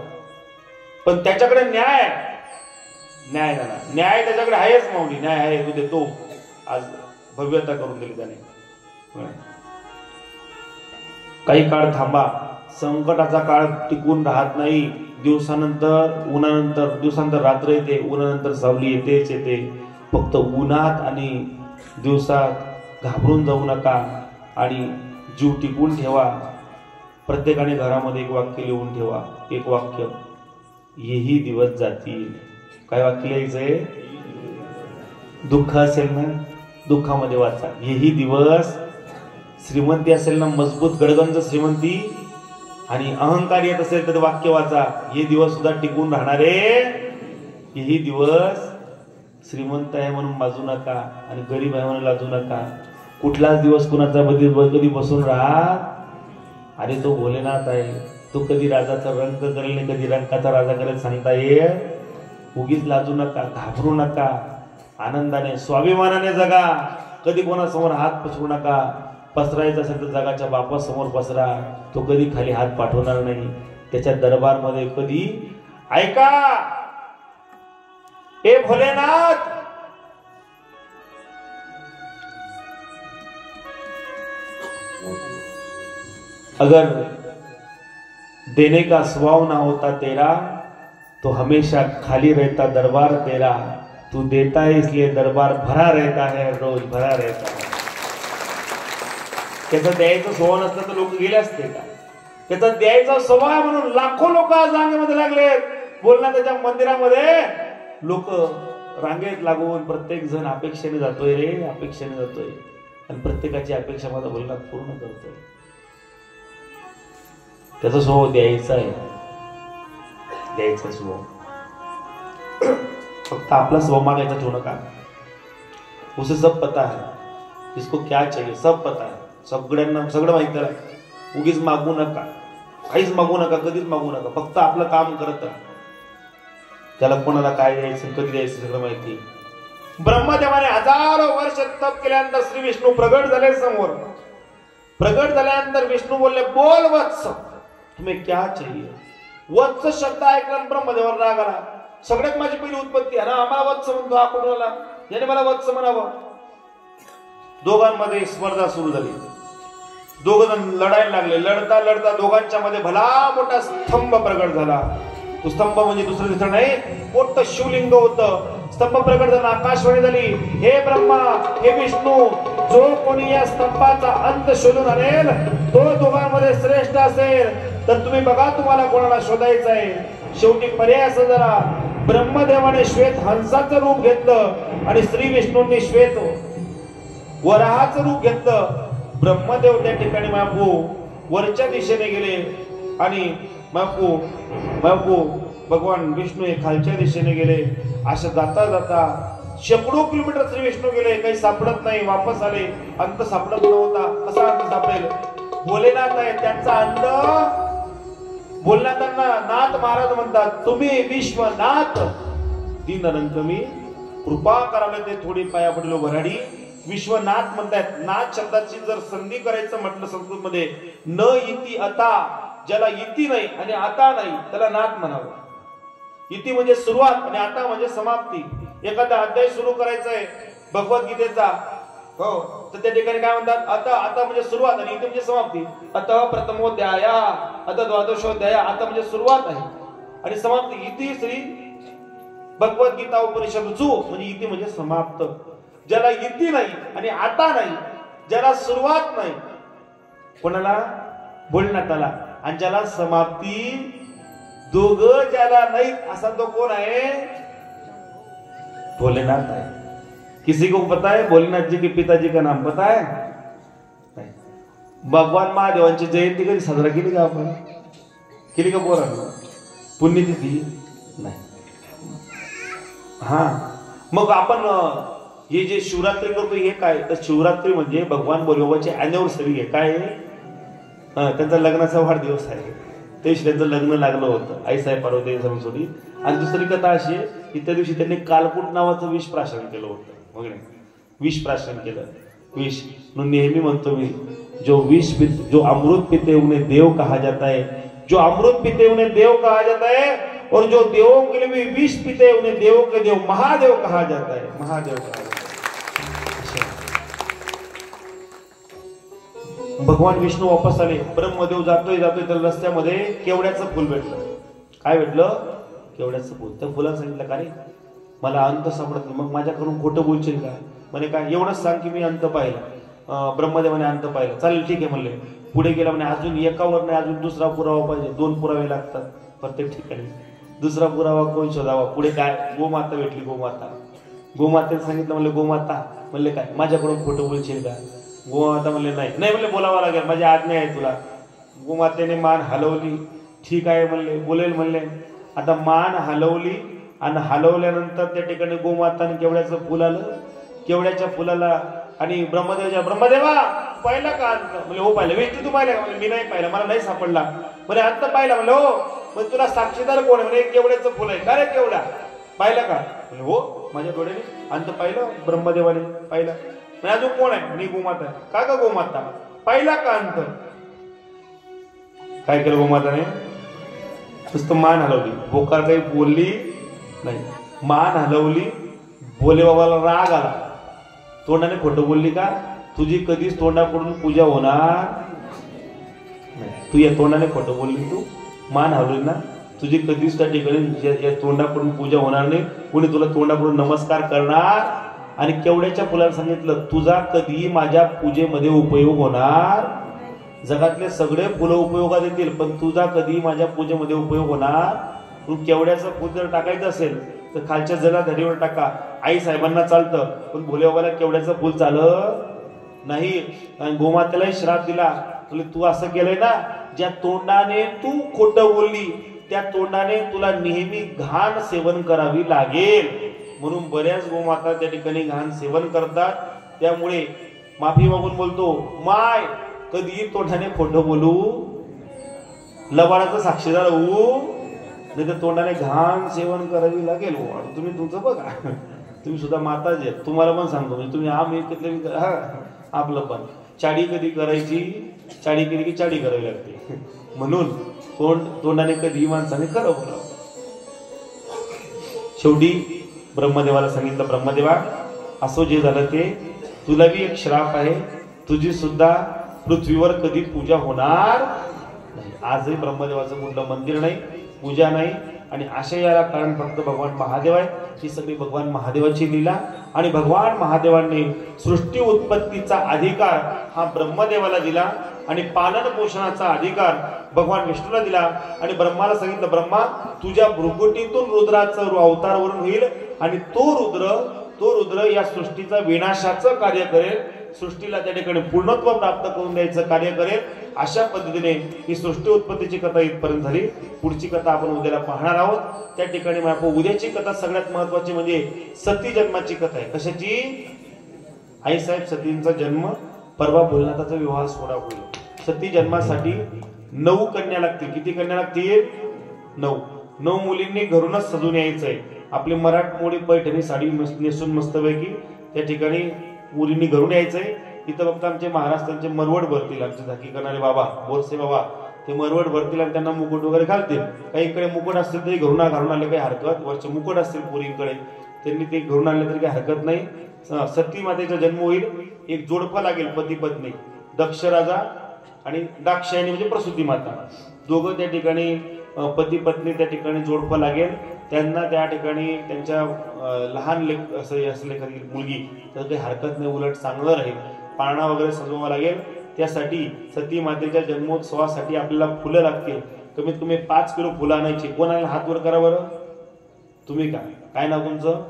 पण त्याच्याकडे न्याय झाला, न्याय त्याच्याकडे आहेच माऊली, न्याय आहे, तू देतो। आज भव्यता करून दिली त्याने। काही काळ थांबा, संकटाचा काळ टिकून राहत नाही। दिवसानंतर उन्हानंतर, दिवसानंतर रात्र येते, उन्हानंतर सावली येतेच येते। फक्त उन्हात आणि दिवसात घाबरून जाऊ नका आणि जीव टिकून ठेवा। प्रत्येकाने घरामध्ये एक वाक्य लिहून ठेवा, एक वाक्य, येही दिवस जातील। काय वाक्य लिहायचंय? दुःख असेल ना, दुःखामध्ये वाचा, येही दिवस। श्रीमंती असेल ना, मजबूत गडगंज श्रीमंती, आणि अहंकार येत असेल तर वाक्य वाचा, हे दिवस सुद्धा टिकून राहणारे हेही दिवस श्रीमंत आहे म्हणून माजू नका आणि गरीब आहे म्हणून लाजू नका. कुठलाच दिवस कुणाचा कधी बसून राहत. अरे तो भोलेनाथ आहे, तो कधी राजाचा रंग करेल नाही कधी रंगाचा राजा करेल सांगता येईल. उगीच लाजू नका, घाबरू नका, आनंदाने स्वाभिमानाने जगा. कधी कोणासमोर हात पसरू नका. पसरायचा असेल तर जगाच्या बापासमोर पसरा. तो कधी खाली हात पाठवणार नाही. त्याच्या दरबारमध्ये कधी ऐका, ए भोलेनाथ, अगर देने का स्वभाव ना होता तेरा तो हमेशा खाली रहता दरबार तेरा. तू देता है इसलिए दरबार भरा रहता है, रोज भरा रहता है. त्याचा द्यायचा स्वभाव नसता तर लोक गेले असते का? त्याचा द्यायचा स्वभाव म्हणून लाखो लोक आज रांगेमध्ये लागले. बोलणार त्याच्या मंदिरामध्ये लोक रांगेत लागून प्रत्येक जण अपेक्षेने जातोय रे, अपेक्षेने जातोय. आणि प्रत्येकाची अपेक्षा माझा बोलणार पूर्ण करतोय. त्याचा स्वभाव द्यायचा आहे, द्यायचा स्वभाव. फक्त आपला स्वभाव मागायचा ठेवू नका. उसे सब पता है इसको क्या चाहिए, सब पता है. सगळ्यांना सगळं माहिती आहे. उगीच मागू नका, काहीच मागू नका, कधीच मागू नका. फक्त आपलं काम करत राहा. त्याला कोणाला काय द्यायचं कधी द्यायचं सगळं माहिती. ब्रह्मदेवाने हजारो वर्ष तप केल्यानंतर श्री विष्णू प्रगट झाले समोर. प्रगट झाल्यानंतर विष्णू बोलले, बोल वत्स तुम्हें क्या चाहिए. वत्स शब्द ऐकल्यानंतर ब्रह्मदेवाला राग आला. सगळ्यात माझी पहिली उत्पत्ती आहे ना, आम्हाला वत्स म्हणतो हा कुणाला, याने मला वत्स म्हणावं. दोघांमध्ये स्पर्धा सुरू झाली. दोघ जण लढायला लागले. लढता लढता दोघांच्या मध्ये भला मोठा स्तंभ प्रगट झाला. तो स्तंभ म्हणजे दुसरं दिसत नाही, मोठं शिवलिंग होतं. स्तंभ प्रगट झाला, आकाशवाणी झाली, हे ब्रह्मा, हे विष्णू, जो कोणी या स्तंभाचा अंत शोधून आणेल तो दोघांमध्ये श्रेष्ठ असेल. तर तुम्ही बघा तुम्हाला कोणाला शोधायचं आहे. शेवटी पर्याय असं झाला, ब्रह्मदेवाने श्वेत हंसाचं रूप घेतलं आणि श्री विष्णूंनी श्वेत वराहाचं रूप घेतलं. ब्रह्मदेव त्या ठिकाणी मागू वरच्या दिशेने गेले आणि मागू भगवान विष्णू हे खालच्या दिशेने गेले. अशा जाता जाता शेकडो किलोमीटर श्री विष्णू गेले, काही सापडत नाही. वापस आले, अंत सापडत नव्हता. कसा अंत सापडेल? भोलेनाथ आहे त्यांचा अंत. भोलेनाथांना नाथ महाराज म्हणतात, तुम्ही विश्वनाथ दीनरंग मी कृपा करावे. ते थोडी पाया पडलो भराडी. विश्वनाथ म्हणतात. नाथ शब्दाची जर संधी करायचं म्हटलं संस्कृत मध्ये, न इति आता, ज्याला इति नाही आणि आता नाही त्याला नाथ म्हणावं. इति म्हणजे सुरुवात आणि आता म्हणजे समाप्ती. एखादा अध्याय सुरू करायचा आहे भगवद्गीतेचा, हो, तर त्या ठिकाणी काय म्हणतात, आता म्हणजे सुरुवात आणि इति म्हणजे समाप्ती. अतः प्रथमोध्याय, अतः द्वादशोध्याय. आता म्हणजे सुरुवात आहे आणि समाप्ती. इति श्री भगवद्गीता उपनिषदचू म्हणजे इति म्हणजे समाप्त. ज्याला इति नाही आणि आता नाही, ज्याला सुरुवात नाही कोणाला, भोलेनाथाला, आणि ज्याला समाप्ती दोघं ज्याला नाही असा तो कोण आहे? भोलेनाथ आहे. किसी को पता है भोलेनाथ जी के पिताजी का नाम पता है? नहीं. भगवान महादेवांची जयंती कधी साजरा केली का आपण? केली का पोरांना? पुण्यतिथी नाही. हा, मग आपण हे जे शिवरात्री करतो हे काय? तर शिवरात्री म्हणजे भगवान भोलेबाबाची अॅनिव्हर्सरी आहे. काय आहे? त्यांचा लग्नाचा वाढदिवस आहे. ते त्यांचं लग्न लागलं होतं आईसाहेब पार्वती संसोडी. आणि दुसरी कथा अशी आहे की त्या दिवशी त्यांनी कालकूट नावाचं विष प्राशन केलं होतं वगैरे. विष प्राशन केलं. विष नेहमी म्हणतो मी, जो अमृत पीते उन्हें देव कहा जाता है, जो अमृत पीते उन्हें देव कहा जाता है, और जो देवों के लिए भी विष पीते उन्हें देवों के देव महादेव कहा जाता है. महादेव कहा जाता है. भगवान विष्णू वापस आले. ब्रह्मदेव जातोय तर रस्त्यामध्ये केवड्याचं फुल भेटलं. काय भेटलं? केवड्याचं फुल. त्या फुलाला सांगितलं, का रे मला अंत सापडत नाही, मग माझ्याकडून खोटं बोलशील का? म्हणे काय, एवढंच सांग की मी अंत पाहिला. ब्रह्मदेवाने अंत पाहिला. चालेल ठीक आहे म्हणले. पुढे गेला म्हणे, अजून एकावर नाही, अजून दुसरा पुरावा पाहिजे. 2 पुरावे लागतात प्रत्येक ठिकाणी. दुसरा पुरावा कोण शोधावा? पुढे काय, गोमाता भेटली. गोमातेने सांगितलं, म्हणले गोमाता, म्हणले काय माझ्याकडून खोटं बोलशील का? गोमाता म्हणले नाही म्हणले बोलावं लागेल, माझी आज्ञा आहे तुला. गोमातेने मान हलवली. ठीक आहे म्हणले, बोलेल म्हणले. आता मान हलवली आणि हलवल्यानंतर त्या ठिकाणी गोमाता आणि केवड्याचं फुल आलं. केवड्याच्या फुलाला आणि ब्रह्मदेवा पाहिला का? म्हणजे हो पाहिलं. विष्णू तू पाहिला का? म्हणजे मी नाही पाहिला, मला नाही सापडला. म्हणजे अंत पाहिला. म्हणलं हो. म्हणजे तुला साक्षीदार कोण आहे? म्हणजे केवड्याचं फुल आहे. का रे केवडा पाहिला का? म्हणजे हो माझ्या डोळ्याने अंत पाहिलं. ब्रह्मदेवाने पाहिला. म्हणजे अजून कोण आहे? मी गोमाता आहे. का ग गोमाता पाहिला का अंत? काय केलं गोमाताने? नुसतं मान हलवली. भोकार काही बोलली नाही, मान हलवली. बोले बाबाला राग आला. तोंडाने खोटं बोलली का? तुझी कधीच तोंडाकडून पूजा होणार नाही. तू या तोंडाने खोटं बोलली, तू मान हलवली ना, तुझी कधीच त्या ठिकाणी या तोंडाकडून पूजा होणार नाही. कोणी तुला तोंडाकडून नमस्कार करणार. आणि केवड्याच्या फुलाला सांगितलं तुझा कधी माझ्या पूजेमध्ये उपयोग होणार. जगातले सगळे फुलं उपयोगात येतील पण तुझा कधी माझ्या पूजेमध्ये उपयोग होणार. तू केवड्याचं फुल जर टाकायचं असेल तर खालच्या जरा धडीवर टाका. आई साहेबांना चालतं पण भोलेबाबाला केवड्याचं फुल चालत नाही. आणि गोमातेलाही श्राप दिला. तुला तू असं केलंय ना, ज्या तोंडाने तू खोटं बोलली त्या तोंडाने तुला नेहमी घाण सेवन करावी लागेल. म्हणून बऱ्याच गोमाता त्या ठिकाणी घाण सेवन करतात. त्यामुळे माफी मागून बोलतो, माय कधी तोंडाने खोटं बोलू, लबाडाचं साक्षीदार होऊ, नाही तर तोंडाने घाण सेवन करावी लागेल. तुम्ही तुमचं बघा, तुम्ही सुद्धा माताच आहे. तुम्हाला पण सांगतो म्हणजे तुम्ही आपलं पण चाडी कधी करायची, चाडी केली की चाडी करावी लागते. म्हणून तोंडाने कधी माणसाने खरं बोलावं. शेवटी ब्रह्मदेवाला सांगितलं, ब्रह्मदेवा असो जे झालं ते, तुला बी एक श्राप आहे. तुझी सुद्धा पृथ्वीवर कधी पूजा होणार नाही. आजही ब्रह्मदेवाचं कुठलं मंदिर नाही, पूजा नाही. आणि अशा याला कारण फक्त भगवान महादेव आहे. ही सगळी भगवान महादेवाची लीला. आणि भगवान महादेवांनी सृष्टी उत्पत्तीचा अधिकार हा ब्रह्मदेवाला दिला आणि पालन पोषणाचा अधिकार भगवान विष्णूला दिला. आणि ब्रह्माला सांगितलं, ब्रह्मा तुझ्या भ्रुकुटीतून रुद्राचा अवतारवरून होईल आणि तो रुद्र या सृष्टीचा विनाशाचं कार्य करेल. सृष्टीला त्या ठिकाणी पूर्णत्व प्राप्त करून द्यायचं कार्य करेल. अशा पद्धतीने ही सृष्टी उत्पत्तीची कथा इथपर्यंत झाली. पुढची कथा आपण उद्याला पाहणार आहोत. त्या ठिकाणी आपण उद्याची कथा सगळ्यात महत्वाची म्हणजे सती जन्माची कथा आहे. कशाची? आईसाहेब सतींचा जन्म, परवा भोलेनाथाचा विवाह सोहळा होईल. सती जन्मासाठी 9 कन्या लागतील. किती कन्या लागतील? 9 मुलींनी घरूनच सजून यायचंय. आपली मराठमोळी पैठणी साडी नेसून मस्तपैकी त्या ठिकाणी मुलींनी घरून यायचंय. इथं फक्त आमचे महाराष्ट्राचे मरवड भरतील, आमचे झाकी करणारे बाबा, बोरसे बाबा, ते मरवड भरतील आणि त्यांना मुकुट वगैरे घालतील. काहीकडे मुकुट असतील तरी घरून आले काही हरकत, वरचे मुकुट असतील पोरींकडे त्यांनी ते घरून आणले तरी काही हरकत नाही. सती मातेचा जन्म होईल. एक जोडपं लागेल, पती पत्नी, दक्ष राजा आणि दाक्षायणी म्हणजे प्रसूती माता. दोघं त्या ठिकाणी पती पत्नी त्या ठिकाणी जोडपं लागेल. त्यांना त्या ठिकाणी त्यांच्या लहान लेख असले एखादी मुलगी तर काही हरकत नाही, उलट चांगलं राहील. पाळणा वगैरे सजवावा लागेल. त्यासाठी सती मातेच्या जन्मोत्सवासाठी आपल्याला फुलं लागतील. कमीत कमी 5 किलो फुलं आणायची. कोणाला हात वर करा बरं. तुम्ही काय नाव तुमचं?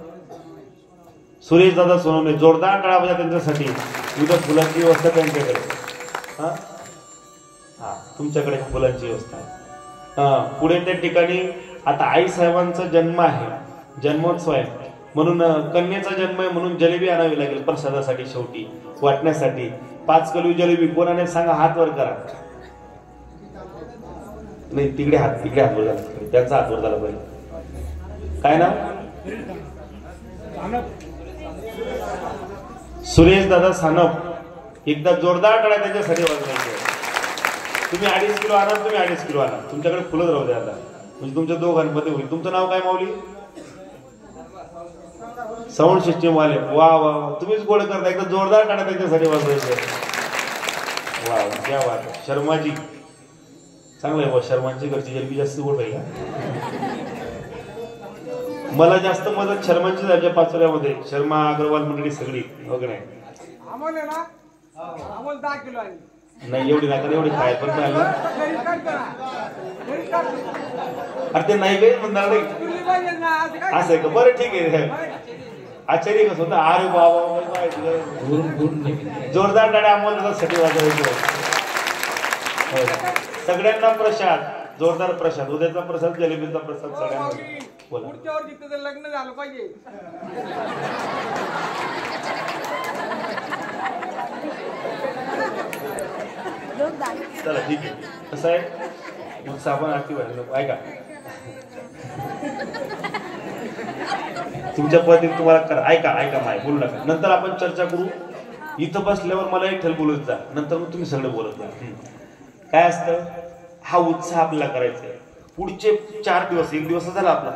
सुरेश दादा सोनवणे. जोरदार टाळा वाजवा त्यांच्यासाठी. उद्या फुलांची व्यवस्था त्यांच्याकडे. हा तुमच्याकडे फुलांची व्यवस्था आहे. पुढे त्या ठिकाणी आता आई साहेबांचा जन्म आहे, जन्मोत्सव आहे म्हणून कन्येचा जन्म आहे म्हणून जलेबी आणावी लागेल प्रसादासाठी. शेवटी वाटण्यासाठी 5 किलो जलेबी. कोणाने सांगा, हात वर करा. नाही तिकडे हात वर झाला, त्यांचा हात वर झाला पाहिजे. काय ना? सुरेश दादा सानप. एकदा जोरदार टाळ्या त्यांच्यासाठी वाजवायचे. तुम्ही 2.5 किलो आणा, तुम्ही 2.5 किलो आणा. तुमच्याकडे फुलंच राहू द्या आता, म्हणजे तुमच्या दोघांमध्ये होईल. तुमचं नाव काय माऊली? साऊंड सिस्टीम वाले. वा वा वा, तुम्हीच गोड करता. एकदा जोरदार टाळ्या त्यांच्यासाठी वाजवायचे. वा क्या बात. शर्माजी चांगलं आहे. शर्मांची घरची जलेबी जास्त गोड राहील. मला जास्त मदत शर्मांची झाली 5 वर्षामध्ये. शर्मा अग्रवाल मंडळी सगळी वगैरे. नाही एवढी नाही, एवढी खाय पण नाही. अरे ते नाही गे म्हणणार नाही असं आहे का? बरं ठीक आहे. आश्चर्य कसं होतं. अरे बाबा जोरदार टाळ्या अमोलसाठी वाजवायचं. सगळ्यांना प्रसाद, जोरदार प्रसाद. उद्याचा प्रसाद, जलेबीचा प्रसाद सगळ्यांना. बोला. पुढच्या वर्षी तुझं लग्न झालं पाहिजे. चला ठीक आहे. कसं आहे मग साबण आरती व्हायला ऐका तुमच्या पद्धतीने तुम्हाला करा. ऐका ऐका माय बोलू नका. नंतर आपण चर्चा करू. इथं बसल्यावर मला एक ठेल बोलत जा. नंतर मग तुम्ही सगळं बोलत जा. काय असतं हा उत्साह आपल्याला करायचा आहे. पुढचे 4 दिवस 1 दिवस झाला आपला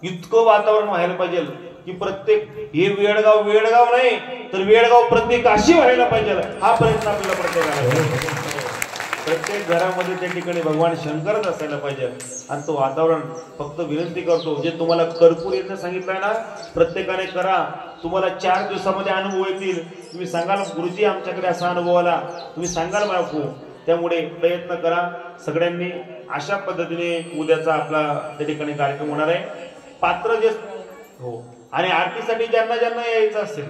इतकं वातावरण व्हायला पाहिजे की प्रत्येक हे वेळगाव नाही तर वेळगाव प्रत्येक अशी व्हायला पाहिजे. हा प्रयत्न आपल्याला प्रत्येकाला प्रत्येक घरामध्ये त्या ठिकाणी भगवान शंकरच असायला पाहिजे. आणि तो वातावरण फक्त विनंती करतो जे तुम्हाला कर्पूर येतं सांगितलंय ना प्रत्येकाने करा. तुम्हाला 4 दिवसामध्ये अनुभव येतील. तुम्ही सांगाल गुरुजी आमच्याकडे असा अनुभव आला. तुम्ही सांगाल बापू. त्यामुळे प्रयत्न करा सगळ्यांनी. अशा पद्धतीने उद्याचा आपला त्या ठिकाणी कार्यक्रम होणार आहे. पात्र जे हो आणि आरतीसाठी ज्यांना ज्यांना यायचं असेल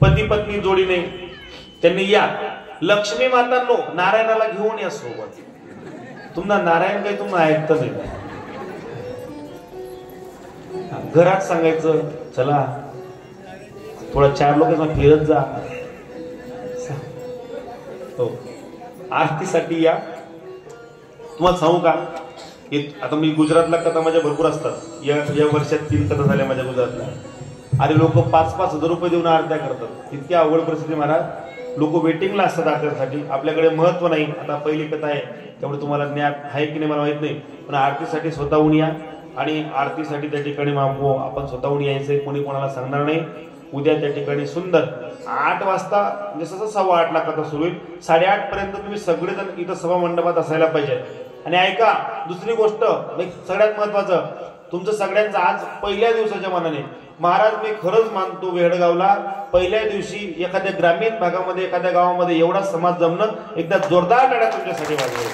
पती पत्नी जोडीने त्यांनी या. लक्ष्मी मातांनो नारायणाला घेऊन या सोबत. तुम्हाला नारायण काही तुम्हाला ऐकत नाही. घरात सांगायचं चला थोडा 4 लोक फिरत जा. हो आरतीसाठी या. तुम्हाला सांगू का आता मी गुजरातला कथा माझ्या भरपूर असतात. या वर्षात 3 कथा झाल्या माझ्या गुजरातला. अरे लोक 5-5 हजार रुपये देऊन आरत्या करतात. इतकी अवघड परिस्थिती महाराज. लोक वेटिंगला असतात आरतीसाठी. आपल्याकडे महत्व नाही. आता पहिली कथा आहे त्यामुळे तुम्हाला ज्ञान आहे की नाही मला माहित नाही. पण आरतीसाठी स्वतःहून या आणि आरतीसाठी त्या ठिकाणी आपण स्वतःहून यायचंय. कोणी कोणाला सांगणार नाही. उद्या त्या ठिकाणी सुंदर 8 वाजता जसं 8:15ला कथा सुरू होईल 8:30 पर्यंत तुम्ही सगळेजण इथं सभा मंडपात असायला पाहिजे. आणि ऐका दुसरी गोष्ट सगळ्यात महत्वाचं तुमचं सगळ्यांचं आज पहिल्या दिवसाच्या मनाने महाराज मी खरंच मानतो वेडगावला पहिल्या दिवशी एखाद्या ग्रामीण भागामध्ये एखाद्या गावामध्ये एवढा समाज जमणं एकदा जोरदार टाळ्या तुमच्यासाठी वाजवेल.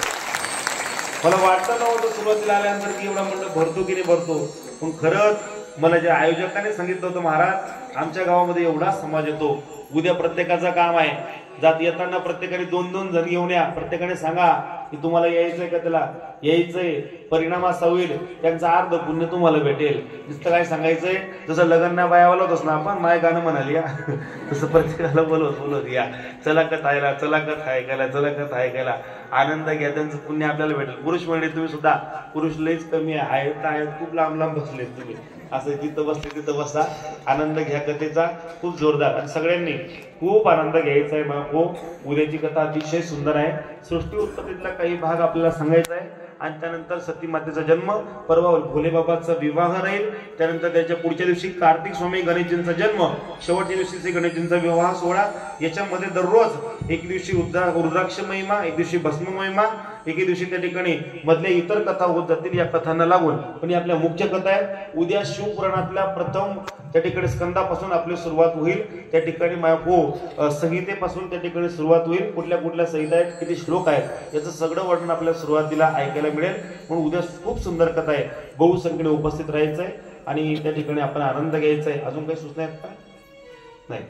मला वाटतं नव्हतं सुरुवातीला आल्यानंतर की एवढा मंडप भरतो की नाही भरतो. पण खरंच मला जे आयोजकांनी सांगितलं होतं महाराज आमच्या गावामध्ये एवढा समाज येतो. उद्या प्रत्येकाचं काम आहे. जात येताना प्रत्येकाने 2-2 जण घेऊन या. प्रत्येकाने सांगा की तुम्हाला यायचंय का त्याला यायचंय. परिणाम असा होईल त्यांचा अर्ध पुण्य तुम्हाला भेटेल. नुसतं काय सांगायचंय जसं लग्न बायावाला होतोस ना आपण माय गाणं म्हणाली या तसं प्रत्येकाला बोलवत या. चला कथा ऐकायला चला कथा ऐकायला चला कथा ऐकायला. आनंद घ्या. त्यांचं पुण्य आपल्याला भेटेल. पुरुष मंडळी तुम्ही सुद्धा पुरुष लईच कमी आहेत खूप लांब लांब बसलेत तुम्ही. असं जिथं बसले तिथं बसा. आनंद घ्या कथेचा खूप जोरदार. आणि सगळ्यांनी खूप आनंद घ्यायचा आहे. हो उद्याची कथा अतिशय सुंदर आहे. सृष्टी उत्पत्तीतला काही भाग आपल्याला सांगायचा आहे. आणि त्यानंतर सती मातेचा जन्म. परवा भोलेबाबाचा विवाह राहील. त्यानंतर त्याच्या पुढच्या दिवशी कार्तिक स्वामी गणेशजींचा जन्म. शेवटच्या दिवशी गणेशजींचा विवाह सोहळा. याच्यामध्ये दररोज एक दिवशी रुद्राक्ष महिमा एक दिवशी भस्म महिमा एके दिवशी त्या ठिकाणी मधल्या इतर कथा होत जातील या कथांना लागून. पण ही आपल्या मुख्य कथा आहे. उद्या शिवपुराणातल्या प्रथम त्या ठिकाणी स्कंदापासून आपली सुरुवात होईल. त्या ठिकाणी संहितेपासून त्या ठिकाणी सुरुवात होईल. कुठल्या कुठल्या संहिता आहेत किती श्लोक आहेत याचं सगळं वर्णन आपल्याला सुरुवातीला ऐकायला मिळेल. म्हणून उद्या खूप सुंदर कथा आहे. बहुसंख्येने उपस्थित राहायचंय आणि त्या ठिकाणी आपण आनंद घ्यायचा आहे. अजून काही सूचना आहेत का? नाही.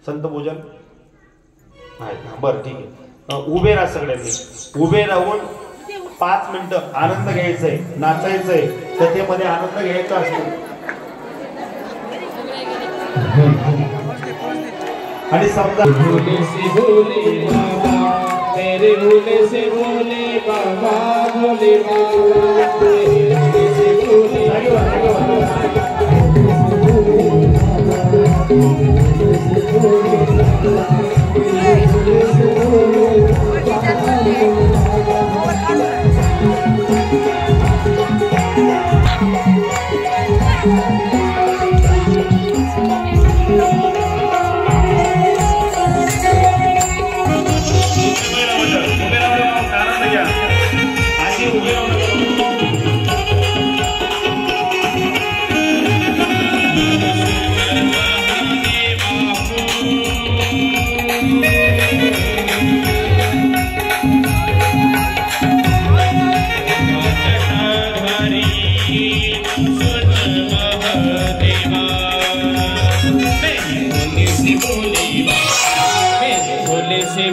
संत भोजन आहेत. बरं ठीक आहे. उभे राहा सगळ्यांनी. उभे राहून 5 मिनिटं आनंद घ्यायचंय नाचायचंय कथेमध्ये आनंद घ्यायचा असतो. आणि समजा भोले से भोले बाबा मेरे भोले से भोले बाबा भोले बाबा भोले से भोले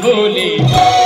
भोले